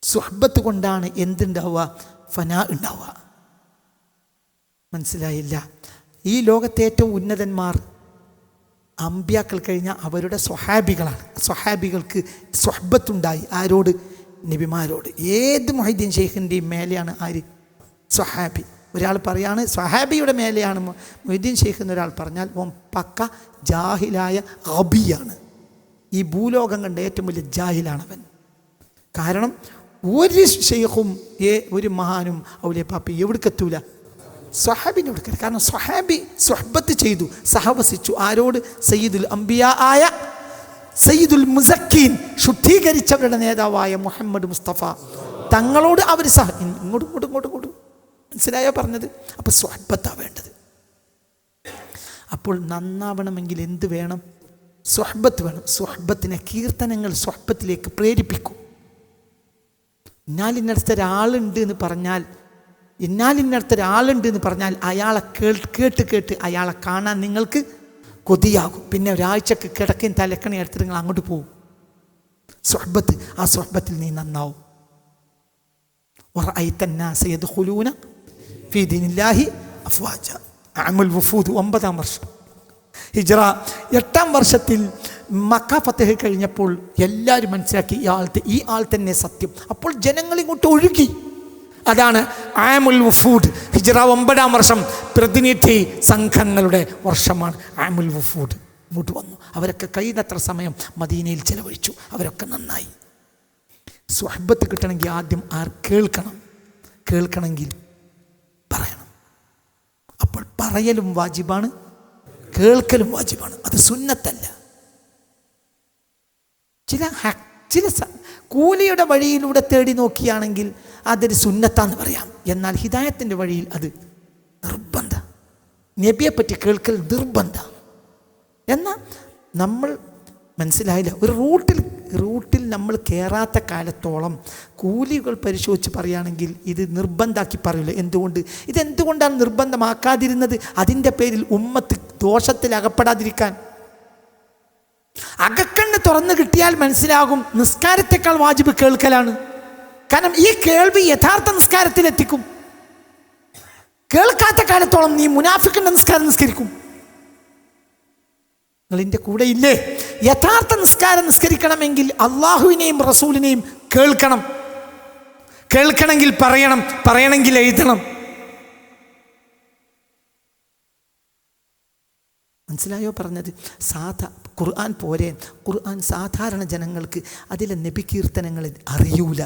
സുഹബത്ത് കൊണ്ടാണ് എന്തുണ്ടാവുക? ഫനാ ഉണ്ടാവുക. മനസ്സിലായില്ല? ഈ ലോകത്തെ ഏറ്റവും ഉന്നതന്മാർ അമ്പ്യാക്കൾ കഴിഞ്ഞാൽ അവരുടെ സ്വഹാബികളാണ്. സ്വഹാബികൾക്ക് സ്വഹബത്തുണ്ടായി. ആരോട്? നബിമാരോട്. ഏത് മൊഹീദ്ദീൻ ഷെയ്ഖിൻ്റെയും മേലെയാണ് ആര്? സ്വഹാബി. ഒരാൾ പറയാണ് സ്വഹാബിയുടെ മേലെയാണ് മൊഹീദ്ദീൻ ഷെയ്ഖ് എന്നൊരാൾ പറഞ്ഞാൽ ഓൻ പക്ക ജാഹിലായ ഗബിയാണ്. ഈ ഭൂലോകം കണ്ട ഏറ്റവും വലിയ ജാഹിലാണവൻ. കാരണം ഒരു ഷെയ്ഖും ഒരു മഹാനും ഔലിയ പാപ്പി എവിടേക്കെത്തൂല? സ്വഹാബിൻ്റെ അടുക്കൽ. കാരണം സ്വഹാബി സ്വഹബത്ത് ചെയ്തു, സഹവസിച്ചു. ആരോട്? സയ്യിദുൽ അംബിയ ആയ സയ്യിദുൽ മുസക്കീൻ, ശുദ്ധീകരിച്ചവരുടെ നേതാവായ മുഹമ്മദ് മുസ്തഫ തങ്ങളോട് അവർ ഇങ്ങോട്ടും മനസ്സിലായോ പറഞ്ഞത്? അപ്പോൾ സ്വഹബത്താണ് വേണ്ടത്. അപ്പോൾ നന്നാവണമെങ്കിൽ എന്ത് വേണം? സ്വഹബത്ത് വേണം. സ്വഹബത്തിനെ കീർത്തനങ്ങൾ സ്വഹബത്തിലേക്ക് പ്രേരിപ്പിക്കും. ഇന്നാലിന്നടുത്ത ഒരാളുണ്ട് എന്ന് പറഞ്ഞാൽ അയാളെ കേട്ട് കേട്ട് അയാളെ കാണാൻ നിങ്ങൾക്ക് കൊതിയാകും. പിന്നെ ഒരാഴ്ചക്ക് കിടക്കയും തലക്കണയും എടുത്തിട്ട് നിങ്ങൾ അങ്ങോട്ട് പോകും. സ്വഹബത്ത്, ആ സ്വഹബത്തിൽ നീ നന്നാവും. ഫീ ദീനില്ലാഹി അഫ്വാജ. അമുൽ വുഫൂദ് 9-ാം വർഷം ഹിജ്റ 8-ാം വർഷത്തിൽ മക്ക ഫതഹ് കഴിഞ്ഞപ്പോൾ എല്ലാവരും മനസ്സിലാക്കി ഈ ആൾ തന്നെ സത്യം. അപ്പോൾ ജനങ്ങൾ ഇങ്ങോട്ട് ഒഴുകി. അതാണ് ആമുൽ വുഫൂദ്. ഹിജ്റ 9-ാം വർഷം പ്രതിനിധി സംഘങ്ങളുടെ വർഷമാണ് ആമുൽ വുഫൂദ്. ഇങ്ങോട്ട് വന്നു. അവരൊക്കെ കഴിയുന്നത്ര സമയം മദീനയിൽ ചെലവഴിച്ചു. അവരൊക്കെ നന്നായി. സ്വഹബത്ത് കിട്ടണമെങ്കിൽ ആദ്യം കേൾക്കണമെങ്കിൽ പറയണം. അപ്പോൾ പറയലും വാജിബാണ്, കേൾക്കലും വാജിബാണ്. അത് സുന്നത്തല്ല. ചില കൂലിയുടെ വഴിയിലൂടെ തേടി നോക്കിയാണെങ്കിൽ അതൊരു സുന്നത്താന്ന് പറയാം. എന്നാൽ ഹിദായത്തിൻ്റെ വഴിയിൽ അത് നിർബന്ധ. നബിയെപ്പറ്റി കേൾക്കൽ നിർബന്ധ. എന്നാൽ നമ്മൾ മനസ്സിലായില്ല, ഒരു റൂട്ടിൽ നമ്മൾ കയറാത്ത കാലത്തോളം കൂലികൾ പരിശോധിച്ച് പറയുകയാണെങ്കിൽ ഇത് നിർബന്ധമാക്കി പറയില്ല. ഇതെന്തുകൊണ്ടാണ് നിർബന്ധമാക്കാതിരുന്നത്? അതിൻ്റെ പേരിൽ ഉമ്മത്ത് ദോഷത്തിൽ അകപ്പെടാതിരിക്കാൻ. അകക്കണ്ണ് തുറന്നു കിട്ടിയാൽ മനസ്സിലാകും നിസ്കാരത്തെക്കാൾ വാജിബ് കേൾക്കലാണ്. കാരണം ഈ കേൾവി യഥാർത്ഥ നിസ്കാരത്തിലെത്തിക്കും. കേൾക്കാത്ത കാലത്തോളം നീ മുനാഫിക്കിന്റെ നിസ്കാരം നിസ്കരിക്കും. നിങ്ങളിൻ്റെ കൂടെ ഇല്ലേ? യഥാർത്ഥ നിസ്കാരം നിസ്കരിക്കണമെങ്കിൽ അള്ളാഹുവിനെയും റസൂലിനെയും കേൾക്കണമെങ്കിൽ പറയണമെങ്കിൽ എഴുതണം. മനസ്സിലായോ പറഞ്ഞത്? ഖുർആൻ പോരെ. ഖുർആൻ സാധാരണ ജനങ്ങൾക്ക് അതിലെ നബി കീർത്തനങ്ങൾ അറിയൂല.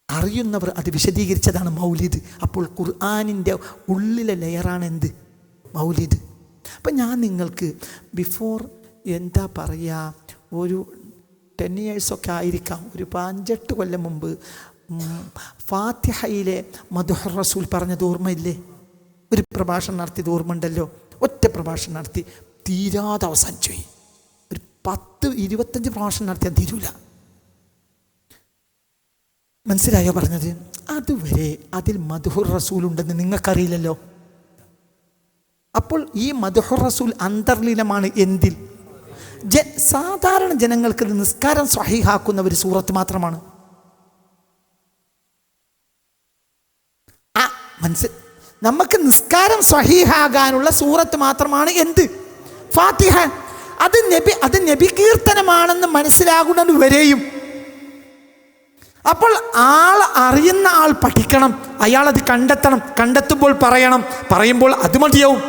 അറിയുന്നവർ അത് വിശദീകരിച്ചതാണ് മൗലിദ്. അപ്പോൾ ഖുർആനിൻ്റെ ഉള്ളിലെ ലെയറാണ് എന്ത്? മൗലിദ്. അപ്പം ഞാൻ നിങ്ങൾക്ക് ബിഫോർ എന്താ പറയുക, ഒരു 10 yearsൊക്കെ ആയിരിക്കാം, ഒരു 5-8 കൊല്ലം മുമ്പ് ഫാത്തിഹയിലെ മദ്ഹുർ റസൂൽ പറഞ്ഞത് ഓർമ്മയില്ലേ? ഒരു പ്രഭാഷണം നടത്തിയത് ഓർമ്മയുണ്ടല്ലോ. ഒറ്റ പ്രഭാഷണം നടത്തി തീരാതെ അവസാനിച്ചു പോയി. ഒരു 10-25 പ്രഭാഷണം നടത്തിയാൽ തീരൂല. മനസ്സിലായോ പറഞ്ഞത്? അതുവരെ അതിൽ മദ്ഹുർ റസൂൽ ഉണ്ടെന്ന് നിങ്ങൾക്കറിയില്ലല്ലോ. അപ്പോൾ ഈ മദ്ഹുർ റസൂൽ അന്തർലീനമാണ് എന്തിൽ? സാധാരണ ജനങ്ങൾക്ക് നിസ്കാരം സ്വഹീഹാക്കുന്ന ഒരു സൂറത്ത് മാത്രമാണ്. നമുക്ക് നിസ്കാരം സ്വഹീഹാകാനുള്ള സൂറത്ത് മാത്രമാണ് എന്ത്? ഫാത്തിഹ. അത് നബി കീർത്തനമാണെന്ന് മനസ്സിലാകുന്നത് വരെയും. അപ്പോൾ അറിയുന്ന ആൾ പഠിക്കണം, അയാളത് കണ്ടെത്തണം, കണ്ടെത്തുമ്പോൾ പറയുമ്പോൾ അത് മതിയാവും.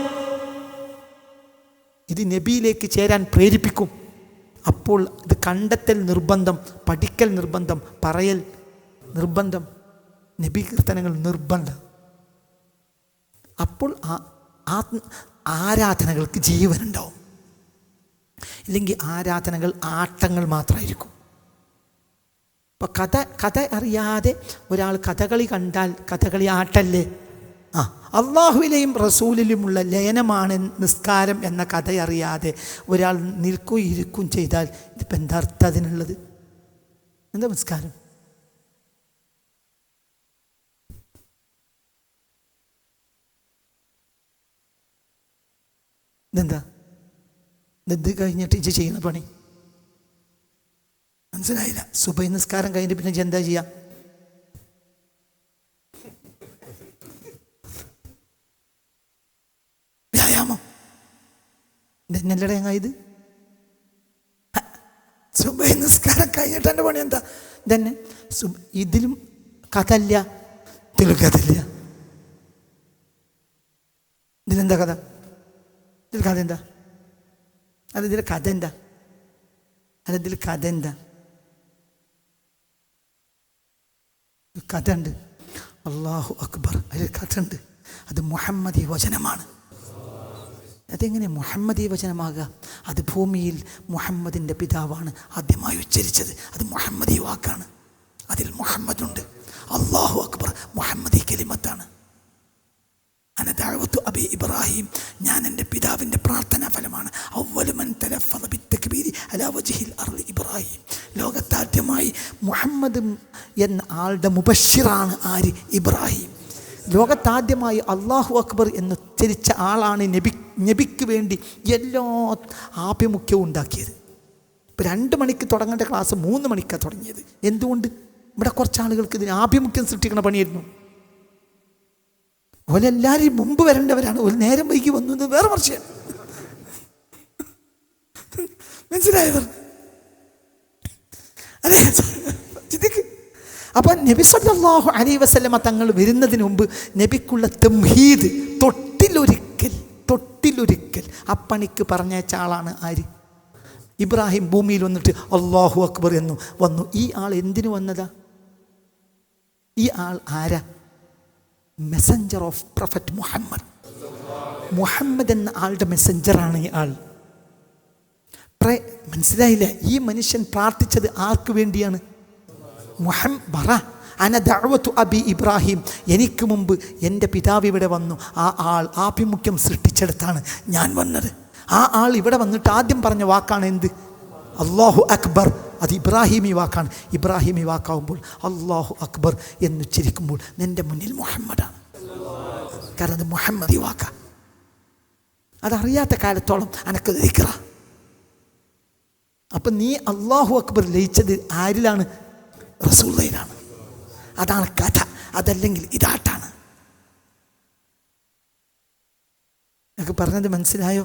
ഇത് നബിയിലേക്ക് ചേരാൻ പ്രേരിപ്പിക്കും. അപ്പോൾ ഇത് കണ്ടെത്തൽ നിർബന്ധം, പഠിക്കൽ നിർബന്ധം, പറയൽ നിർബന്ധം, നബി കീർത്തനങ്ങൾ നിർബന്ധം. അപ്പോൾ ആരാധനകൾക്ക് ജീവനുണ്ടാവും. ഇല്ലെങ്കിൽ ആരാധനകൾ ആട്ടങ്ങൾ മാത്രമായിരിക്കും. ഇപ്പോൾ കഥ അറിയാതെ ഒരാൾ കഥകളി കണ്ടാൽ കഥകളി ആട്ടല്ലേ? അള്ളാഹുവിലെയും റസൂലിലുമുള്ള ലയനമാണ് നിസ്കാരം എന്ന കഥ അറിയാതെ ഒരാൾ നിൽക്കുകയും ഇരിക്കുകയും ചെയ്താൽ ഇതിപ്പോൾ എന്താ അർത്ഥം അതിനുള്ളത്? എന്താ നിസ്കാരം? ഇതെന്താ? ഇത് കഴിഞ്ഞിട്ട് ഇത് ചെയ്യുന്ന പണി മനസ്സിലായില്ല. സുബൈ നിസ്കാരം കഴിഞ്ഞിട്ട് പിന്നെ എന്താ ചെയ്യാം? വ്യായാമം. ഇതെന്നല്ലട ഇത് സുബൈ നിസ്കാരം കഴിഞ്ഞിട്ട് എൻ്റെ പണി എന്താ? ഇതന്നെ. ഇതിലും കഥല്ല, ഇതിലും കഥയില്ല. ഇതിലെന്താ കഥ? ഇതിൽ കഥ എന്താ? ഇതിൽ കഥ എന്താ? ഇതിൽ കഥ എന്താ? കഥ ഉണ്ട്. അല്ലാഹു അക്ബർ. അതിൽ കഥ ഉണ്ട്. അത് മുഹമ്മദി വചനമാണ്. അതെങ്ങനെ മുഹമ്മദി വചനമാകുക? അത് ഭൂമിയിൽ മുഹമ്മദിൻ്റെ പിതാവാണ് ആദ്യമായി ഉച്ചരിച്ചത്. അത് മുഹമ്മദി വാക്കാണ്. അതിൽ മുഹമ്മദുണ്ട്. അല്ലാഹു അക്ബർ മുഹമ്മദി കലിമത്താണ്. അന ദഅവത്തു അബി ഇബ്രാഹിം, ഞാൻ എൻ്റെ പിതാവിൻ്റെ പ്രാർത്ഥനാ ഫലമാണ്. അവ്വലു മൻ തലഫ്ഫള ബിത്തക്ബീരി അലാ വജ്ഹിൽ അർളി ഇബ്രാഹിം. ലോകത്താദ്യമായി മുഹമ്മദ് എന്ന ആളുടെ മുബശ്ശിറാണ് ആര്? ഇബ്രാഹിം. ലോകത്താദ്യമായി അല്ലാഹു അക്ബർ എന്ന് ഉച്ചരിച്ച ആളാണ് നബിക്ക് വേണ്ടി എല്ലാ ആഭിമുഖ്യവും ഉണ്ടാക്കിയത്. ഇപ്പോൾ 2 മണിക്ക് തുടങ്ങേണ്ട ക്ലാസ് 3 മണിക്കാണ് തുടങ്ങിയത്. എന്തുകൊണ്ട്? ഇവിടെ കുറച്ച് ആളുകൾക്ക് ഇതിന് ആഭിമുഖ്യം സൃഷ്ടിക്കുന്ന പണിയായിരുന്നു. ഓലെല്ലാവരും മുമ്പ് വരേണ്ടവരാണ്. ഒരു നേരം വൈകി വന്നത് വേറെ മറിച്ചാണ്. മനസ്സിലായവർ അതെ ചിന്തിക്ക്. അപ്പം നബി സല്ലല്ലാഹു അലൈഹി വസല്ലമ തങ്ങൾ വരുന്നതിന് മുമ്പ് നബിക്കുള്ള തംഹീദ്, തൊട്ടിലൊരിക്കൽ ആ പണിക്ക് പറഞ്ഞയച്ച ആളാണ് ആര്? ഇബ്രാഹിം. ഭൂമിയിൽ വന്നിട്ട് അല്ലാഹു അക്ബർ എന്ന് വന്നു. ഈ ആൾ എന്തിനു വന്നതാ? ഈ ആൾ ആരാ? Messenger of prophet Muhammad. Muhammad എന്ന ആളുടെ മെസ്സഞ്ചറാണ് ഈ ആൾ. മനസ്സിലായില്ല? ഈ മനുഷ്യൻ പ്രാർത്ഥിച്ചത് ആർക്ക് വേണ്ടിയാണ്? അന ദഅവത്തു അബി ഇബ്രാഹിം, എനിക്ക് മുമ്പ് എൻ്റെ പിതാവ് ഇവിടെ വന്നു. ആ ആൾ ആഭിമുഖ്യം സൃഷ്ടിച്ചെടുത്താണ് ഞാൻ വന്നത്. ആ ആൾ ഇവിടെ വന്നിട്ട് ആദ്യം പറഞ്ഞ വാക്കാണ് എന്ത്? അല്ലാഹു അക്ബർ. അത് ഇബ്രാഹിമി വാക്കാണ്. ഇബ്രാഹിമി വാക്കാവുമ്പോൾ അല്ലാഹു അക്ബർ എന്നുച്ചരിക്കുമ്പോൾ നിൻ്റെ മുന്നിൽ മുഹമ്മദാണ്. കാരണം അത് മുഹമ്മദി വാക്കാ. അതറിയാത്ത കാലത്തോളം അനക്ക് ദിക്റ. അപ്പം നീ അല്ലാഹു അക്ബർ ലയിച്ചത് ആരിലാണ്? റസൂലുള്ളാഹിലാണ്. അതാണ് കഥ. അതല്ലെങ്കിൽ ഇതാട്ടാണ്. എനിക്ക് പറഞ്ഞത് മനസ്സിലായോ?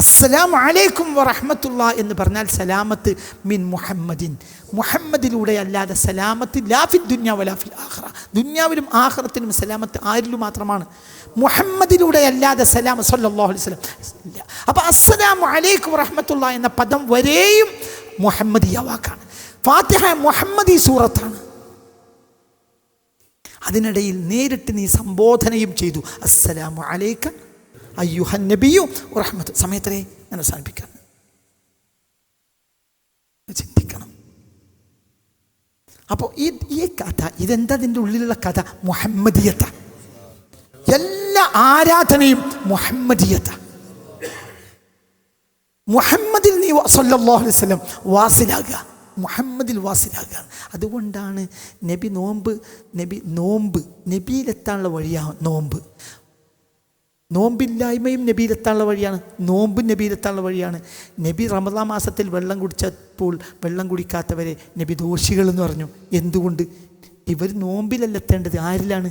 അസ്സലാമു അലൈക്കും വറഹ്മത്തുള്ളാഹി എന്ന് പറഞ്ഞാൽ സലാമത്ത് മിൻ മുഹമ്മദിൻ, മുഹമ്മദിലൂടെ അല്ലാതെ സലാമത്ത് ലാ ഫി ദുനിയ വലാ ഫിൽ ആഖിറ, ദുനിയാവിലും ആഖിറത്തിലും സലാമത്ത് ആരിലും മാത്രമാണ്? മുഹമ്മദിലൂടെ അല്ലാതെ സലാം സല്ലല്ലാഹു അലൈഹി വസല്ലം ഇല്ല. അപ്പോൾ അസ്സലാമു അലൈക്കും വറഹ്മത്തുള്ളാഹി എന്ന പദം വരെയും മുഹമ്മദിയ വാക്കാണ്. ഫാത്തിഹ മുഹമ്മദി സൂറത്താണ്. അതിനിടയിൽ നേരിട്ട് നീ സംബോധനയും ചെയ്തു. അസ്സലാമു അലൈക അയ്യുഹൻ നബിയു റഹ്മത്ത്. സമയത്തേ ഞാൻ അവസാനിപ്പിക്കാം. ചിന്തിക്കണം. അപ്പോൾ ഈ കഥ ഇതെന്താ? ഇതിൻ്റെ ഉള്ളിലുള്ള കഥ മുഹമ്മദിയത്ത. എല്ലാ ആരാധനയും മുഹമ്മദിയത്ത. മുഹമ്മദിൽ നീ സല്ലല്ലാഹു അലൈഹി വസല്ലം വാസിലാകുക, മുഹമ്മദിൽ വാസിലാകുക. അതുകൊണ്ടാണ് നബിയിലെത്താനുള്ള വഴിയാണ് നോമ്പ്. നോമ്പില്ലായ്മയും നബിയിലെത്താനുള്ള വഴിയാണ്. നോമ്പും നബിയിലെത്താനുള്ള വഴിയാണ്. നബി റമദാൻ മാസത്തിൽ വെള്ളം കുടിച്ചപ്പോൾ വെള്ളം കുടിക്കാത്തവരെ നബി ദോഷികളെന്ന് പറഞ്ഞു. എന്തുകൊണ്ട്? ഇവർ നോമ്പിലല്ല എത്തേണ്ടത്. ആരിലാണ്?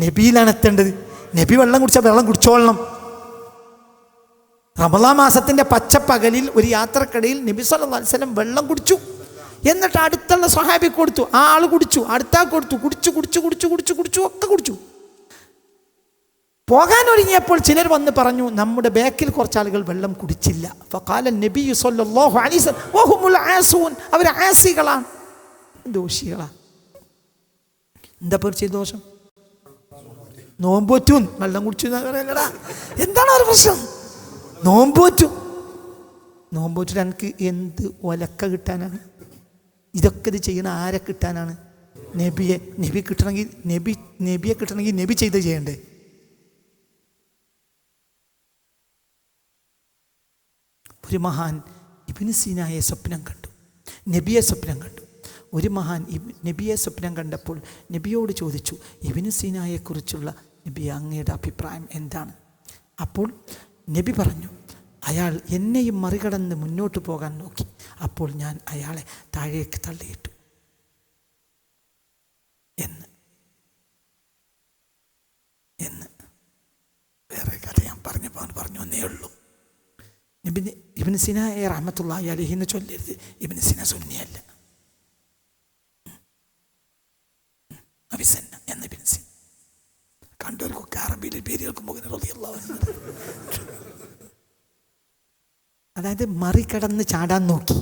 നബിയിലാണ് എത്തേണ്ടത്. നബി വെള്ളം കുടിച്ചാൽ വെള്ളം കുടിച്ചോളണം. റമദാൻ മാസത്തിൻ്റെ പച്ചപ്പകലിൽ ഒരു യാത്രക്കിടയിൽ നബി സല്ലല്ലാഹു അലൈഹി വസല്ലം വെള്ളം കുടിച്ചു. എന്നിട്ട് അടുത്തുള്ള സ്വഹാബി കൊടുത്തു. ആ ആൾ കുടിച്ചു. അടുത്ത കൊടുത്തു. കുടിച്ചു ഒക്കെ കുടിച്ചു. പോകാനൊരുങ്ങിയപ്പോൾ ചിലർ വന്ന് പറഞ്ഞു, നമ്മുടെ ബാക്കിൽ കുറച്ചാളുകൾ വെള്ളം കുടിച്ചില്ല. ഫഖാല നബിയു സല്ലല്ലാഹു അലൈഹി വസല്ലം വഹുമുൽ ആസൂൻ, അവർ ആസികളാണ്, ദോഷികളാണ്. എന്താ ചെയ്ത ദോഷം? നോമ്പ് പറ്റും, വെള്ളം കുടിച്ചു എന്ന് പറയലടാ. എന്താണ് ഒരു പ്രശ്നം? നോമ്പ് പറ്റും. നോമ്പ് പറ്റിട്ട് എനിക്ക് എന്ത് ഒലക്ക കിട്ടാനാണ്? ഇതൊക്കെ ഇത് ചെയ്യണ ആരെ കിട്ടാനാണ്? നബിയെ കിട്ടണമെങ്കിൽ നബിയെ കിട്ടണമെങ്കിൽ നബി ചെയ്ത് ചെയ്യണ്ടേ? ഒരു മഹാൻ ഇബ്നു സീനായെ സ്വപ്നം കണ്ടു, നബിയെ സ്വപ്നം കണ്ടു. ഒരു മഹാൻ നബിയെ സ്വപ്നം കണ്ടപ്പോൾ നബിയോട് ചോദിച്ചു, ഇബ്നു സീനായെക്കുറിച്ചുള്ള നബി അങ്ങയുടെ അഭിപ്രായം എന്താണ്? അപ്പോൾ നബി പറഞ്ഞു, അയാൾ എന്നെയും മറികടന്ന് മുന്നോട്ട് പോകാൻ നോക്കി. അപ്പോൾ ഞാൻ അയാളെ താഴേക്ക് തള്ളിയിട്ടു എന്ന് വേറെ കഥ ഞാൻ പറഞ്ഞു എന്നേ ഉള്ളൂ. ഇബ്നു സീന റഹ്മത്തുള്ളാഹി അലൈഹി എന്ന് ചൊല്ലരുത്. ഇബ്നു സീന സുന്നിയല്ല, അവിസന്ന എന്ന ഇബ്നു സീന. കണ്ടവർക്കൊക്കെ അറബിയിൽ പേര് കേൾക്കുമ്പോൾ റളിയല്ലാഹു അൻഹു, അതായത് മറികടന്ന് ചാടാൻ നോക്കി.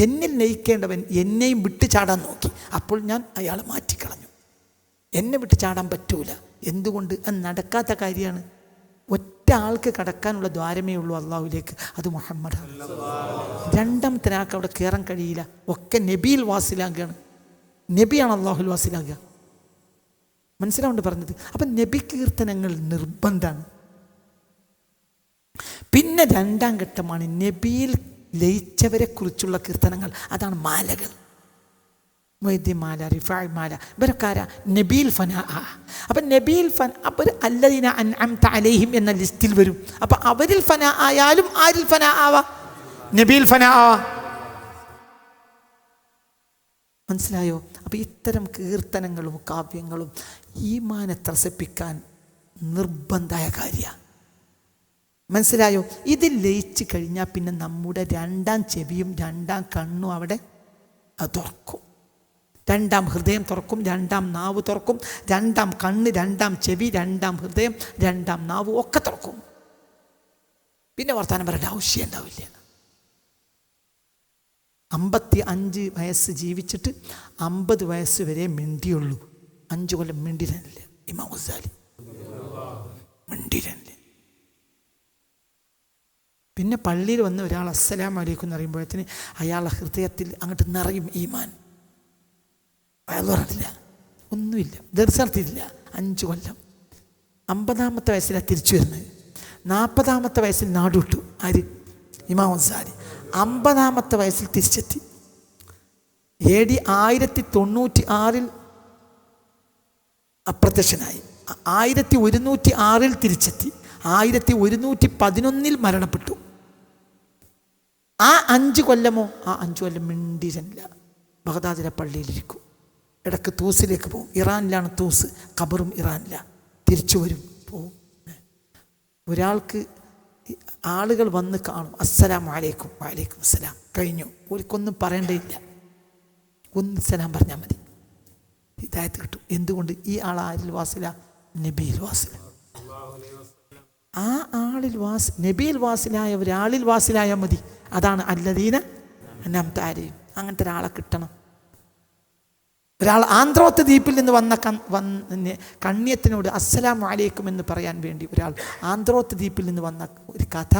എന്നിൽ നയിക്കേണ്ടവൻ എന്നെയും വിട്ട് ചാടാൻ നോക്കി. അപ്പോൾ ഞാൻ അയാളെ മാറ്റിക്കളഞ്ഞു. എന്നെ വിട്ട് ചാടാൻ പറ്റൂല. എന്തുകൊണ്ട്? അത് നടക്കാത്ത കാര്യമാണ്. ഒറ്റ ആൾക്ക് കടക്കാനുള്ള ദ്വാരമേ ഉള്ളൂ അള്ളാഹുവിലേക്ക്, അത് മുഹമ്മദാണ്. രണ്ടാമത്തെ ആൾക്ക് അവിടെ കയറാൻ കഴിയില്ല. ഒക്കെ നബിയിൽ വാസിലാകുകയാണ്. നബിയാണ് അള്ളാഹുൽ വാസിലാകുക. മനസ്സിലാവുണ്ട് പറഞ്ഞത്? അപ്പം നബി കീർത്തനങ്ങൾ നിർബന്ധമാണ്. പിന്നെ രണ്ടാം ഘട്ടമാണ് നബിയിൽ ലയിച്ചവരെ കുറിച്ചുള്ള കീർത്തനങ്ങൾ. അതാണ് മാലകൾ. മൊയ്‌ദിമാല, റിഫാഇ മാല, ഇവരൊക്കെ നബീൽ ഫനാ. അപ്പം നബീൽ ഫന അവർ അല്ലദീന അൻഅംത അലൈഹിം എന്ന ലിസ്റ്റിൽ വരും. അപ്പം അവരിൽ ഫനാ ആയാലും ആരിൽ ഫനാ ആവാ? നബീൽ ഫനാ ആവാ. മനസ്സിലായോ? അപ്പം ഇത്തരം കീർത്തനങ്ങളും കാവ്യങ്ങളും ഈമാനെ ത്രസിപ്പിക്കാൻ നിർബന്ധമായ കാര്യമാണ്. മനസ്സിലായോ? ഇതിൽ ലയിച്ച് കഴിഞ്ഞാൽ പിന്നെ നമ്മുടെ രണ്ടാം ചെവിയും രണ്ടാം കണ്ണും അവിടെ അത് തുറക്കും. രണ്ടാം ഹൃദയം തുറക്കും, രണ്ടാം നാവ് തുറക്കും, രണ്ടാം കണ്ണ്, രണ്ടാം ചെവി, രണ്ടാം ഹൃദയം, രണ്ടാം നാവ് ഒക്കെ തുറക്കും. പിന്നെ വർത്താനം പറയേണ്ട ആവശ്യം ഉണ്ടാവില്ല. 55 വയസ്സ് ജീവിച്ചിട്ട് 50 വയസ്സ് വരെ മിണ്ടിയുള്ളൂ. 5 കൊല്ലം മിണ്ടിരനില്ല ഇമാം ഗസാലി, മിണ്ടിരനില്ല. പിന്നെ പള്ളിയിൽ വന്ന് ഒരാൾ അസ്സലാമു അലൈക്കും എന്ന് പറയുമ്പോഴത്തേന് അയാളുടെ ഹൃദയത്തിൽ അങ്ങോട്ട് നിറയും ഈമാൻ. അയാൾ പറഞ്ഞില്ല, ഒന്നുമില്ല, ദർശനത്തില്ല. 5 കൊല്ലം. 50-ാമത്തെ വയസ്സിലാണ് തിരിച്ചു വരുന്നത്. 40-ാമത്തെ വയസ്സിൽ നാടുവിട്ടു. ആര്? ഇമാം ഗസാലി. 50-ാമത്തെ വയസ്സിൽ തിരിച്ചെത്തി. AD 1096 അപ്രത്യക്ഷനായി. 1106 തിരിച്ചെത്തി. 1111 മരണപ്പെട്ടു. ആ 5 കൊല്ലമോ? ആ 5 കൊല്ലം മിണ്ടിരനില്ല. ബഗ്ദാദിലെ പള്ളിയിലിരിക്കും. ഇടയ്ക്ക് തൂസിലേക്ക് പോകും. ഇറാനിലാണ് തൂസ്, ഖബറും ഇറാനിലാണ്. തിരിച്ചു വരും, പോവും. ഒരാൾക്ക് ആളുകൾ വന്ന് കാണും, അസ്സലാമു അലൈക്കും, വഅലൈക്കും അസ്സലാം, കഴിഞ്ഞു. ഒരിക്കൊന്നും പറയേണ്ടതില്ല, ഒന്ന് സലാം പറഞ്ഞാൽ മതി, ഹിദായത്ത് കിട്ടും. എന്തുകൊണ്ട്? ഈ ആൾ ആരിൽ വാസില? നബിയിൽ വാസില. ആ ആളിൽ നബിയിൽ വാസിലായ ഒരാളിൽ വാസിലായാൽ മതി. അതാണ് അല്ലദീന അൻഅംത അലൈഹിം. അങ്ങനത്തെ ഒരാളെ കിട്ടണം. ഒരാൾ ആന്ത്രോത്ത് ദ്വീപിൽ നിന്ന് വന്ന കണ്യത്തിനോട് അസ്സലാമു അലൈക്കും എന്ന് പറയാൻ വേണ്ടി ഒരാൾ ആന്ത്രോത്ത് ദ്വീപിൽ നിന്ന് വന്ന ഒരു കഥ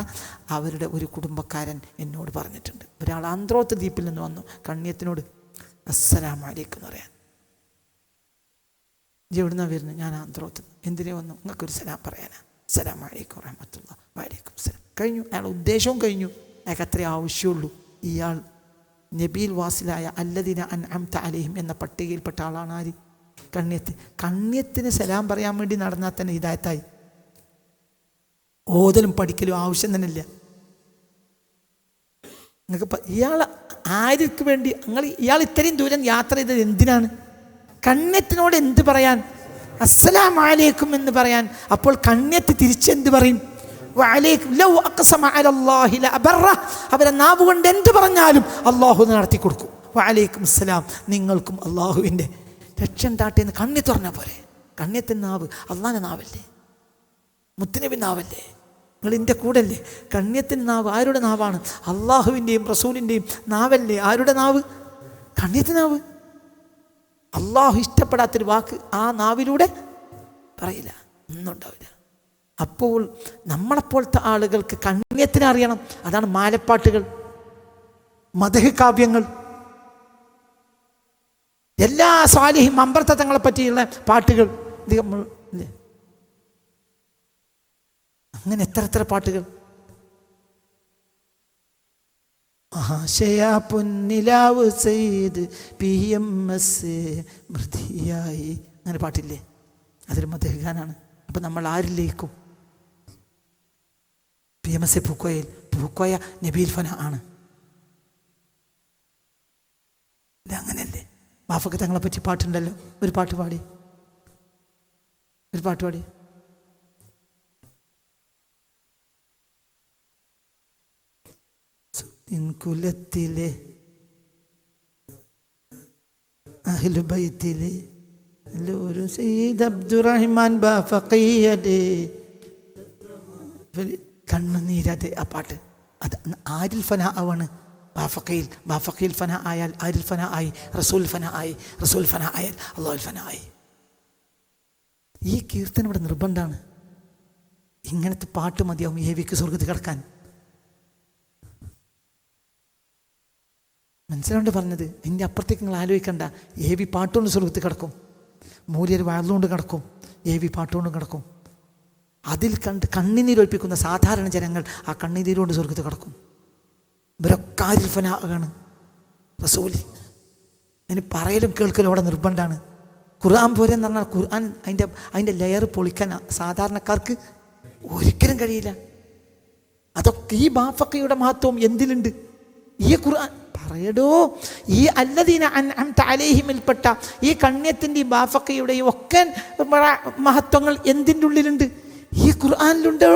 അവരുടെ ഒരു കുടുംബക്കാരൻ എന്നോട് പറഞ്ഞിട്ടുണ്ട്. ഒരാൾ ആന്ത്രോത്ത് ദ്വീപിൽ നിന്ന് വന്നു കണ്യത്തിനോട് അസ്സലാമു അലൈക്കും എന്ന് പറയാൻ. എവിടുന്നാണ് വരുന്നത്? ഞാൻ ആന്ത്രോത്ത്. എന്തിനു വന്നു? നിങ്ങൾക്കൊരു സലാം പറയാനാ. അസ്സലാമു അലൈക്കും വറഹ്മത്തുള്ളാഹി വഅലൈക്കും സലാം. കഴിഞ്ഞു. അയാളുടെ ഉദ്ദേശവും കഴിഞ്ഞു. അയാൾക്ക് അത്രേ ആവശ്യമുള്ളൂ. ഇയാൾ നബിയിൽ വാസിലായ അല്ലദീന അൻഅംത അലൈഹിം എന്ന പട്ടികയിൽപ്പെട്ട ആളാണ്. ആര്? കണ്യത്ത്. കണ്യത്തിന് സലാം പറയാൻ വേണ്ടി നടന്നാൽ തന്നെ ഹിദായത്തായി. ഓതലും പഠിക്കലും ആവശ്യം തന്നെ ഇല്ല. നിങ്ങൾക്ക് ഇയാൾ ആർക്ക് വേണ്ടി ഇയാൾ ഇത്രയും ദൂരം യാത്ര ചെയ്തത് എന്തിനാണ്? കണ്യത്തിനോട് എന്ത് പറയാൻ? അസ്സലാമു അലൈക്കും എന്ന് പറയാൻ. അപ്പോൾ കണ്യത്ത് തിരിച്ചെന്ത് പറയും? അവരെ നാവ് കൊണ്ട് എന്ത് പറഞ്ഞാലും അള്ളാഹു നടത്തി കൊടുക്കും. വഅലൈക്കും അസ്സലാം, നിങ്ങൾക്കും അള്ളാഹുവിൻ്റെ രക്ഷം താട്ടെ എന്ന് കണ്ണി തുറഞ്ഞ പോലെ. കണ്യത്തിൻ്റെ നാവ് അള്ളാഹിൻ്റെ നാവല്ലേ? മുത്തുനബി നാവല്ലേ? നിങ്ങൾ എൻ്റെ കൂടല്ലേ? കണ്യത്തിൻ്റെ നാവ് ആരുടെ നാവാണ്? അള്ളാഹുവിൻ്റെയും റസൂലിൻ്റെയും നാവല്ലേ? ആരുടെ നാവ്? കണ്യത്തിൻ്റെ നാവ്. അള്ളാഹു ഇഷ്ടപ്പെടാത്തൊരു വാക്ക് ആ നാവിലൂടെ പറയില്ല, ഒന്നും ഉണ്ടാവില്ല. അപ്പോൾ നമ്മളെപ്പോലത്തെ ആളുകൾക്ക് കണ്യത്തിനെ അറിയണം. അതാണ് മാലപ്പാട്ടുകൾ, മദ്ഹ് കാവ്യങ്ങൾ, എല്ലാ സ്വാലിഹീൻ അമ്പർത്ത തങ്ങളെ പറ്റിയുള്ള പാട്ടുകൾ. അങ്ങനെ എത്ര പാട്ടുകൾ. പൊന്നിലാവ് സെയ്ത് PMS മൃതിയായി, അങ്ങനെ പാട്ടില്ലേ? അതൊരു മദ്ഹ് ഗാനാണ്. അപ്പം നമ്മൾ ആരിലേക്കും? PMS പൂക്കോയ നബീൽ ഫന ആണ്. അങ്ങനെയല്ലേ? ബാഫക്ക് തങ്ങളെ പറ്റി പാട്ടുണ്ടല്ലോ. ഒരു പാട്ട് പാടി. കുലത്തിലെ അഹ്ലു ബൈത്തിലെ ഒരു സയ്യിദ് അബ്ദുറഹ്മാൻ ബാഫഖിയദേ കണ്ണുനീരത്. ആ പാട്ട് അത് ആരിൽ ഫന ആവാണ്? ബാഫഖയിൽ ഫന ആയാൽ ആരിൽ ഫന ആയി? റസൂൽ ഫന ആയി. റസൂൽ ഫന ആയാൽ അല്ലാഹുൽ ഫന ആയി. ഈ കീർത്തനം ഇവിടെ നിർബന്ധമാണ്. ഇങ്ങനത്തെ പാട്ട് മതിയാവും ഏവിക്ക് സ്വർഗത്തിൽ കിടക്കാൻ. മനസ്സിലാണ്ട് പറഞ്ഞത്. അതിൻ്റെ അപ്പുറത്തേക്ക് നിങ്ങൾ ആലോചിക്കണ്ട. ഏവി പാട്ടുകൊണ്ട് സ്വർഗത്ത് കിടക്കും, മൂല്യർ വാഴ്ന്നുകൊണ്ട് കിടക്കും, ഏവി പാട്ടുകൊണ്ട് കിടക്കും. അതിൽ കണ്ണുനീരൊഴിപ്പിക്കുന്ന സാധാരണ ജനങ്ങൾ ആ കണ്ണുനീരുകൊണ്ട് സ്വർഗത്ത് കിടക്കും. ഇവരൊക്കെ ആരിൽ ഫനാണ്. റസൂല് അതിന് പറയലും കേൾക്കലും അവിടെ നിർബന്ധമാണ്. ഖുർആൻ പോരെന്ന് പറഞ്ഞാൽ ഖുർആൻ അതിൻ്റെ ലെയർ പൊളിക്കാൻ സാധാരണക്കാർക്ക് ഒരിക്കലും കഴിയില്ല. അതൊക്കെ ഈ ബാഫക്കയുടെ മഹത്വം എന്തിലുണ്ട്? ഈ ഖുർആൻ പറയടോ. ഈ അല്ലദീന അൻഅംത അലൈഹിമിൽപ്പെട്ട ഈ കണ്യത്തിൻ്റെയും ബാഫക്കയുടെയും ഒക്കെ മഹത്വങ്ങൾ എന്തിൻ്റെ ഉള്ളിലുണ്ട്? ഈ ഖുർആനിലുണ്ടോ?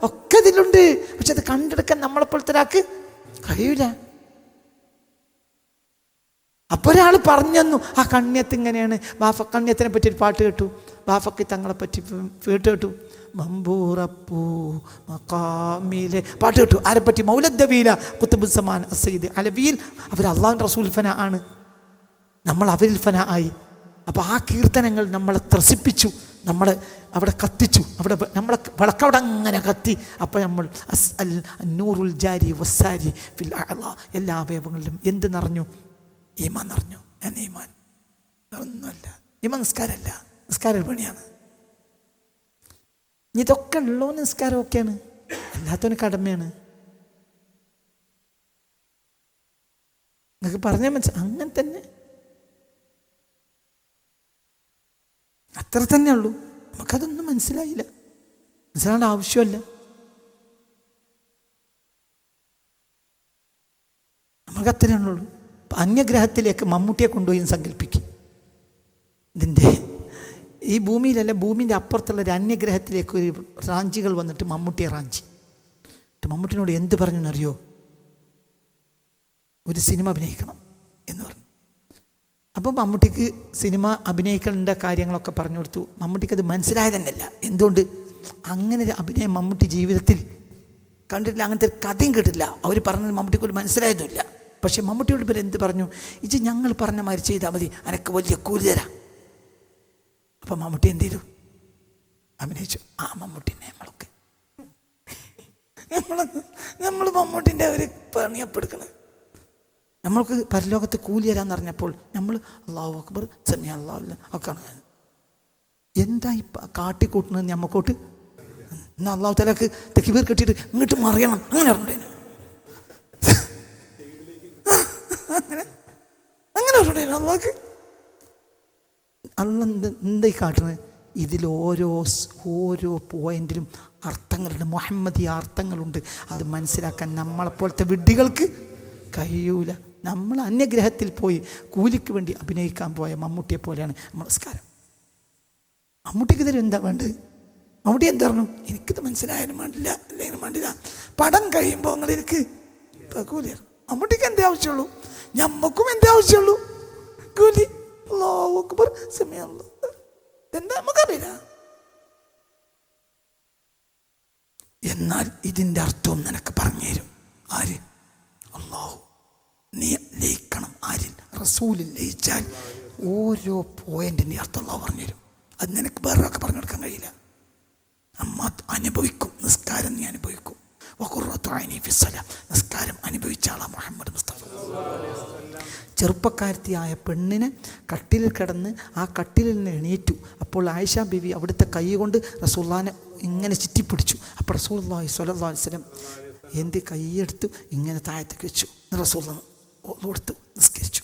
ഒക്കെ ഇതിലുണ്ട്. പക്ഷെ അത് കണ്ടെടുക്കാൻ നമ്മളെപ്പോലത്തെ ഒരാൾക്ക് കഴിയില്ല. അപ്പോൾ ഒരാൾ പറഞ്ഞു ആ കണ്യത്ത് ഇങ്ങനെയാണ്. കണ്യത്തിനെ പറ്റി ഒരു പാട്ട് കേട്ടു, ബാഫക്ക് തങ്ങളെ പറ്റി കേട്ട് കേട്ടു, മമ്പൂറപ്പൂ മക്കാമിലെ പാട്ട് കേട്ടു. ആരെപ്പറ്റി? മൗലദ്ദവീല കുത്തുബുസ്സമാൻ അസീദ് അലവിയിൽ. അവർ അള്ളാഹുവിൻ്റെ റസൂൽ ഫന ആണ്, നമ്മൾ അവരിൽ ഫന ആയി. അപ്പോൾ ആ കീർത്തനങ്ങൾ നമ്മളെ ത്രസിപ്പിച്ചു, നമ്മളെ അവിടെ കത്തിച്ചു. അവിടെ നമ്മളെ വിളക്കവിടെ അങ്ങനെ കത്തി. അപ്പോൾ നമ്മൾ നൂറുൽ ജാരി വസാരി ഫിൽ അഅ്ളാ, എല്ലാ അവയവങ്ങളിലും എന്ത് നിറഞ്ഞു? ഈമാൻ നിറഞ്ഞു. ഈമാൻ ഒന്നുമല്ല, ഈമാൻ നിസ്കാരമല്ല, നിസ്കാരം ഒരു പണിയാണ്. ഇതൊക്കെ ഉള്ളോ നിസ്കാരം ഒക്കെയാണ്, അല്ലാത്തവന് കടമയാണ്. നിങ്ങൾക്ക് പറഞ്ഞാൽ മനസ്സിലായി. അങ്ങനെ തന്നെ, അത്ര തന്നെ ഉള്ളൂ. നമുക്കതൊന്നും മനസ്സിലായില്ല, മനസ്സിലാവേണ്ട ആവശ്യമല്ല. നമുക്ക് അത്രയാണുള്ളൂ. അന്യഗ്രഹത്തിലേക്ക് മമ്മൂട്ടിയെ കൊണ്ടുപോയി സങ്കല്പിക്കും. ഇതിൻ്റെ ഈ ഭൂമിയിലല്ല, ഭൂമിൻ്റെ അപ്പുറത്തുള്ള ഒരു അന്യഗ്രഹത്തിലേക്ക് ഒരു റാഞ്ചികൾ വന്നിട്ട് മമ്മൂട്ടിയെ റാഞ്ചി. മമ്മൂട്ടിനോട് എന്ത് പറഞ്ഞു എന്നറിയോ? ഒരു സിനിമ അഭിനയിക്കണം എന്ന് പറഞ്ഞു. അപ്പോൾ മമ്മൂട്ടിക്ക് സിനിമ അഭിനയിക്കേണ്ട കാര്യങ്ങളൊക്കെ പറഞ്ഞു കൊടുത്തു. മമ്മൂട്ടിക്ക് അത് മനസ്സിലായത് തന്നെയല്ല. എന്തുകൊണ്ട്? അങ്ങനെ ഒരു അഭിനയം മമ്മൂട്ടി ജീവിതത്തിൽ കണ്ടിട്ടില്ല, അങ്ങനത്തെ ഒരു കഥയും കേട്ടില്ല. അവർ പറഞ്ഞത് മമ്മൂട്ടിക്ക് ഒരു മനസ്സിലായതുമില്ല. പക്ഷെ മമ്മൂട്ടിയോട് പേര് എന്ത് പറഞ്ഞു? ഇത് ഞങ്ങൾ പറഞ്ഞ മാതിരി ചെയ്താൽ മതി, അനക്ക് വലിയ കൂലി തരാം. അപ്പം മമ്മൂട്ടി എന്ത് ചെയ്തു? അഭിനയിച്ചു. ആ മമ്മൂട്ടിനെ നമ്മൾ മമ്മൂട്ടിൻ്റെ ഒരു പണിയപ്പെടുക്കണം. നമ്മൾക്ക് പരലോകത്ത് കൂലി തരാന്ന് പറഞ്ഞപ്പോൾ നമ്മൾ അല്ലാഹു അക്ബർ സമി അല്ലാഹു ഒക്കെയാണ്. എന്താ ഈ കാട്ടിക്കൂട്ടുന്നത് നമ്മക്കോട്ട്? എന്നാൽ അല്ലാഹു തആലക്ക് തക്ബീർ കെട്ടിയിട്ട് ഇങ്ങോട്ട് മറിയണം, അങ്ങനെ പറഞ്ഞിട്ടേനു. അങ്ങനെ പറഞ്ഞിട്ടേനു അല്ലാഹുക്ക്. അല്ല എന്തായി കാട്ടുന്നത്? ഇതിൽ ഓരോ പോയിന്റിലും അർത്ഥങ്ങളുണ്ട്, മുഹമ്മദീയ അർത്ഥങ്ങളുണ്ട്. അത് മനസ്സിലാക്കാൻ നമ്മളെപ്പോലത്തെ വിഡ്ഢികൾക്ക് കഴിയൂല. നമ്മൾ അന്യഗ്രഹത്തിൽ പോയി കൂലിക്ക് വേണ്ടി അഭിനയിക്കാൻ പോയ മമ്മൂട്ടിയെ പോലെയാണ് നമസ്കാരം. മമ്മൂട്ടിക്ക് ഇതിൽ എന്താ വേണ്ടത്? മമ്മൂട്ടി എന്താ പറഞ്ഞു? എനിക്കിത് മനസ്സിലായാലും വേണ്ടില്ല, അല്ലെങ്കിൽ വേണ്ടില്ല. പടം കഴിയുമ്പോൾ നിങ്ങൾ എനിക്ക് കൂലി. മമ്മൂട്ടിക്ക് എന്തേ ആവശ്യമുള്ളൂ? ഞമ്മക്കും എന്തേ ആവശ്യമുള്ളൂ? കൂലി. അല്ലാഹു അക്ബർ സമി അല്ലാഹു. എന്താ നമുക്കറിയില്ല. എന്നാൽ ഇതിൻ്റെ അർത്ഥവും നിനക്ക് പറഞ്ഞു തരും ആര്? അല്ലാഹു. നീ ലയിക്കണം ആരിൽ? റസൂലിൽ ലയിച്ചാൽ ഓരോ പോയിന്റിൻ്റെ അർത്ഥം അല്ലാഹു പറഞ്ഞു തരും. അത് നിനക്ക് വേറൊക്കെ പറഞ്ഞു കൊടുക്കാൻ കഴിയില്ല. അമ്മ അനുഭവിക്കും. നിസ്കാരം നീ അനുഭവിക്കും. വഖുറത്തു ഐനി ഫിസ്സലാ, നിസ്കാരം അനുഭവിച്ച ആളാ മുഹമ്മദ് മുസ്തഫ. ചെറുപ്പക്കാരത്തിയായ പെണ്ണിനെ കട്ടിലിൽ കിടന്ന് ആ കട്ടിലിൽ നിന്ന് എണീറ്റു. അപ്പോൾ ആയിഷ ബീവി അവിടുത്തെ കൈ കൊണ്ട് റസൂലുള്ളാഹിനെ ഇങ്ങനെ ചുറ്റിപ്പിടിച്ചു. അപ്പോൾ റസൂലുള്ളാഹി സ്വല്ലല്ലാഹു അലൈഹി വസല്ലം എൻ്റെ കൈയെടുത്തു ഇങ്ങനെ താഴത്തേക്ക് വെച്ചു. റസൂലുള്ളാഹി കൊടുത്തു നിസ്കരിച്ചു.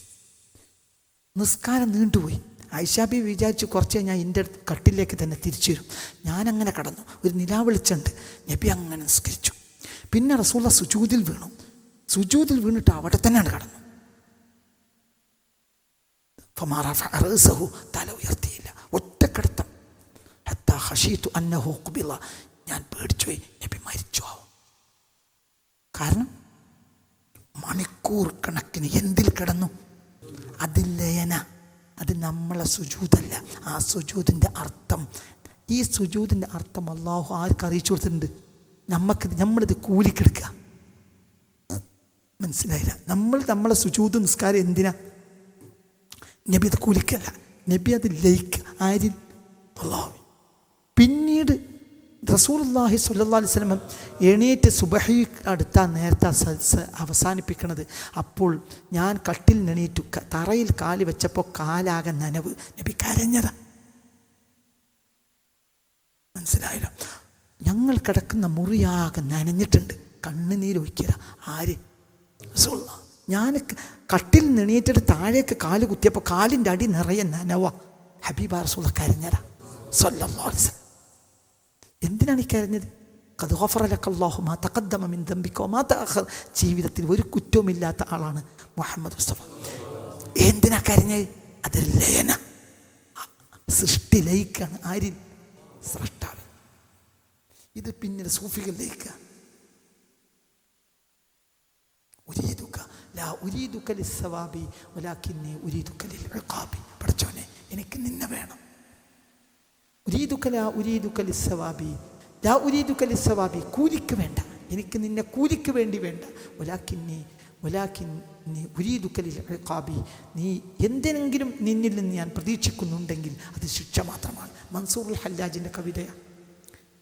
നിസ്കാരം നീണ്ടുപോയി. ആയിഷ ബീവി വിചാരിച്ചു കുറച്ച് ഞാൻ എൻ്റെ കട്ടിലേക്ക് തന്നെ തിരിച്ചു വരും. ഞാനങ്ങനെ കടന്നു. ഒരു നിലാവെളിച്ചുണ്ട്. നബി അങ്ങനെ നിസ്കരിച്ചു. പിന്നെ റസൂലുള്ളാഹി സുജൂദിൽ വീണു. സുജൂദിൽ വീണിട്ട് അവിടെ തന്നെയാണ് കടന്നു. തല ഉയർത്തിയില്ല, ഒറ്റക്കിടത്തം. ഞാൻ പേടിച്ചുപോയി നബി മരിച്ചു ആവും. കാരണം മണിക്കൂർ കണക്കിന് എന്തിൽ കിടന്നു? അതിൽ ലയന. അത് നമ്മളെ സുജൂദല്ല. ആ സുജൂദിൻ്റെ അർത്ഥം, ഈ സുജൂദിൻ്റെ അർത്ഥം അല്ലാഹു ആർക്ക് അറിയിച്ചു കൊടുത്തിട്ടുണ്ട്? നമ്മളിത് കൂലിക്കെടുക്കുക. മനസ്സിലായില്ല? നമ്മളെ സുജൂദ് നിസ്കാരം എന്തിനാ? നബി അത് കൂലിക്കല്ല, നബി അത് ലയിക്ക. ആരിൽ? അല്ലാഹു. പിന്നീട് റസൂലുള്ളാഹി സ്വല്ലല്ലാഹി അലൈഹി വസല്ലം എണീറ്റ് സുബഹി അടുത്ത നേരത്തെ അവസാനിപ്പിക്കണത്. അപ്പോൾ ഞാൻ കട്ടിൽ എണീറ്റു, തറയിൽ കാല് വെച്ചപ്പോൾ കാലാകെ നനവ്. നബി കരഞ്ഞതാ. മനസ്സിലായല്ലോ? ഞങ്ങൾ കിടക്കുന്ന മുറിയാകെ നനഞ്ഞിട്ടുണ്ട്, കണ്ണുനീരൊഴിക്കുക. ആര്? റസൂലുള്ളാഹി. ഞാൻ കട്ടിൽ എണീറ്റിട്ട് താഴേക്ക് കാല് കുത്തിയപ്പോൾ കാലിൻ്റെ അടി നിറയെ നനവ. ഹബീബ റസൂലുള്ളാഹി കരഞ്ഞതാ സ്വല്ലല്ലാഹു അലൈഹി വസല്ലം. എന്തിനാണ് ഈ കരഞ്ഞത്? ഖദ് ഗഫറ ലക്കല്ലാഹു മാ തഖദ്ദമ മിൻ ദംബിക വമാ തഅഖർ. ജീവിതത്തിൽ ഒരു കുറ്റവുമില്ലാത്ത ആളാണ് മുഹമ്മദ് മുസ്തഫ. എന്തിനാ കരഞ്ഞത്? അത് ലയന, സൃഷ്ടി ലയിക്കാണ്. ആരിൽ? സൃഷ്ടാവ്. ഇത് പിന്നീട് സൂഫികൾ ലയിക്കുക. ഉരീദുക ലാ ഉരീദുക ലിസ്സവാബി വലാകിന്നി ഉരീദുക ലിൽ ഇഖാബി. പഠിച്ചോനെ, എനിക്ക് നിന്നെ വേണം. ഉരീദുക ലാ ഉരീദുക ലിസ്സവാബി, ലാ ഉരീദുക ലിസ്സവാബി, കൂലിക്ക് വേണ്ട, എനിക്ക് നിന്നെ കൂലിക്ക് വേണ്ടി വേണ്ട. വലാകിന്നി ഉരീദുക ലിൽ ഇഖാബി, നീ എന്തിനെങ്കിലും നിന്നിൽ നിന്ന് ഞാൻ പ്രതീക്ഷിക്കുന്നുണ്ടെങ്കിൽ അത് ശിക്ഷ മാത്രമാണ്. മൻസൂറുൽ ഹല്ലാജിൻ്റെ കവിതയാണ്.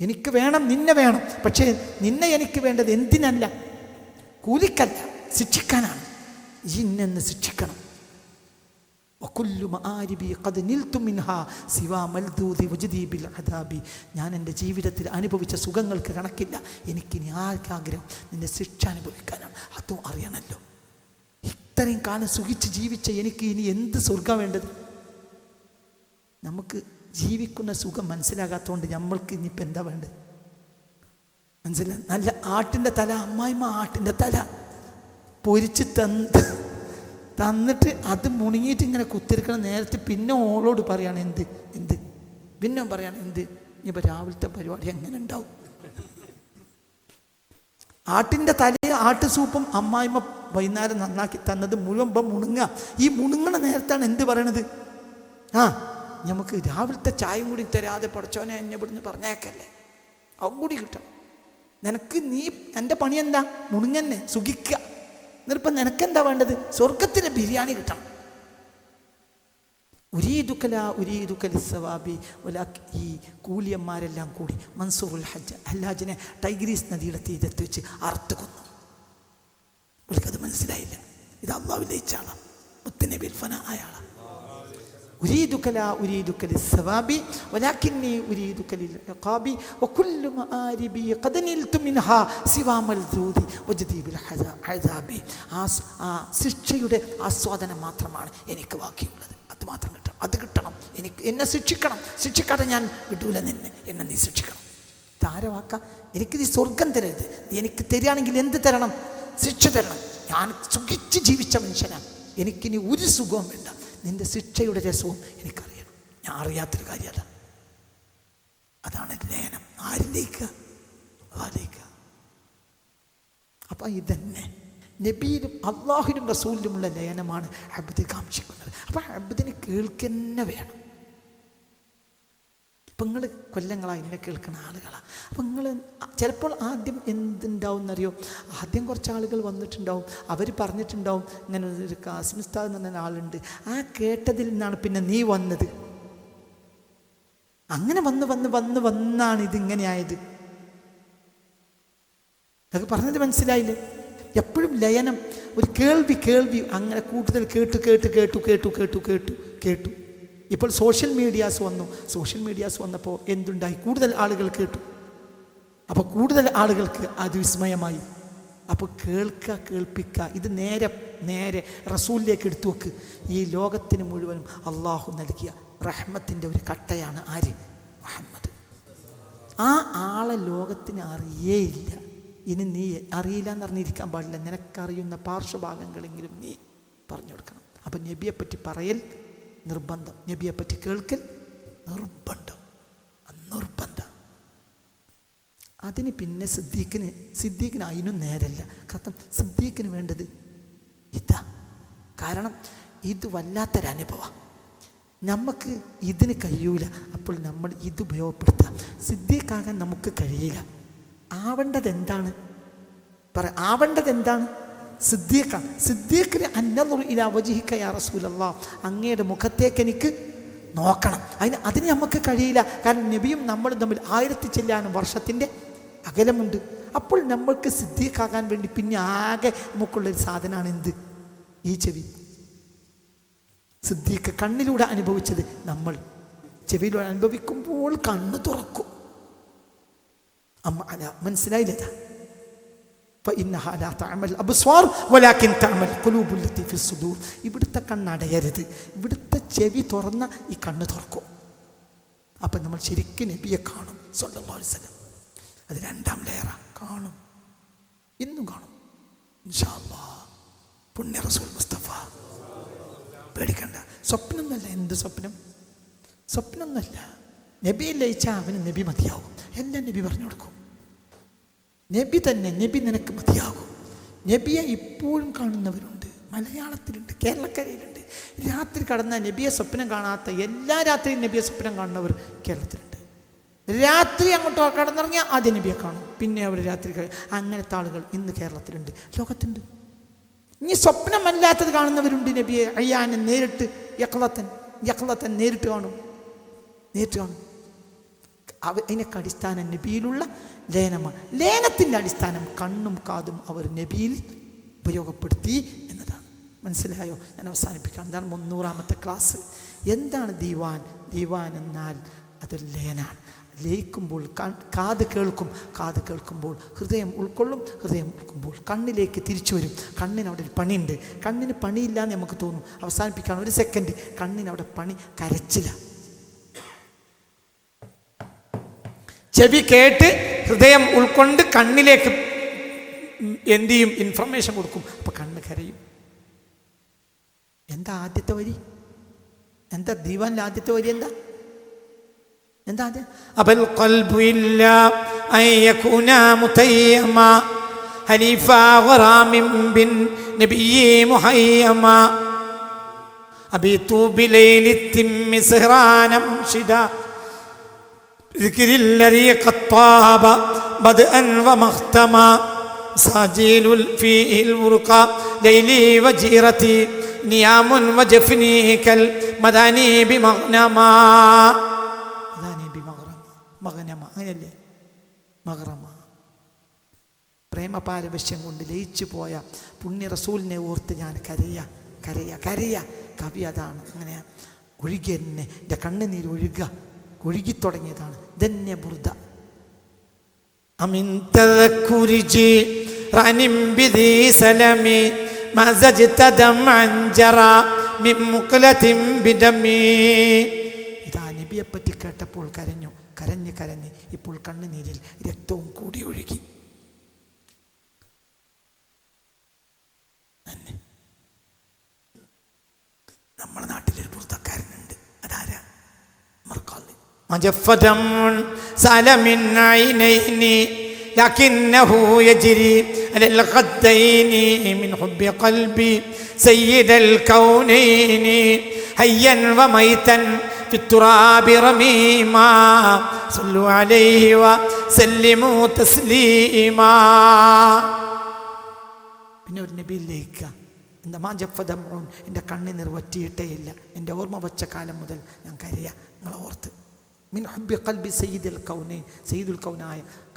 എനിക്ക് വേണം, നിന്നെ വേണം, പക്ഷേ നിന്നെ എനിക്ക് വേണ്ടത് എന്തിനല്ല? കൂലിക്കല്ല, ശിക്ഷിക്കാനാണ്. ഇന്നെന്ന് ശിക്ഷിക്കണം. ഞാൻ എൻ്റെ ജീവിതത്തിൽ അനുഭവിച്ച സുഖങ്ങൾക്ക് കണക്കില്ല. എനിക്കിനി ആഗ്രഹം നിന്റെ ശിക്ഷ അനുഭവിക്കാനാണ്. അതും അറിയണമല്ലോ. ഇത്രയും കാലം സുഖിച്ച് ജീവിച്ച എനിക്ക് ഇനി എന്ത് സ്വർഗം വേണ്ടത്? നമുക്ക് ജീവിക്കുന്ന സുഖം മനസ്സിലാകാത്തതുകൊണ്ട് നമ്മൾക്ക് ഇനിയിപ്പോൾ എന്താ വേണ്ടത്? മനസ്സിലായി? നല്ല ആട്ടിൻ്റെ തല, അമ്മായിമ്മ ആട്ടിൻ്റെ തല പൊരിച്ച് തന്നിട്ട് അത് മുണങ്ങിയിട്ട് ഇങ്ങനെ കുത്തിരിക്കണം നേരത്തെ. പിന്നെ ഓളോട് പറയാണ് എന്ത് പിന്നെ പറയാണ് ഇനിയിപ്പോൾ രാവിലത്തെ പരിപാടി എങ്ങനെ ഉണ്ടാവും? ആട്ടിൻ്റെ തലയും ആട്ട് സൂപ്പും അമ്മായിമ്മ വൈകുന്നേരം നന്നാക്കി തന്നത് മുഴുവൻ മുണുങ്ങുക. ഈ മുണുങ്ങണ നേരത്താണ് എന്ത് പറയണത്? നമുക്ക് രാവിലത്തെ ചായയും കൂടി തരാതെ പഠിച്ചോനെ എന്നെ ഇവിടുന്ന് പറഞ്ഞേക്കല്ലേ, അവൻ കൂടി കിട്ടണം നിനക്ക്. നീ എൻ്റെ പണി എന്താ? മുണുങ്ങന്നെ, സുഖിക്കുക. എന്നിട്ടിപ്പം നിനക്കെന്താ വേണ്ടത്? സ്വർഗത്തിലെ ബിരിയാണി കിട്ടണം. ഈ കൂലിയന്മാരെല്ലാം കൂടി മൻസൂറുൽ ഹല്ലാജിനെ ടൈഗ്രീസ് നദിയുടെ തീരത്ത് വെച്ച് അറുത്ത് കൊന്നു. അവർക്കത് മനസ്സിലായില്ല. ഇത് അള്ളാഹു ലയിച്ചാളാണ്, മുത്തുനബി ഫന അയാളാണ്. أريدك لا أريدك للثواب ولكني أريدك للعقاب وكل مآربي قد نلت منها سوى ملذوذ وجدي بالعذاب. ശിക്ഷയുടെ ആസ്വാദനം മാത്രമാണ് എനിക്ക് ബാക്കിയുള്ളത്. അത് മാത്രം കിട്ടണം, അത് കിട്ടണം. എന്നെ ശിക്ഷിക്കാതെ ഞാൻ വിടൂല നിന്നെ. എന്നെ നീ ശിക്ഷിക്കണം. താരവാക്ക, എനിക്ക് നീ സ്വർഗം തരരുത്. എനിക്ക് തരികയാണെങ്കിൽ എന്ത് തരണം? ശിക്ഷ തരണം. ഞാൻ സുഖിച്ച് ജീവിച്ച മനുഷ്യനാണ്, എനിക്കിനി ഒരു സുഖവും വേണ്ട. നിന്റെ ശിക്ഷയുടെ രസവും എനിക്കറിയണം. ഞാൻ അറിയാത്തൊരു കാര്യമല്ല. അതാണ് ലയനം. ആരിലേക്ക്? അപ്പം ഇതന്നെ നബിയിലും അള്ളാഹുവിനും റസൂലിലുമുള്ള ലയനമാണ് അബ്ദ് കാംക്ഷിക്കുന്നത്. അപ്പം അബ്ദിന് കേൾക്കന്നെ വേണം. അപ്പം നിങ്ങൾ കൊല്ലങ്ങളായി എന്നെ കേൾക്കുന്ന ആളുകളാണ്. അപ്പം നിങ്ങൾ ചിലപ്പോൾ ആദ്യം എന്തുണ്ടാവും എന്നറിയോ? ആദ്യം കുറച്ച് ആളുകൾ വന്നിട്ടുണ്ടാവും, അവർ പറഞ്ഞിട്ടുണ്ടാവും ഇങ്ങനെ ഒരു കാസിം ഉസ്താദ് എന്ന് പറഞ്ഞ ആളുണ്ട്, ആ കേട്ടതിൽ നിന്നാണ് പിന്നെ നീ വന്നത്. അങ്ങനെ വന്നാണ് ഇതിങ്ങനെയായത്. അതൊക്കെ പറഞ്ഞത് മനസ്സിലായില്ലേ? എപ്പോഴും ലയനം ഒരു കേൾവി അങ്ങനെ കൂടുതൽ കേട്ടു. ഇപ്പോൾ സോഷ്യൽ മീഡിയാസ് വന്നപ്പോൾ എന്തുണ്ടായി? കൂടുതൽ ആളുകൾ കേട്ടു. അപ്പോൾ കൂടുതൽ ആളുകൾക്ക് അത് വിസ്മയമായി. അപ്പോൾ കേൾപ്പിക്കുക. ഇത് നേരെ റസൂലിലേക്ക് എടുത്തു വെക്ക്. ഈ ലോകത്തിന് മുഴുവനും അള്ളാഹു നൽകിയ റഹ്മത്തിൻ്റെ ഒരു കട്ടയാണ് ആര്? മുഹമ്മദ്. ആ ആളെ ലോകത്തിന് അറിയേയില്ല. ഇനി നീ അറിയില്ല എന്നറിഞ്ഞിരിക്കാൻ പാടില്ല. നിനക്കറിയുന്ന പാർശ്വഭാഗങ്ങളെങ്കിലും നീ പറഞ്ഞു കൊടുക്കണം. അപ്പം നബിയെപ്പറ്റി പറയൽ നിർബന്ധം, നബിയെപ്പറ്റി കേൾക്കൽ നിർബന്ധം. അതിന് പിന്നെ സിദ്ദീഖിന് അതിനും നേരല്ല. കാരണം സിദ്ദീഖിന് വേണ്ടത് ഇതാ. കാരണം ഇത് വല്ലാത്തൊരനുഭവം. നമുക്ക് ഇതിന് കഴിയൂല. അപ്പോൾ നമ്മൾ ഇത് ഉപയോഗപ്പെടുത്താം. സിദ്ദീഖാകാൻ നമുക്ക് കഴിയില്ല. ആവേണ്ടത് എന്താണ്? സിദ്ദീഖാണ്. സിദ്ദീഖിന് അന്നദുറു ഇലാ വജ്ഹിക യാ റസൂലല്ലാഹ്, അങ്ങയുടെ മുഖത്തേക്ക് എനിക്ക് നോക്കണം. അതിന് നമുക്ക് കഴിയില്ല. കാരണം നബിയും നമ്മളും തമ്മിൽ 1000 ചില്ലാനും വർഷത്തിൻ്റെ അകലമുണ്ട്. അപ്പോൾ നമ്മൾക്ക് സിദ്ദീഖാകാൻ വേണ്ടി പിന്നെ ആകെ നമുക്കുള്ളൊരു സാധനമാണ് എന്ത്? ഈ ചെവി. സിദ്ദീഖ് കണ്ണിലൂടെ അനുഭവിച്ചത് നമ്മൾ ചെവിയിലൂടെ അനുഭവിക്കുമ്പോൾ കണ്ണ് തുറക്കും. മനസ്സിലായില്ല? ഇവിടുത്തെ കണ്ണടയരുത്, ഇവിടുത്തെ ചെവി തുറന്ന ഈ കണ്ണ് തുറക്കും. അപ്പം നമ്മൾ ശരിക്കും നബിയെ കാണും സ്വല്ലല്ലാഹു അലൈഹി വസല്ലം. അത് 2ാം ലെയറാ. കാണും, ഇന്നും കാണും ഇൻഷാ അല്ലാഹ്. പുണ്യ റസൂൽ മുസ്തഫ. പേടിക്കണ്ട, സ്വപ്നമൊന്നുമല്ല. എന്ത് സ്വപ്നം? സ്വപ്നമൊന്നുമല്ല. നബിയെ ലയിച്ചാൽ അവന് നബി മതിയാവും. എല്ലാം നബി പറഞ്ഞു കൊടുക്കും. നബി തന്നെ, നബി നിനക്ക് മതിയാകും. നബിയെ ഇപ്പോഴും കാണുന്നവരുണ്ട്, മലയാളത്തിലുണ്ട്, കേരളക്കരയിലുണ്ട്. രാത്രി കടന്നാൽ നബിയെ സ്വപ്നം കാണാത്ത, എല്ലാ രാത്രിയും നബിയെ സ്വപ്നം കാണുന്നവർ കേരളത്തിലുണ്ട്. രാത്രി അങ്ങോട്ട് കടന്നിറങ്ങിയാൽ ആദ്യം നബിയെ കാണും, പിന്നെ അവർ രാത്രി അങ്ങനത്തെ ആളുകൾ ഇന്ന് കേരളത്തിലുണ്ട്, ലോകത്തുണ്ട്. ഇനി സ്വപ്നമല്ലാത്തത് കാണുന്നവരുണ്ട്. നബിയെ അയ്യാനെ നേരിട്ട് യഖ്ലത്തൻ നേരിട്ട് കാണും. അതിനൊക്കെ അടിസ്ഥാനം നബിയിലുള്ള ലയനമാണ്. ലയനത്തിൻ്റെ അടിസ്ഥാനം കണ്ണും കാതും അവർ നബിയിൽ ഉപയോഗപ്പെടുത്തി എന്നതാണ്. മനസ്സിലായോ? ഞാൻ അവസാനിപ്പിക്കാം. എന്താണ് 300ാമത്തെ ക്ലാസ്? എന്താണ് ദീവാൻ? ദീവാൻ എന്നാൽ അതൊരു ലയനാണ്. ലയിക്കുമ്പോൾ കാത് കേൾക്കുമ്പോൾ ഹൃദയം ഉൾക്കൊള്ളും. ഹൃദയം ഉൾക്കുമ്പോൾ കണ്ണിലേക്ക് തിരിച്ചു വരും. കണ്ണിന് അവിടെ ഒരു പണിയുണ്ട്. കണ്ണിന് പണിയില്ലാന്ന് നമുക്ക് തോന്നും. അവസാനിപ്പിക്കണം, 1 സെക്കൻഡ്. കണ്ണിന് അവിടെ പണി കരച്ചില്ല. ചെവി കേട്ട് ഹൃദയം ഉൾക്കൊണ്ട് കണ്ണിലേക്ക് എന്ത് ചെയ്യും? ഇൻഫർമേഷൻ കൊടുക്കും. അപ്പൊ കണ്ണ് കരയും. എന്താ ആദ്യത്തെ വരി? എന്താ ദീവാനിലെ ആദ്യത്തെ വരി? എന്താ അത്? അബൽ ഖൽബു ഇല്ലാ അയകുന മുതയ്യമ ഹനീഫ ഗറാമിൻ ബിൻ നബിയ്യി മുഹയ്യമ അബീതു ബിലൈലി തിമ്മി സഹറാനം ഷിദ ذكر الذي قد طاب بدءا ومختما ساجيل فيه الورقا ليلي وجيرتي نيام وجفني كالمداني بمغنما അങ്ങനല്ലേ? മഗ്റമ. പ്രേമ പാരവശ്യം കൊണ്ട് ലയിച്ചു പോയ പുണ്യ റസൂലിനെ ഓർത്ത് ഞാൻ കരയ. കവി അതാണ്. അങ്ങനെ ഒഴുകി തന്നെ എൻ്റെ കണ്ണുനീര് ഒഴുകിത്തുടങ്ങിയതാണ്. ധന്യ ബുർദ. അമിൻ തദക്കുരിജി റനിം ബിദി സലമി മസജ്ത ദമൻ ജറ മിൻ മുഖലതിൻ ബിദമി. ഇതാ നബിയെ പറ്റി കേട്ടപ്പോൾ കരഞ്ഞ് ഇപ്പോൾ കണ്ണുനീരിൽ രക്തവും കൂടി ഒഴുകി. നമ്മുടെ നാട്ടിലൊരു പുറത്തക്കാരനുണ്ട്. അതാരാ? മർക്കാലി. لكنه يجري على الخدين من حب قلبي سيد الكونين حيا وميتا في التراب رميما صلوا عليه وسلموا تسليما. പിന്നെ ഒരു നബിയിലേക്ക് എന്താ മാജഫദമൂൻ, എൻ്റെ കണ്ണിനീർ വറ്റിയിട്ടേയില്ല. എൻ്റെ ഓർമ്മ വച്ച കാലം മുതൽ ഞാൻ കരയാ നിങ്ങളെ ഓർത്ത്. മിൻ ഹുബ്ബി ഖൽബി സയ്യിദുൽ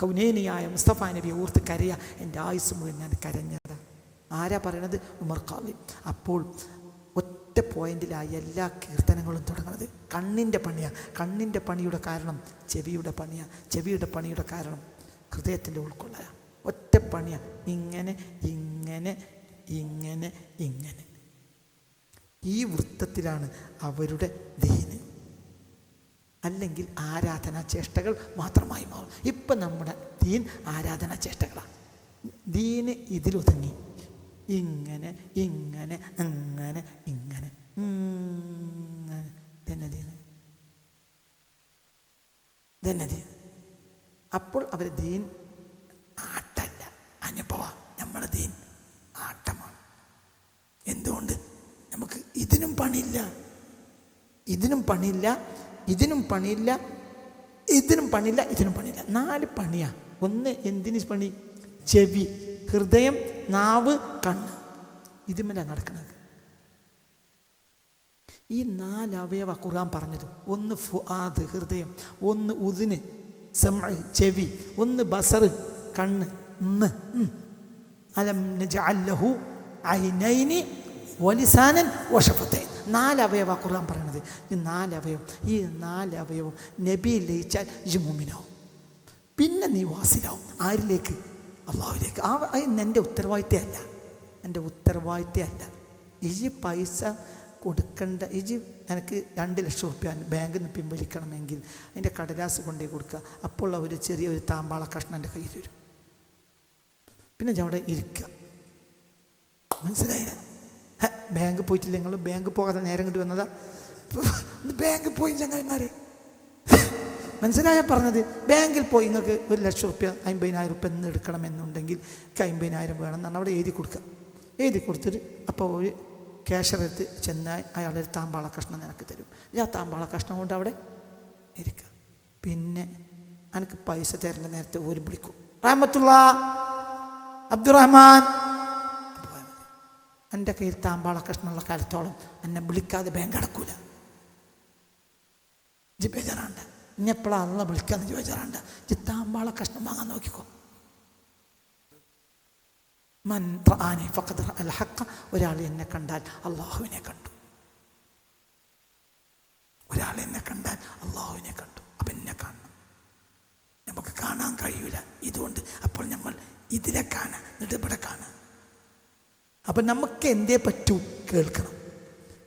കൗനൈനിയായ മുസ്തഫ നബിയെ ഓർത്ത് കരയാ. എൻ്റെ ആയുസ് മുഴുവൻ ഞാൻ കരഞ്ഞത്. ആരാ പറയണത്? ഉമർ ഖാലിദ്. അപ്പോൾ ഒറ്റ പോയിന്റിലായി എല്ലാ കീർത്തനങ്ങളും തുടങ്ങുന്നത്. കണ്ണിൻ്റെ പണിയാണ്. കണ്ണിൻ്റെ പണിയുടെ കാരണം ചെവിയുടെ പണിയാണ്. ചെവിയുടെ പണിയുടെ കാരണം ഹൃദയത്തിൻ്റെ ഉൾക്കൊള്ളല. ഒറ്റ പണിയാണ്. ഇങ്ങനെ ഇങ്ങനെ ഇങ്ങനെ ഇങ്ങനെ. ഈ വൃത്തത്തിലാണ് അവരുടെ ദീന്. അല്ലെങ്കിൽ ആരാധനാ ചേഷ്ടകൾ മാത്രമായി മാറും. ഇപ്പം നമ്മുടെ ദീൻ ആരാധനാ ചേഷ്ടകളാണ്. ദീന് ഇതിലൊതുങ്ങി. ഇങ്ങനെ ഇങ്ങനെ അങ്ങനെ ഇങ്ങനെ തന്നെ ദീൻ. അപ്പോൾ അവർ ദീൻ ആട്ടല്ല, അനുഭവം. നമ്മുടെ ദീൻ ആട്ടമാണ്. എന്തുകൊണ്ട്? നമുക്ക് ഇതിനും പണിയില്ല, ഇതിനും പണിയില്ല, ഇതിനും പണിയില്ല, ഇതിനും പണിയില്ല, ഇതിനും പണിയില്ല. 4 പണിയാണ്. ഒന്ന് എന്തിന് പണി? ചെവി, ഹൃദയം, നാവ്, കണ്ണ്. ഇതുമല്ല നടക്കുന്നത്. ഈ 4 അവയവ ഖുർആൻ പറഞ്ഞത്. ഒന്ന് ഫുആദ് ഹൃദയം, ഒന്ന് ഉദ്ന് സമഅ് ചെവി, ഒന്ന് ബസർ കണ്ണ്, അലം നജഅൽ ലഹു ഐനൈനി വലിസാനൻ വശഫതൈൻ. 4 അവയവ ഖുർആൻ പറയണത്. ഈ 4 അവയവം, ഈ 4 അവയവം നബി ലയിച്ചാൽ ഇജ് മുഅ്മിനാവും. പിന്നെ നീ വാസിലാവും. ആരിലേക്ക്? അള്ളാഹുവിലേക്ക്. എൻ്റെ ഉത്തരവാദിത്തമല്ല, എൻ്റെ ഉത്തരവാദിത്തമല്ല. ഇജ് പൈസ കൊടുക്കേണ്ട, ഇജ് എനിക്ക് 2 ലക്ഷം റുപ്യ ബാങ്കിൽ നിന്ന് പിൻവലിക്കണമെങ്കിൽ അതിൻ്റെ കടലാസ് കൊണ്ടേ കൊടുക്കുക. അപ്പോൾ ഒരു ചെറിയൊരു താമ്പാള കഷ്ണം എൻ്റെ കയ്യിൽ വരും. പിന്നെ ഞാൻ അവിടെ ഇരിക്കുക. മനസ്സിലായില്ല? ബാങ്ക് പോയിട്ടില്ല. നിങ്ങൾ ബാങ്ക് പോകാതെ നേരം കിട്ടി വന്നതാ. ബാങ്കിൽ പോയി ചങ്ങായിമാരെ, മനസ്സിലായ പറഞ്ഞത്? ബാങ്കിൽ പോയി നിങ്ങൾക്ക് 1 ലക്ഷം റുപ്യ 50,000 റുപ്യ എന്ന് എടുക്കണമെന്നുണ്ടെങ്കിൽ 50,000 വേണം എന്നാണ് അവിടെ എഴുതി കൊടുക്കുക. എഴുതി കൊടുത്തിട്ട് അപ്പോൾ ഒരു ക്യാഷറെടുത്ത് ചെന്നാൽ അയാളൊരു താമ്പാള കഷ്ണം നിനക്ക് തരും. ആ താമ്പാള കഷ്ണം കൊണ്ട് അവിടെ ഇരിക്കുക. പിന്നെ എനിക്ക് പൈസ തരേണ്ട നേരത്തെ ഒരു വിളിക്കും, റഹ്മത്തുള്ള അബ്ദുറഹ്മാൻ. എൻ്റെ കയ്യിൽ താമ്പാള കഷ്ണമുള്ള കാലത്തോളം എന്നെ വിളിക്കാതെ ബാങ്ക് അടക്കൂല. ജി ബേജാറാണ്ട് ഇന്നെപ്പോഴാണ് അള്ള വിളിക്കാന്ന് ചോദിച്ചാറാണ്ട്. ജി താമ്പാള കഷ്ണം വാങ്ങാൻ നോക്കിക്കോ. മൻ റആനി ഫഖദ് റഅൽ ഹഖ. ഒരാൾ എന്നെ കണ്ടാൽ അള്ളാഹുവിനെ കണ്ടു. ഒരാൾ എന്നെ കണ്ടാൽ അള്ളാഹുവിനെ കണ്ടു. അപ്പം എന്നെ കാണണം. നമുക്ക് കാണാൻ കഴിയൂല ഇതുകൊണ്ട്. അപ്പോൾ നമ്മൾ ഇതിലെ കാണാം, എന്നിട്ട് ഇവിടെ കാണാം. അപ്പം നമുക്ക് എന്തേ പറ്റൂ? കേൾക്കണം.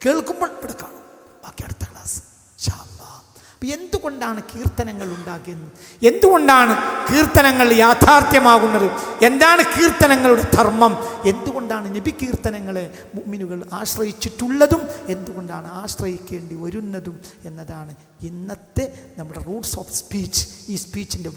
കേൾക്കുമ്പോൾ ഇവിടെ കാണും. ബാക്കി അടുത്ത ക്ലാസ് ഇൻഷാ അല്ലാഹ്. അപ്പം എന്തുകൊണ്ടാണ് കീർത്തനങ്ങൾ ഉണ്ടാകുന്നത്? എന്തുകൊണ്ടാണ് കീർത്തനങ്ങൾ യാഥാർത്ഥ്യമാകുന്നത്? എന്താണ് കീർത്തനങ്ങളുടെ ധർമ്മം? എന്തുകൊണ്ടാണ് നബി കീർത്തനങ്ങളെ മുഅ്മിനുകൾ ആശ്രയിച്ചിട്ടുള്ളതും എന്തുകൊണ്ടാണ് ആശ്രയിക്കേണ്ടി വരുന്നതും എന്നതാണ് ഇന്നത്തെ നമ്മുടെ റൂട്ട്സ് ഓഫ് സ്പീച്ച്. ഈ സ്പീച്ചിൻ്റെ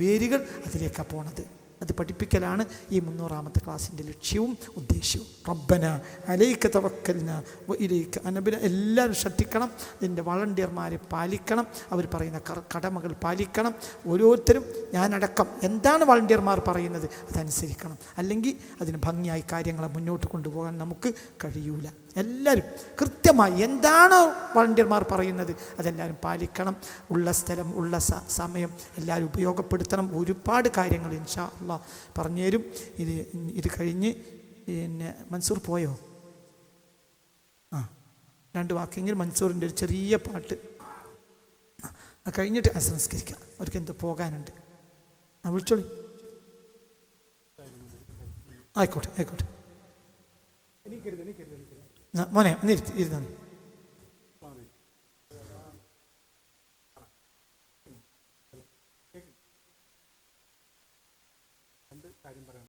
വേരുകൾ അതിലേക്കാണ് പോണത്. അത് പഠിപ്പിക്കലാണ് ഈ 300ാമത്തെ ക്ലാസ്സിൻ്റെ ലക്ഷ്യവും ഉദ്ദേശ്യവും. റബ്ബന അലൈക തവക്കൽന വ ഇലൈക അനബ്ന. എല്ലാവരും ശ്രദ്ധിക്കണം. ഇതിൻ്റെ വളണ്ടിയർമാരെ പാലിക്കണം. അവർ പറയുന്ന കടമകൾ പാലിക്കണം. ഓരോരുത്തരും, ഞാനടക്കം, എന്താണ് വളണ്ടിയർമാർ പറയുന്നത് അതനുസരിക്കണം. അല്ലെങ്കിൽ അതിന് ഭംഗിയായി കാര്യങ്ങളെ മുന്നോട്ട് കൊണ്ടുപോകാൻ നമുക്ക് കഴിയൂല. എല്ലാവരും കൃത്യമായി എന്താണ് വളണ്ടിയർമാർ പറയുന്നത് അതെല്ലാവരും പാലിക്കണം. ഉള്ള സ്ഥലം, ഉള്ള സമയം എല്ലാവരും ഉപയോഗപ്പെടുത്തണം. ഒരുപാട് കാര്യങ്ങൾ ഇൻഷാ അല്ലാഹ് പറഞ്ഞുതരും. ഇത് കഴിഞ്ഞ് പിന്നെ മൻസൂർ പോയോ? 2 വാക്കെങ്കിൽ മൻസൂറിൻ്റെ ഒരു ചെറിയ പാട്ട് കഴിഞ്ഞിട്ട് സംസ്കരിക്കാം. അവർക്ക് എന്തോ പോകാനുണ്ട്. വിളിച്ചോളി. ആയിക്കോട്ടെ. മോനെ ഒന്ന് ഇരുന്നാ